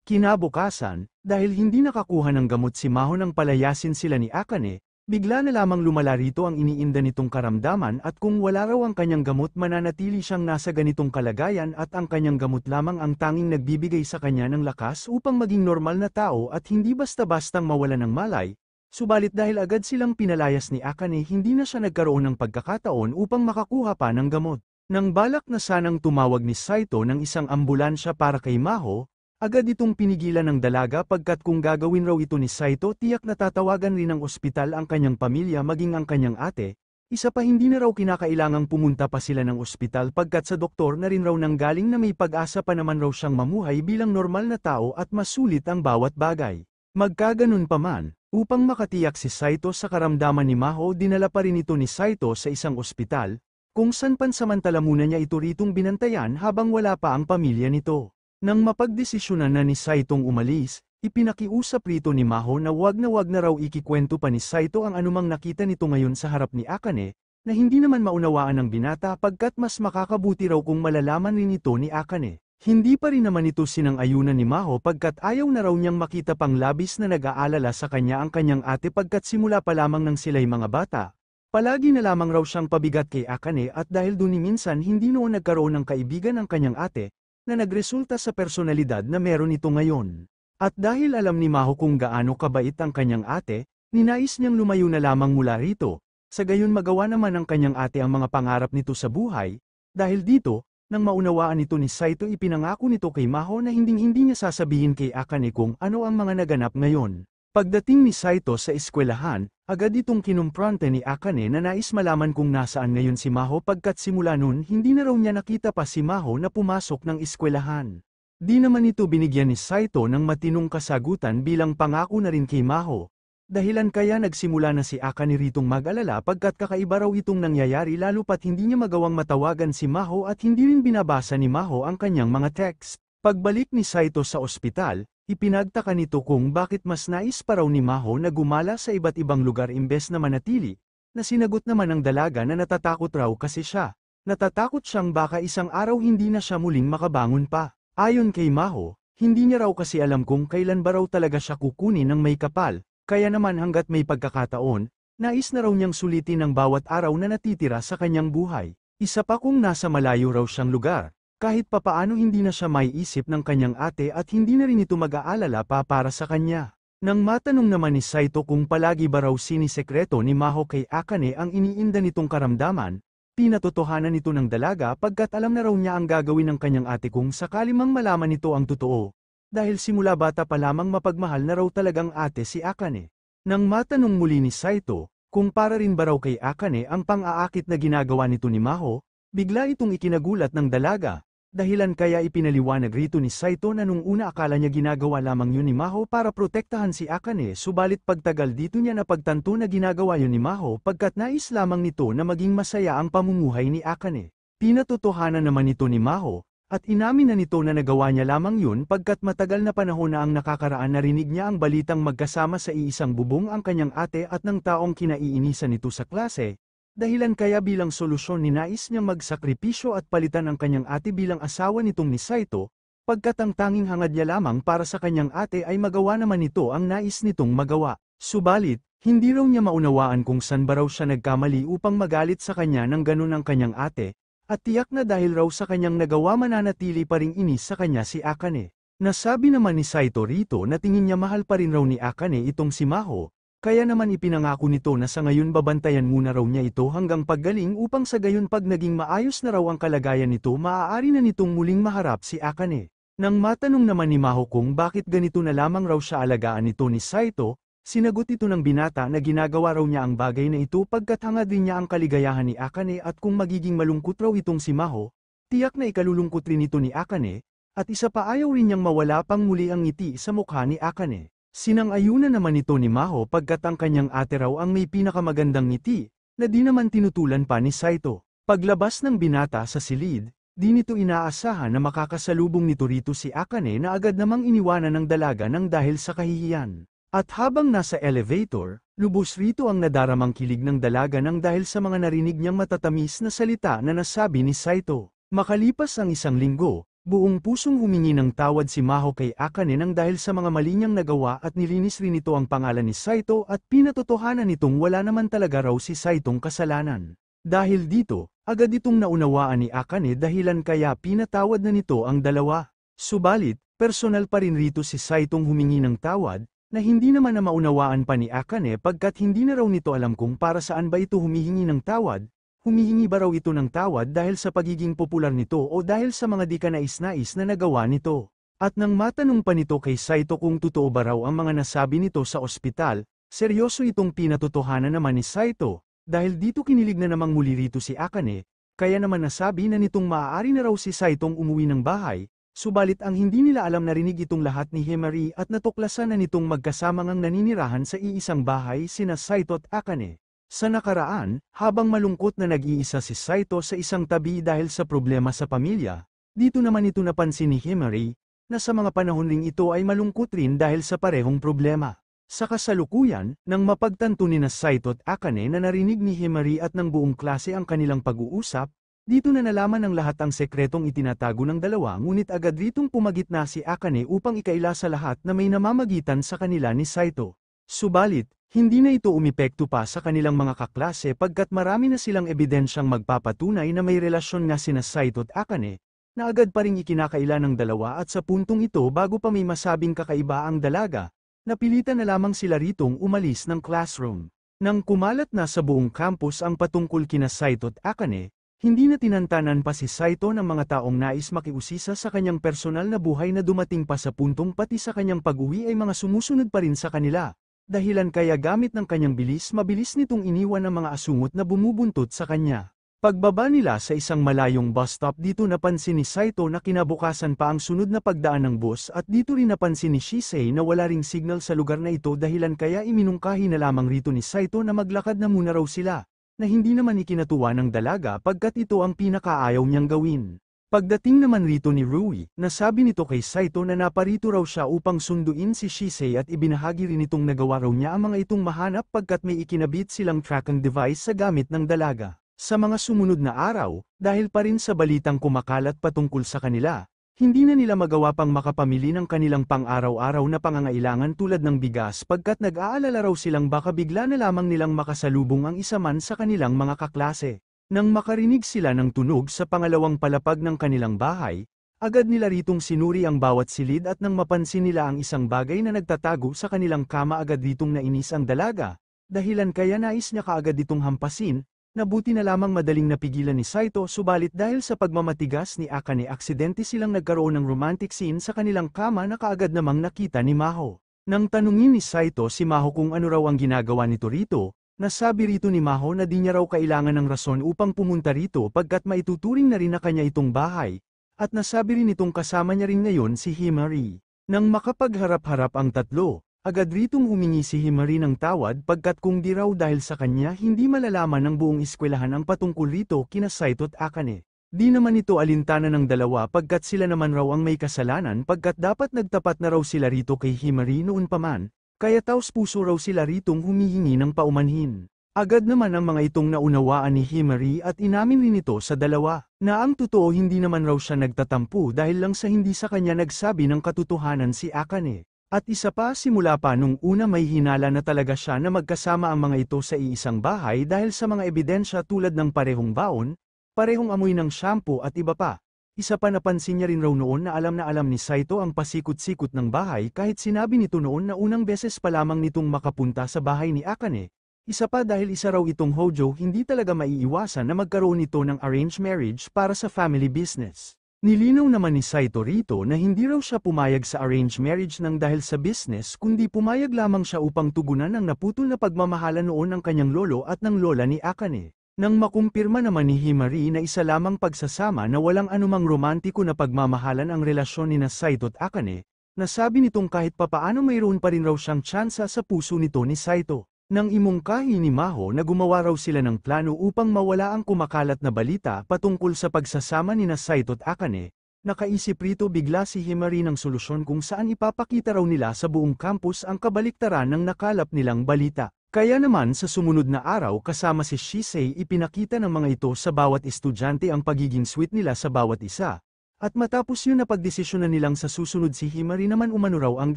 Kinabukasan, dahil hindi nakakuha ng gamot si Maho nang palayasin sila ni Akane, bigla na lamang lumala rito ang iniinda nitong karamdaman at kung wala raw ang kanyang gamot mananatili siyang nasa ganitong kalagayan at ang kanyang gamot lamang ang tanging nagbibigay sa kanya ng lakas upang maging normal na tao at hindi basta-bastang mawala ng malay. Subalit dahil agad silang pinalayas ni Akane hindi na siya nagkaroon ng pagkakataon upang makakuha pa ng gamot. Nang balak na sanang tumawag ni Saito ng isang ambulansya para kay Maho, agad itong pinigilan ng dalaga pagkat kung gagawin raw ito ni Saito tiyak na tatawagan rin ng ospital ang kanyang pamilya maging ang kanyang ate, isa pa hindi na raw kinakailangang pumunta pa sila ng ospital pagkat sa doktor na rin raw nanggaling na may pag-asa pa naman raw siyang mamuhay bilang normal na tao at masulit ang bawat bagay. Magkaganon pa man, upang makatiyak si Saito sa karamdaman ni Maho dinala pa rin ito ni Saito sa isang ospital, kung saan pansamantala muna niya ito ritong binantayan habang wala pa ang pamilya nito. Nang mapagdesisyonan na ni Saitong umalis, ipinakiusap rito ni Maho na wag na raw ikikwento pa ni Saito ang anumang nakita nito ngayon sa harap ni Akane, na hindi naman maunawaan ng binata pagkat mas makakabuti raw kung malalaman rin ito ni Akane. Hindi pa rin naman ito sinang-ayunan ni Maho pagkat ayaw na raw niyang makita pang labis na nag-aalala sa kanya ang kanyang ate pagkat simula pa lamang nang sila'y mga bata. Palagi na lamang raw siyang pabigat kay Akane at dahil dun ni minsan hindi noon nagkaroon ng kaibigan ang kanyang ate, na nagresulta sa personalidad na meron ito ngayon. At dahil alam ni Maho kung gaano kabait ang kanyang ate, ninais niyang lumayo na lamang mula rito, sa gayon magawa naman ng kanyang ate ang mga pangarap nito sa buhay, dahil dito, Nang maunawaan nito ni Saito, ipinangako nito kay Maho na hinding-hindi niya sasabihin kay Akane kung ano ang mga naganap ngayon. Pagdating ni Saito sa eskwelahan, agad itong kinumpronte ni Akane na nais malaman kung nasaan ngayon si Maho pagkat simula nun hindi na raw niya nakita pa si Maho na pumasok ng eskwelahan. Di naman ito binigyan ni Saito ng matinong kasagutan bilang pangako na rin kay Maho. Dahilan kaya nagsimula na si Akane ritong mag-alala pagkat kakaiba raw itong nangyayari lalo pat hindi niya magawang matawagan si Maho at hindi rin binabasa ni Maho ang kanyang mga text. Pagbalik ni Saito sa ospital, ipinagtaka nito kung bakit mas nais pa raw ni Maho na gumala sa iba't ibang lugar imbes na manatili, na sinagot naman ng dalaga na natatakot raw kasi siya. Natatakot siyang baka isang araw hindi na siya muling makabangon pa. Ayon kay Maho, hindi niya raw kasi alam kung kailan ba raw talaga siya kukunin ng may kapal. Kaya naman hanggat may pagkakataon, nais na raw niyang sulitin ang bawat araw na natitira sa kanyang buhay. Isa pa kung nasa malayo raw siyang lugar, kahit papaano hindi na siya maiisip ng kanyang ate at hindi na rin ito mag-aalala pa para sa kanya. Nang matanong naman ni Saito kung palagi ba raw sinisekreto ni Maho kay Akane ang iniinda nitong karamdaman, pinatotohanan nito ng dalaga pagkat alam na raw niya ang gagawin ng kanyang ate kung sakali mang malaman nito ang totoo. Dahil simula bata pa lamang mapagmahal na raw talagang ate si Akane. Nang matanong muli ni Saito, kung para rin ba raw kay Akane ang pang-aakit na ginagawa nito ni Maho, bigla itong ikinagulat ng dalaga. Dahilan kaya ipinaliwanag rito ni Saito na nung una akala niya ginagawa lamang yun ni Maho para protektahan si Akane subalit pagtagal dito niya napagtanto na ginagawa yun ni Maho pagkat nais lamang nito na maging masaya ang pamumuhay ni Akane. Pinatotohanan naman ito ni Maho, at inamin na nito na nagawa niya lamang yun pagkat matagal na panahon na ang nakakaraan narinig niya ang balitang magkasama sa iisang bubong ang kanyang ate at ng taong kinaiinisan nito sa klase, dahilan kaya bilang solusyon ninais niyang magsakripisyo at palitan ang kanyang ate bilang asawa nitong ni Saito, pagkat ang tanging hangad niya lamang para sa kanyang ate ay magawa naman nito ang nais nitong magawa. Subalit, hindi raw niya maunawaan kung saan ba raw siya nagkamali upang magalit sa kanya ng ganun ang kanyang ate, at tiyak na dahil raw sa kanyang nagawa mananatili pa ring inis sa kanya si Akane. Nasabi naman ni Saito rito na tingin niya mahal pa rin raw ni Akane itong si Maho, kaya naman ipinangako nito na sa ngayon babantayan muna raw niya ito hanggang paggaling upang sa gayon pag naging maayos na raw ang kalagayan nito maaari na nitong muling maharap si Akane. Nang matanong naman ni Maho kung bakit ganito na lamang raw siya alagaan nito ni Saito, sinagot ito ng binata na ginagawa raw niya ang bagay na ito pagkat hangad din niya ang kaligayahan ni Akane at kung magiging malungkot raw itong si Maho, tiyak na ikalulungkot rin ito ni Akane, at isa pa ayaw rin niyang mawala pang muli ang ngiti sa mukha ni Akane. Sinang-ayunan naman ito ni Maho pagkat ang kanyang ate raw ang may pinakamagandang ngiti, na di naman tinutulan pa ni Saito. Paglabas ng binata sa silid, di nito inaasahan na makakasalubong nito rito si Akane na agad namang iniwanan ng dalaga nang dahil sa kahihiyan. At habang nasa elevator, lubos rito ang nadaramang kilig ng dalaga nang dahil sa mga narinig niyang matatamis na salita na nasabi ni Saito. Makalipas ang isang linggo, buong pusong humingi ng tawad si Maho kay Akane nang dahil sa mga mali niyang nagawa at nilinis rin ito ang pangalan ni Saito at pinatotohanan nitong wala naman talaga raw si Saitong kasalanan. Dahil dito, agad itong naunawaan ni Akane dahilan kaya pinatawad na nito ang dalawa. Subalit, personal pa rin rito si Saitong humingi ng tawad, na hindi naman na maunawaan pa ni Akane pagkat hindi na raw nito alam kung para saan ba ito humihingi ng tawad, humihingi ba raw ito ng tawad dahil sa pagiging popular nito o dahil sa mga di kanais-nais na nagawa nito. At nang matanong pa nito kay Saito kung totoo ba raw ang mga nasabi nito sa ospital, seryoso itong pinatotohanan naman ni Saito, dahil dito kinilig na namang muli rito si Akane, kaya naman nasabi na nitong maaari na raw si Saitong umuwi ng bahay. Subalit ang hindi nila alam narinig itong lahat ni Himari at natuklasan na nitong magkasama ngang naninirahan sa iisang bahay sina Saito at Akane. Sa nakaraan, habang malungkot na nag-iisa si Saito sa isang tabi dahil sa problema sa pamilya, dito naman ito napansin ni Himari, na sa mga panahon ring ito ay malungkot rin dahil sa parehong problema. Sa kasalukuyan, nang mapagtanto ni Saito at Akane na narinig ni Himari at ng buong klase ang kanilang pag-uusap, dito na nalaman ng lahat ang sekretong itinatago ng dalawa ngunit agad ritong pumagitna si Akane upang ikaila sa lahat na may namamagitan sa kanila ni Saito. Subalit, hindi na ito umepekto pa sa kanilang mga kaklase pagkat marami na silang ebidensyang magpapatunay na may relasyon nga sina Saito at Akane, na agad pa ring ikinakaila ng dalawa at sa puntong ito bago pa may masabing kakaiba ang dalaga, napilitan na lamang sila ritong umalis ng classroom. Nang kumalat na sa buong campus ang patungkol kina Saito at Akane, Hindi na tinantanan pa si Saito ng mga taong nais makiusisa sa kanyang personal na buhay na dumating pa sa puntong pati sa kanyang pag-uwi ay mga sumusunod pa rin sa kanila. Dahilan kaya gamit ng kanyang bilis mabilis nitong iniwan ang mga asungot na bumubuntot sa kanya. Pagbaba nila sa isang malayong bus stop dito napansin ni Saito na kinabukasan pa ang sunod na pagdaan ng bus at dito rin napansin ni Shisei na wala ring signal sa lugar na ito dahilan kaya iminungkahi na lamang rito ni Saito na maglakad na muna raw sila, na hindi naman ikinatuwa ng dalaga pagkat ito ang pinakaayaw niyang gawin. Pagdating naman rito ni Rui, nasabi nito kay Saito na naparito raw siya upang sunduin si Shisei at ibinahagi rin itong nagawa raw niya ang mga itong mahanap pagkat may ikinabit silang tracking device sa gamit ng dalaga. Sa mga sumunod na araw, dahil pa rin sa balitang kumakalat patungkol sa kanila, hindi na nila magawa pang makapamili ng kanilang pang-araw-araw na pangangailangan tulad ng bigas pagkat nag-aalala raw silang baka bigla na lamang nilang makasalubong ang isa man sa kanilang mga kaklase. Nang makarinig sila ng tunog sa pangalawang palapag ng kanilang bahay, agad nila ritong sinuri ang bawat silid at nang mapansin nila ang isang bagay na nagtatago sa kanilang kama agad ritong nainis ang dalaga, dahilan kaya nais niya kaagad itong hampasin. Nabuti na lamang madaling napigilan ni Saito subalit dahil sa pagmamatigas ni Akane aksidente silang nagkaroon ng romantic scene sa kanilang kama na kaagad namang nakita ni Maho. Nang tanungin ni Saito si Maho kung ano raw ang ginagawa nito rito, nasabi rito ni Maho na di niya raw kailangan ng rason upang pumunta rito pagkat maituturing na rin na kanya itong bahay, at nasabi rin itong kasama niya rin ngayon si Himari. Nang makapagharap-harap ang tatlo, agad ritong humingi si Himari ng tawad pagkat kung di raw dahil sa kanya hindi malalaman ng buong eskwelahan ang patungkol rito kina Saito at Akane. Di naman ito alintana ng dalawa pagkat sila naman raw ang may kasalanan pagkat dapat nagtapat na raw sila rito kay Himari noon pa man, kaya taos puso raw sila ritong humihingi ng paumanhin. Agad naman ang mga itong naunawaan ni Himari at inamin rin ito sa dalawa, na ang totoo hindi naman raw siya nagtatampo dahil lang sa hindi sa kanya nagsabi ng katotohanan si Akane. At isa pa simula pa nung una may hinala na talaga siya na magkasama ang mga ito sa iisang bahay dahil sa mga ebidensya tulad ng parehong baon, parehong amoy ng shampoo at iba pa. Isa pa napansin niya rin raw noon na alam ni Saito ang pasikot-sikot ng bahay kahit sinabi nito noon na unang beses pa lamang nitong makapunta sa bahay ni Akane. Isa pa dahil isa raw itong Hojo hindi talaga maiiwasan na magkaroon nito ng arranged marriage para sa family business. Nilinaw naman ni Saito rito na hindi raw siya pumayag sa arranged marriage nang dahil sa business kundi pumayag lamang siya upang tugunan ang naputol na pagmamahala noon ng kanyang lolo at ng lola ni Akane. Nang makumpirma naman ni Himari na isa lamang pagsasama na walang anumang romantiko na pagmamahalan ang relasyon ni Saito at Akane, nasabi nitong kahit papaano mayroon pa rin raw siyang tsansa sa puso nito ni Saito. Nang imungkahi ni Maho na gumawa raw sila ng plano upang mawala ang kumakalat na balita patungkol sa pagsasama ni Saito at Akane, nakaisip rito bigla si Himari ng solusyon kung saan ipapakita raw nila sa buong campus ang kabaliktaran ng nakalap nilang balita. Kaya naman sa sumunod na araw kasama si Shisei ipinakita ng mga ito sa bawat estudyante ang pagiging sweet nila sa bawat isa. At matapos yun na pagdesisyonan nilang sa susunod si Himari naman umano raw ang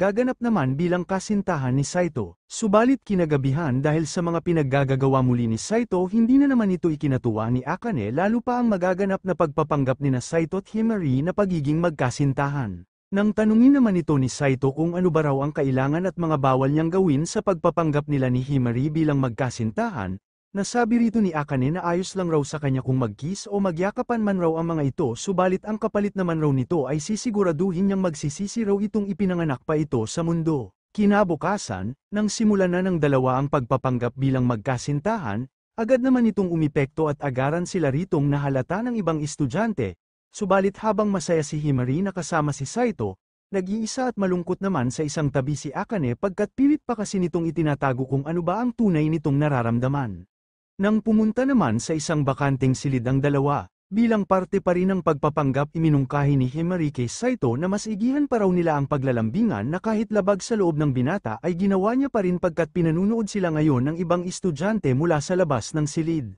gaganap naman bilang kasintahan ni Saito. Subalit kinagabihan dahil sa mga pinaggagawa muli ni Saito hindi na naman ito ikinatuwa ni Akane lalo pa ang magaganap na pagpapanggap ni Saito at Himari na pagiging magkasintahan. Nang tanungin naman ito ni Saito kung ano ba raw ang kailangan at mga bawal niyang gawin sa pagpapanggap nila ni Himari bilang magkasintahan, nasabi rito ni Akane na ayos lang raw sa kanya kung mag-kiss o magyakapan man raw ang mga ito subalit ang kapalit naman raw nito ay sisiguraduhin niyang magsisisi raw itong ipinanganak pa ito sa mundo. Kinabukasan, nang simulan na ng dalawa ang pagpapanggap bilang magkasintahan, agad naman itong umipekto at agaran sila ritong nahalata ng ibang estudyante, subalit habang masaya si Himari na kasama si Saito, nag-iisa at malungkot naman sa isang tabi si Akane pagkat pilit pa kasi nitong itinatago kung ano ba ang tunay nitong nararamdaman. Nang pumunta naman sa isang bakanteng silid ang dalawa, bilang parte pa rin ng pagpapanggap iminungkahi ni Himari kay Saito na mas igihan pa raw nila ang paglalambingan na kahit labag sa loob ng binata ay ginawa niya pa rin pagkat pinanunood sila ngayon ng ibang estudyante mula sa labas ng silid.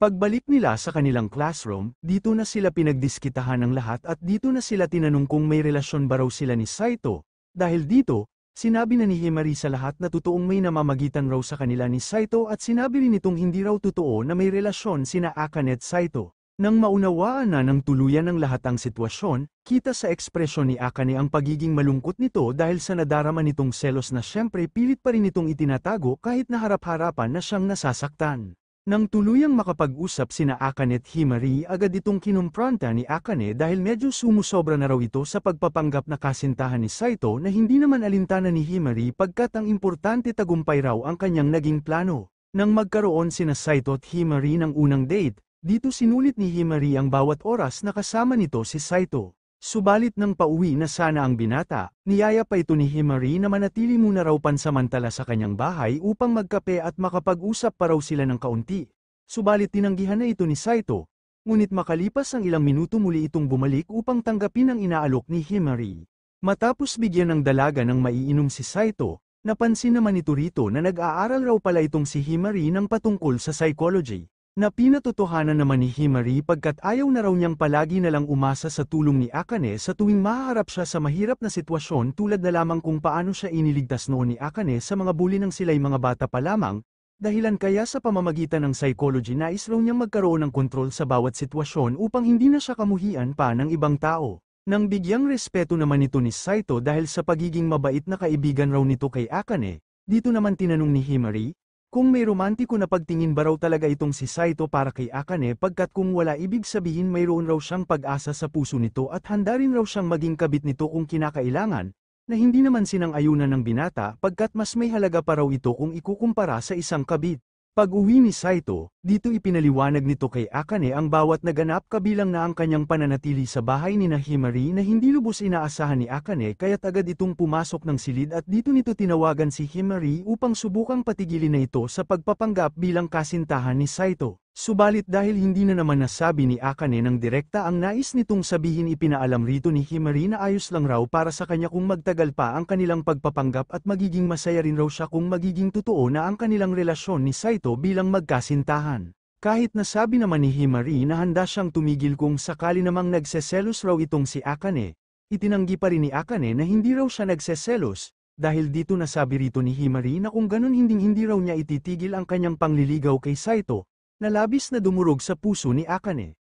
Pagbalik nila sa kanilang classroom, dito na sila pinagdiskitahan ng lahat at dito na sila tinanong kung may relasyon ba raw sila ni Saito. Dahil dito, sinabi na ni Himari sa lahat na totoong may namamagitan raw sa kanila ni Saito at sinabi rin itong hindi raw totoo na may relasyon sina Akane at Saito. Nang maunawaan na ng tuluyan ng lahat ang sitwasyon, kita sa ekspresyon ni Akane ang pagiging malungkot nito dahil sa nadarama nitong selos na syempre pilit pa rin itong itinatago kahit na harap-harapan na siyang nasasaktan. Nang tuluyang makapag-usap sina Akane at Himari, agad itong kinumpronta ni Akane dahil medyo sumusobra na raw ito sa pagpapanggap na kasintahan ni Saito na hindi naman alintana ni Himari pagkat ang importante tagumpay raw ang kanyang naging plano. Nang magkaroon sina Saito at Himari ng unang date, dito sinulit ni Himari ang bawat oras na kasama nito si Saito. Subalit nang pauwi na sana ang binata, niyaya pa ito ni Himari na manatili muna raw pansamantala sa kanyang bahay upang magkape at makapag-usap pa raw sila ng kaunti. Subalit tinanggihan na ito ni Saito, ngunit makalipas ang ilang minuto muli itong bumalik upang tanggapin ang inaalok ni Himari. Matapos bigyan ng dalaga ng maiinom si Saito, napansin naman ito rito na nag-aaral raw pala itong si Himari ng patungkol sa psychology. Na pinatotohanan naman ni Himari pagkat ayaw na raw niyang palagi na lang umasa sa tulong ni Akane sa tuwing mahaharap siya sa mahirap na sitwasyon tulad na lamang kung paano siya iniligtas noon ni Akane sa mga bully nang sila'y mga bata pa lamang, dahilan kaya sa pamamagitan ng psychology nais raw niyang magkaroon ng kontrol sa bawat sitwasyon upang hindi na siya kamuhian pa ng ibang tao. Nang bigyang respeto naman ito ni Saito dahil sa pagiging mabait na kaibigan raw nito kay Akane, dito naman tinanong ni Himari, kung may romantiko na pagtingin ba raw talaga itong si Saito para kay Akane pagkat kung wala ibig sabihin mayroon raw siyang pag-asa sa puso nito at handa rin raw siyang maging kabit nito kung kinakailangan, na hindi naman sinang-ayunan ng binata pagkat mas may halaga pa raw ito kung ikukumpara sa isang kabit. Pag-uwi ni Saito, dito ipinaliwanag nito kay Akane ang bawat naganap kabilang na ang kanyang pananatili sa bahay ni Himari na hindi lubos inaasahan ni Akane kaya't agad itong pumasok ng silid at dito nito tinawagan si Himari upang subukang patigilin na ito sa pagpapanggap bilang kasintahan ni Saito. Subalit dahil hindi na naman nasabi ni Akane ng direkta ang nais nitong sabihin ipinaalam rito ni Himari na ayos lang raw para sa kanya kung magtagal pa ang kanilang pagpapanggap at magiging masaya rin raw siya kung magiging totoo na ang kanilang relasyon ni Saito bilang magkasintahan. Kahit nasabi naman ni Himari na handa siyang tumigil kung sakali namang nagseselos raw itong si Akane, itinanggi pa rin ni Akane na hindi raw siya nagseselos, dahil dito nasabi rito ni Himari na kung ganun hindi raw niya ititigil ang kanyang pangliligaw kay Saito, na labis na dumurog sa puso ni Akane.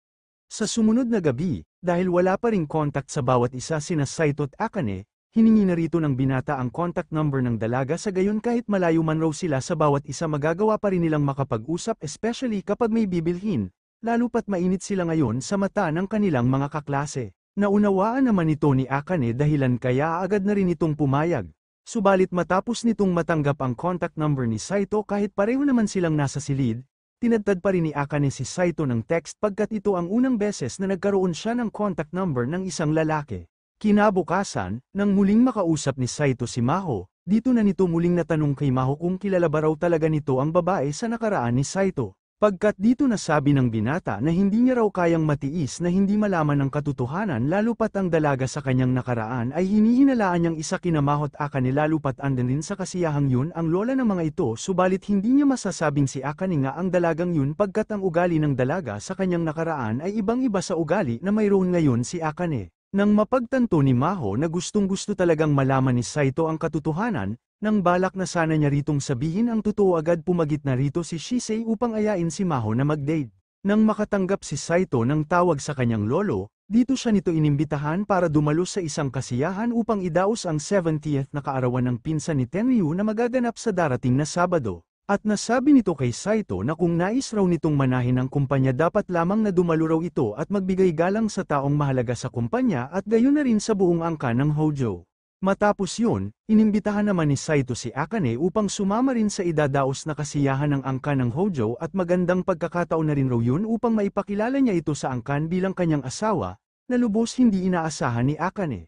Sa sumunod na gabi, dahil wala pa ring contact sa bawat isa sina Saito at Akane, hiningi na rito ng binata ang contact number ng dalaga sa gayon kahit malayo man raw sila sa bawat isa magagawa pa rin nilang makapag-usap especially kapag may bibilhin, lalo pat mainit sila ngayon sa mata ng kanilang mga kaklase. Naunawaan naman ito ni Akane dahilan kaya agad na rin itong pumayag. Subalit matapos nitong matanggap ang contact number ni Saito kahit pareho naman silang nasa silid, tinadtad pa rin ni Akane si Saito ng text pagkat ito ang unang beses na nagkaroon siya ng contact number ng isang lalaki. Kinabukasan, nang muling makausap ni Saito si Maho, dito na nito muling natanong kay Maho kung kilala ba raw talaga nito ang babae sa nakaraan ni Saito. Pagkat dito nasabi ng binata na hindi niya raw kayang matiis na hindi malaman ang katotohanan lalo pat ang dalaga sa kanyang nakaraan ay hinihinalaan niyang isa kina Maho at Akane lalo pat andin rin sa kasiyahang yun ang lola ng mga ito subalit hindi niya masasabing si Akane nga ang dalagang yun pagkat ang ugali ng dalaga sa kanyang nakaraan ay ibang-iba sa ugali na mayroon ngayon si Akane. Nang mapagtanto ni Maho na gustong-gusto talagang malaman ni Saito ang katotohanan, nang balak na sana niya ritong sabihin ang totoo agad pumagit na rito si Shisei upang ayain si Maho na mag-date. Nang makatanggap si Saito ng tawag sa kanyang lolo, dito siya nito inimbitahan para dumalo sa isang kasiyahan upang idaos ang 70th na kaarawan ng pinsan ni Tenryu na magaganap sa darating na Sabado. At nasabi nito kay Saito na kung nais raw nitong manahin ang kumpanya dapat lamang na dumalo raw ito at magbigay galang sa taong mahalaga sa kumpanya at gayon na rin sa buong angka ng Hojo. Matapos yun, inimbitahan naman ni Saito si Akane upang sumama rin sa idadaos na kasiyahan ng angkan ng Hojo at magandang pagkakataon na rin raw yun upang maipakilala niya ito sa angkan bilang kanyang asawa, na lubos hindi inaasahan ni Akane.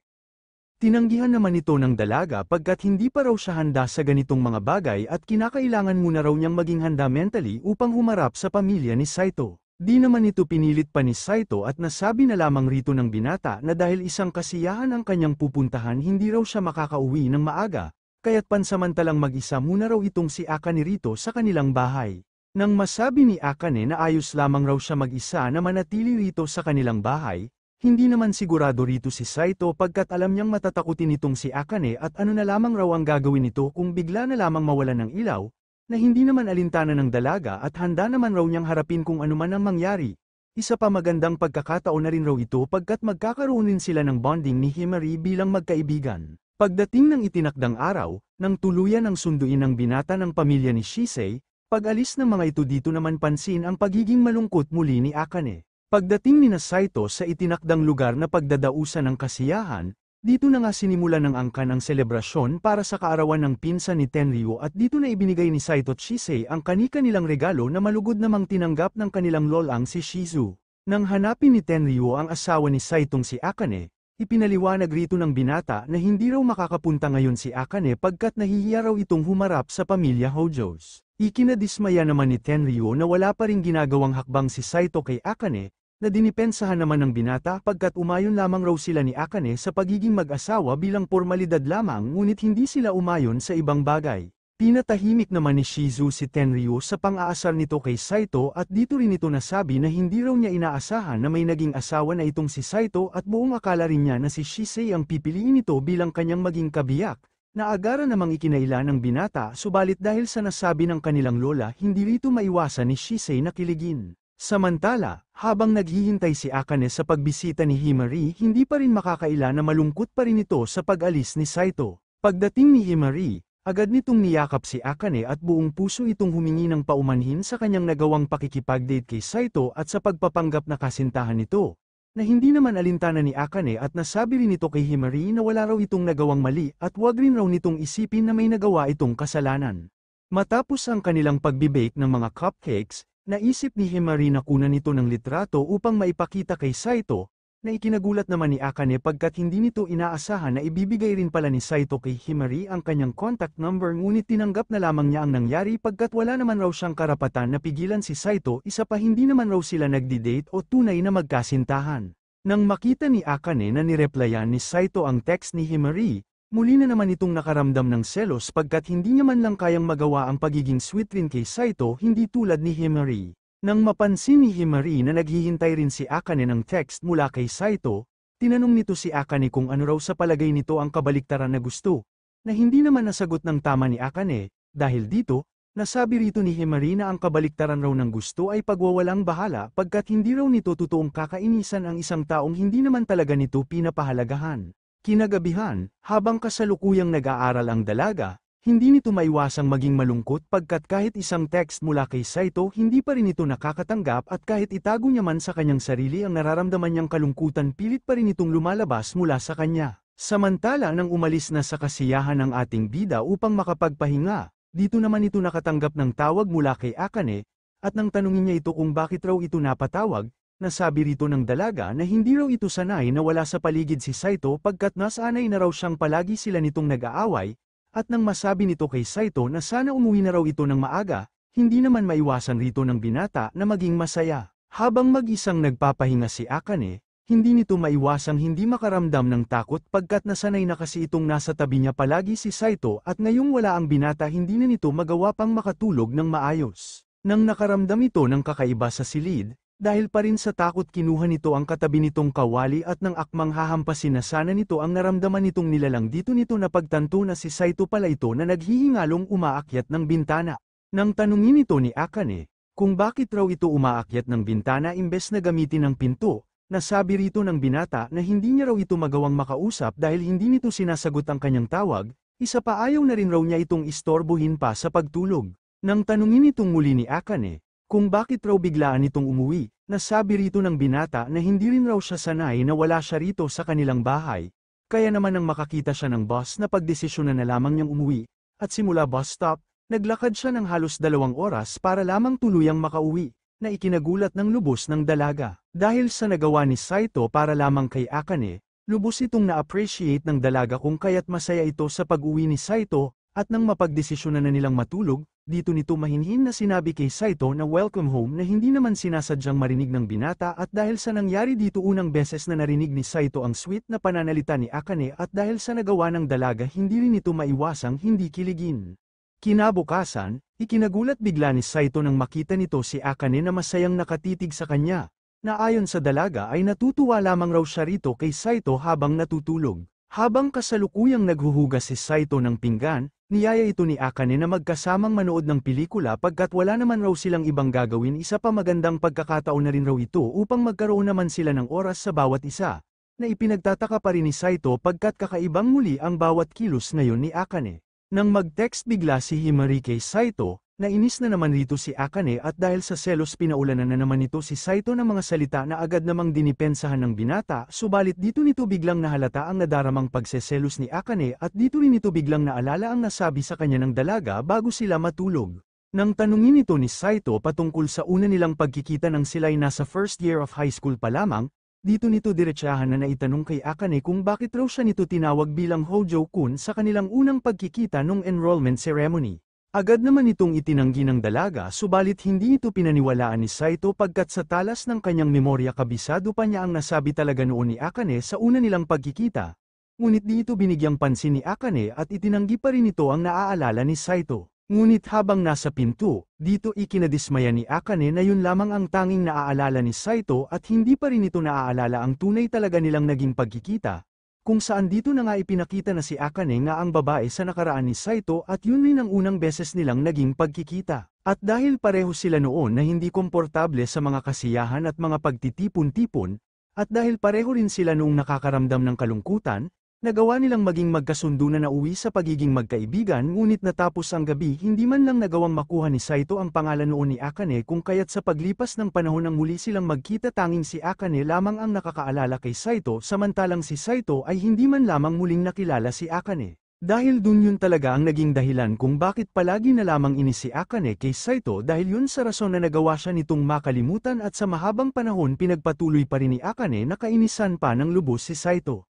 Tinanggihan naman ito ng dalaga pagkat hindi pa raw siya handa sa ganitong mga bagay at kinakailangan muna raw niyang maging handa mentally upang humarap sa pamilya ni Saito. Di naman ito pinilit pa ni Saito at nasabi na lamang rito ng binata na dahil isang kasiyahan ang kanyang pupuntahan hindi raw siya makakauwi ng maaga, kaya't pansamantalang mag-isa muna raw itong si Akane rito sa kanilang bahay. Nang masabi ni Akane na ayos lamang raw siya mag-isa na manatili rito sa kanilang bahay, hindi naman sigurado rito si Saito pagkat alam niyang matatakutin itong si Akane at ano na lamang raw ang gagawin nito kung bigla na lamang mawalan ng ilaw, na hindi naman alintana ng dalaga at handa naman raw niyang harapin kung ano man ang mangyari. Isa pa magandang pagkakataon na rin raw ito pagkat magkakaroon rin sila ng bonding ni Himari bilang magkaibigan. Pagdating ng itinakdang araw, nang tuluyan ang sunduin ng binata ng pamilya ni Shisei, Pag-alis ng mga ito dito naman pansin ang pagiging malungkot muli ni Akane. Pagdating ni Saito sa itinakdang lugar na pagdadausan ng kasiyahan, dito na nga sinimulan ng angkan ang selebrasyon para sa kaarawan ng pinsan ni Tenryu at dito na ibinigay ni Saito Chisei ang kani-kanilang regalo na malugod namang tinanggap ng kanilang lolang si Shizu. Nang hanapin ni Tenryu ang asawa ni Saitong si Akane, ipinaliwanag rito ng binata na hindi raw makakapunta ngayon si Akane pagkat nahihiya raw itong humarap sa pamilya Hojos. Ikinadismaya naman ni Tenryu na wala pa ring ginagawang hakbang si Saito kay Akane, na dinipensahan naman ng binata pagkat umayon lamang raw sila ni Akane sa pagiging mag-asawa bilang pormalidad lamang ngunit hindi sila umayon sa ibang bagay. Pinatahimik naman ni Shizu si Tenryu sa pang-aasar nito kay Saito at dito rin ito nasabi na hindi raw niya inaasahan na may naging asawa na itong si Saito at buong akala rin niya na si Shisei ang pipiliin nito bilang kanyang maging kabiyak. Naagara namang ikinaila ng binata subalit dahil sa nasabi ng kanilang lola hindi rito maiwasan ni Shisei na kiligin. Samantala, habang naghihintay si Akane sa pagbisita ni Himari hindi pa rin makakaila na malungkot pa rin ito sa pag-alis ni Saito. Pagdating ni Himari, agad nitong niyakap si Akane at buong puso itong humingi ng paumanhin sa kanyang nagawang pakikipag-date kay Saito at sa pagpapanggap na kasintahan nito. Na hindi naman alintana ni Akane at nasabi rin ito kay Himari na wala raw itong nagawang mali at wag rin raw nitong isipin na may nagawa itong kasalanan. Matapos ang kanilang pagbibake ng mga cupcakes, naisip ni Himari na kunan nito ng litrato upang maipakita kay Saito, na ikinagulat naman ni Akane pagkat hindi nito inaasahan na ibibigay rin pala ni Saito kay Himari ang kanyang contact number ngunit tinanggap na lamang niya ang nangyari pagkat wala naman raw siyang karapatan na pigilan si Saito isa pa hindi naman raw sila nagdi-date o tunay na magkasintahan. Nang makita ni Akane na nireplyan ni Saito ang text ni Himari, muli na naman itong nakaramdam ng selos pagkat hindi niya man lang kayang magawa ang pagiging sweet rin kay Saito hindi tulad ni Himari. Nang mapansin ni Himari na naghihintay rin si Akane ng text mula kay Saito, tinanong nito si Akane kung ano raw sa palagay nito ang kabaliktaran na gusto, na hindi naman nasagot ng tama ni Akane, dahil dito, nasabi rito ni Himari na ang kabaliktaran raw ng gusto ay pagwawalang bahala pagkat hindi raw nito totoong kakainisan ang isang taong hindi naman talaga nito pinapahalagahan. Kinagabihan, habang kasalukuyang nag-aaral ang dalaga, hindi nito maiwasang maging malungkot pagkat kahit isang text mula kay Saito hindi pa rin ito nakakatanggap at kahit itago niya man sa kanyang sarili ang nararamdaman niyang kalungkutan pilit pa rin itong lumalabas mula sa kanya. Samantala nang umalis na sa kasiyahan ng ating bida upang makapagpahinga, dito naman ito nakatanggap ng tawag mula kay Akane, at nang tanungin niya ito kung bakit raw ito napatawag, nasabi rito ng dalaga na hindi raw ito sanay na wala sa paligid si Saito pagkat nasanay na raw siyang palagi sila nitong nag-aaway. At nang masabi nito kay Saito na sana umuwi na raw ito ng maaga, hindi naman maiwasan rito ng binata na maging masaya. Habang mag-isang nagpapahinga si Akane, hindi nito maiwasang hindi makaramdam ng takot pagkat nasanay na kasi itong nasa tabi niya palagi si Saito at ngayong wala ang binata hindi na nito magawa pang makatulog ng maayos. Nang nakaramdam ito ng kakaiba sa silid, dahil pa rin sa takot kinuha nito ang katabi nitong kawali at nang akmang hahampasin na sana nito ang naramdaman nitong nilalang dito nito napagtanto na si Saito pala ito na naghihingalong umaakyat ng bintana. Nang tanungin ito ni Akane, kung bakit raw ito umaakyat ng bintana imbes na gamitin ang pinto, nasabi rito ng binata na hindi niya raw ito magawang makausap dahil hindi nito sinasagot ang kanyang tawag, isa pa ayaw na rin raw niya itong istorbohin pa sa pagtulog. Nang tanungin itong muli ni Akane, kung bakit raw biglaan itong umuwi, nasabi rito ng binata na hindi rin raw siya sanay na wala siya rito sa kanilang bahay, kaya naman nang makakita siya ng bus na pagdesisyonan na lamang niyang umuwi, at simula bus stop, naglakad siya ng halos 2 oras para lamang tuluyang makauwi, na ikinagulat ng lubos ng dalaga. Dahil sa nagawa ni Saito para lamang kay Akane, lubos itong na-appreciate ng dalaga kung kaya't masaya ito sa pag-uwi ni Saito, at nang mapagdesisyonan na nilang matulog, dito nito mahinhin na sinabi kay Saito na welcome home na hindi naman sinasadyang marinig ng binata at dahil sa nangyari dito unang beses na narinig ni Saito ang sweet na pananalita ni Akane at dahil sa nagawa ng dalaga hindi rin ito maiwasang hindi kiligin. Kinabukasan, ikinagulat bigla ni Saito nang makita nito si Akane na masayang nakatitig sa kanya, na ayon sa dalaga ay natutuwa lamang raw siya rito kay Saito habang natutulog. Habang kasalukuyang naghuhugas si Saito ng pinggan, niyaya ito ni Akane na magkasamang manood ng pelikula pagkat wala naman raw silang ibang gagawin isa pa magandang pagkakataon na rin raw ito upang magkaroon naman sila ng oras sa bawat isa, na ipinagtataka pa rin ni Saito pagkat kakaibang muli ang bawat kilos ngayon ni Akane. Nang mag-text bigla si Himari kay Saito, Nainis na naman rito si Akane at dahil sa selos pinaulanan na naman ito si Saito ng mga salita na agad namang dinipensahan ng binata, subalit dito nito biglang nahalata ang nadaramang pagseselos ni Akane at dito rin ito biglang naalala ang nasabi sa kanya ng dalaga bago sila matulog. Nang tanungin ito ni Saito patungkol sa una nilang pagkikita nang sila'y nasa first year of high school pa lamang, dito nito diretsahan na naitanong kay Akane kung bakit raw siya nito tinawag bilang Hojo-kun sa kanilang unang pagkikita nung enrollment ceremony. Agad naman itong itinanggi ng dalaga subalit hindi ito pinaniwalaan ni Saito pagkat sa talas ng kanyang memorya kabisado pa niya ang nasabi talaga noon ni Akane sa una nilang pagkikita. Ngunit di ito binigyang pansin ni Akane at itinanggi pa rin ito ang naaalala ni Saito. Ngunit habang nasa pinto, dito ikinadismaya ni Akane na yun lamang ang tanging naaalala ni Saito at hindi pa rin ito naaalala ang tunay talaga nilang naging pagkikita. Kung saan dito na nga ipinakita na si Akane nga ang babae sa nakaraan ni Saito at yun rin ang unang beses nilang naging pagkikita. At dahil pareho sila noon na hindi komportable sa mga kasiyahan at mga pagtitipon-tipon, at dahil pareho rin sila noong nakakaramdam ng kalungkutan, nagawa nilang maging magkasundo na nauwi sa pagiging magkaibigan ngunit natapos ang gabi hindi man lang nagawang makuha ni Saito ang pangalan noon ni Akane kung kaya't sa paglipas ng panahon nang muli silang magkita tanging si Akane lamang ang nakakaalala kay Saito samantalang si Saito ay hindi man lamang muling nakilala si Akane. Dahil dun yun talaga ang naging dahilan kung bakit palagi na lamang inis si Akane kay Saito dahil yun sa rason na nagawa siya nitong makalimutan at sa mahabang panahon pinagpatuloy pa rin ni Akane na kainisan pa ng lubos si Saito.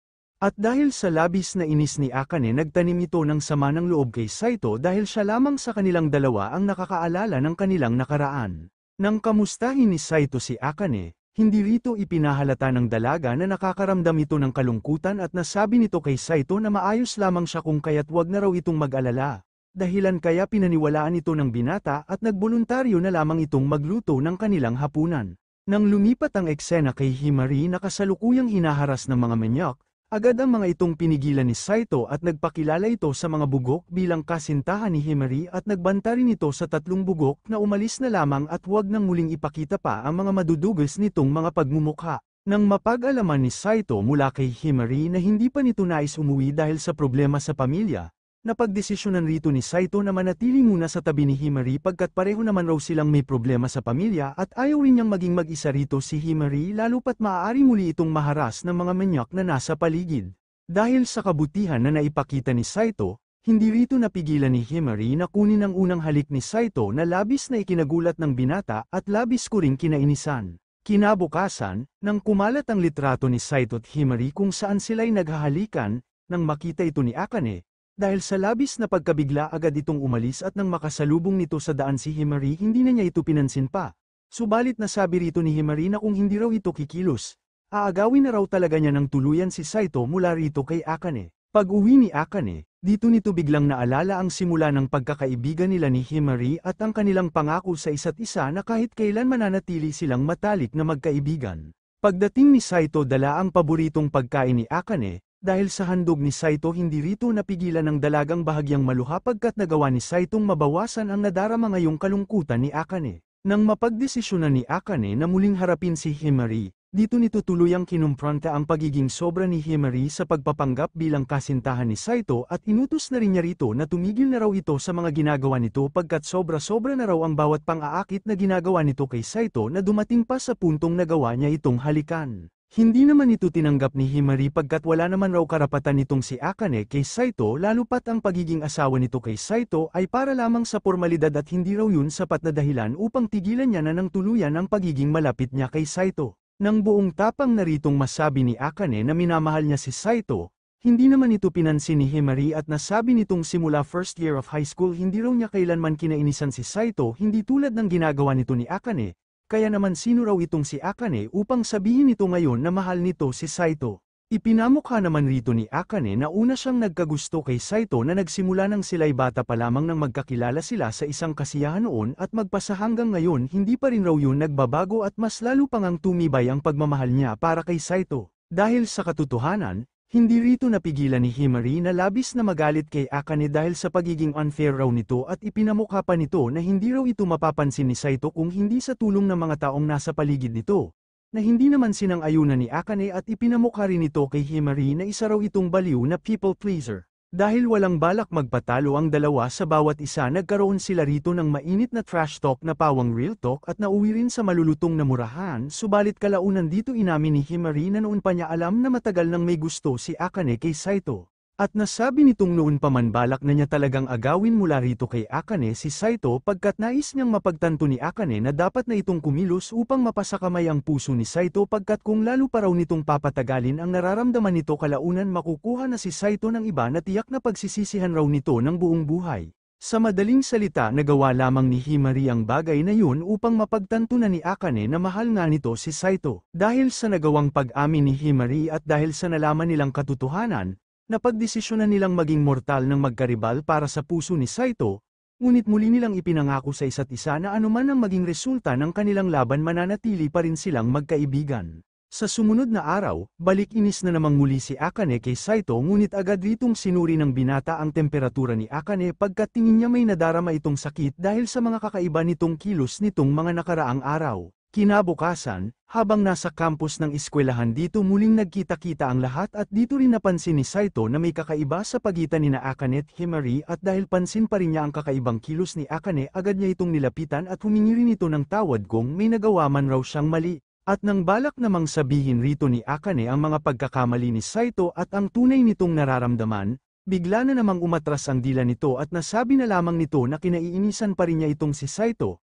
At dahil sa labis na inis ni Akane nagtanim ito ng sama ng loob kay Saito dahil siya lamang sa kanilang dalawa ang nakakaalala ng kanilang nakaraan. Nang kamustahin ni Saito si Akane, hindi rito ipinahalata ng dalaga na nakakaramdam ito ng kalungkutan at nasabi nito kay Saito na maayos lamang siya kung kaya't wag na raw itong mag-alala. Dahilan kaya pinaniwalaan ito ng binata at nagboluntaryo na lamang itong magluto ng kanilang hapunan. Nang lumipat ang eksena kay Himari na kasalukuyang hinaharas ng mga menyok, agad ang mga itong pinigilan ni Saito at nagpakilala ito sa mga bugok bilang kasintahan ni Himari at nagbanta rin ito sa tatlong bugok na umalis na lamang at huwag nang muling ipakita pa ang mga madudugis nitong mga pagmumukha. Nang mapag-alaman ni Saito mula kay Himari na hindi pa nito nais umuwi dahil sa problema sa pamilya, napagdesisyonan rito ni Saito na manatili muna sa tabi ni Himari pagkat pareho naman raw silang may problema sa pamilya at ayaw rin niyang maging mag-isa rito si Himari lalo pat maaari muli itong maharas ng mga manyak na nasa paligid. Dahil sa kabutihan na naipakita ni Saito, hindi rito napigilan ni Himari na kunin ang unang halik ni Saito na labis na ikinagulat ng binata at labis ko ring kinainisan. Kinabukasan, nang kumalat ang litrato ni Saito at Himari kung saan sila'y naghahalikan, nang makita ito ni Akane, dahil sa labis na pagkabigla agad itong umalis at nang makasalubong nito sa daan si Himari hindi na niya ito pinansin pa. Subalit nasabi rito ni Himari na kung hindi raw ito kikilos, aagawin na raw talaga niya ng tuluyan si Saito mula rito kay Akane. Pag-uwi ni Akane, dito nito biglang naalala ang simula ng pagkakaibigan nila ni Himari at ang kanilang pangako sa isa't isa na kahit kailan mananatili silang matalik na magkaibigan. Pagdating ni Saito dala ang paboritong pagkain ni Akane, dahil sa handog ni Saito hindi rito napigilan ng dalagang bahagyang maluha pagkat nagawa ni Saitong mabawasan ang nadarama ngayong kalungkutan ni Akane. Nang mapagdesisyonan ni Akane na muling harapin si Himari, dito nito tuluyang kinumpronta ang pagiging sobra ni Himari sa pagpapanggap bilang kasintahan ni Saito at inutos na rin niya rito na tumigil na raw ito sa mga ginagawa nito pagkat sobra-sobra na raw ang bawat pang-aakit na ginagawa nito kay Saito na dumating pa sa puntong nagawa niya itong halikan. Hindi naman ito tinanggap ni Himari pagkat wala naman raw karapatan nitong si Akane kay Saito lalo pat ang pagiging asawa nito kay Saito ay para lamang sa pormalidad at hindi raw yun sapat na dahilan upang tigilan niya na ng tuluyan ang pagiging malapit niya kay Saito. Nang buong tapang na ritong masabi ni Akane na minamahal niya si Saito, hindi naman ito pinansin ni Himari at nasabi nitong simula first year of high school hindi raw niya kailanman kinainisan si Saito hindi tulad ng ginagawa nito ni Akane. Kaya naman sino raw itong si Akane upang sabihin nito ngayon na mahal nito si Saito. Ipinamukha naman rito ni Akane na una siyang nagkagusto kay Saito na nagsimula nang sila'y bata pa lamang nang magkakilala sila sa isang kasiyahan noon at magpasa hanggang ngayon hindi pa rin raw yun nagbabago at mas lalo pang ang tumibay ang pagmamahal niya para kay Saito. Dahil sa katotohanan, hindi rito napigilan ni Himari na labis na magalit kay Akane dahil sa pagiging unfair raw nito at ipinamukha pa nito na hindi raw ito mapapansin ni Saito kung hindi sa tulong ng mga taong nasa paligid nito. Na hindi naman sinang-ayunan ni Akane at ipinamukha rin ito kay Himari na isa raw itong baliw na people pleaser. Dahil walang balak magpatalo ang dalawa sa bawat isa, nagkaroon sila rito ng mainit na trash talk na pawang real talk at nauwi rin sa malulutong na murahan. Subalit kalaunan dito inamin ni Himari na noon pa niya alam na matagal nang may gusto si Akane kay Saito. At nasabi nitong noon pa man balak na niya talagang agawin mula rito kay Akane si Saito pagkat nais niyang mapagtanto ni Akane na dapat na itong kumilos upang mapasakamay ang puso ni Saito pagkat kung lalo pa raw nitong papatagalin ang nararamdaman nito kalaunan makukuha na si Saito ng iba na tiyak na pagsisisihan raw nito ng buong buhay. Sa madaling salita nagawa lamang ni Himari ang bagay na yun upang mapagtanto na ni Akane na mahal nga nito si Saito. Dahil sa nagawang pag-amin ni Himari at dahil sa nalaman nilang katotohanan, napagdesisyonan nilang maging mortal ng magkaribal para sa puso ni Saito, ngunit muli nilang ipinangako sa isa't isa na anuman ang maging resulta ng kanilang laban mananatili pa rin silang magkaibigan. Sa sumunod na araw, balik-inis na namang muli si Akane kay Saito ngunit agad ritong sinuri ng binata ang temperatura ni Akane pagkat tingin niya may nadarama itong sakit dahil sa mga kakaiba nitong kilos nitong mga nakaraang araw. Kinabukasan, habang nasa campus ng eskwelahan dito muling nagkita-kita ang lahat at dito rin napansin ni Saito na may kakaiba sa pagitan ni Akane at Himari at dahil pansin pa rin niya ang kakaibang kilos ni Akane agad niya itong nilapitan at humingi rin ito ng tawad kung may nagawa man raw siyang mali. At nang balak namang sabihin rito ni Akane ang mga pagkakamali ni Saito at ang tunay nitong nararamdaman, bigla na namang umatras ang dila nito at nasabi na lamang nito na kinaiinisan pa rin niya itong si Saito.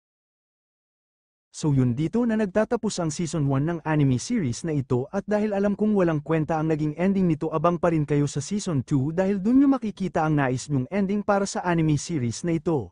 So yun dito na nagtatapos ang Season 1 ng anime series na ito at dahil alam kong walang kwenta ang naging ending nito abang pa rin kayo sa Season 2 dahil dun nyo makikita ang nais nyong ending para sa anime series na ito.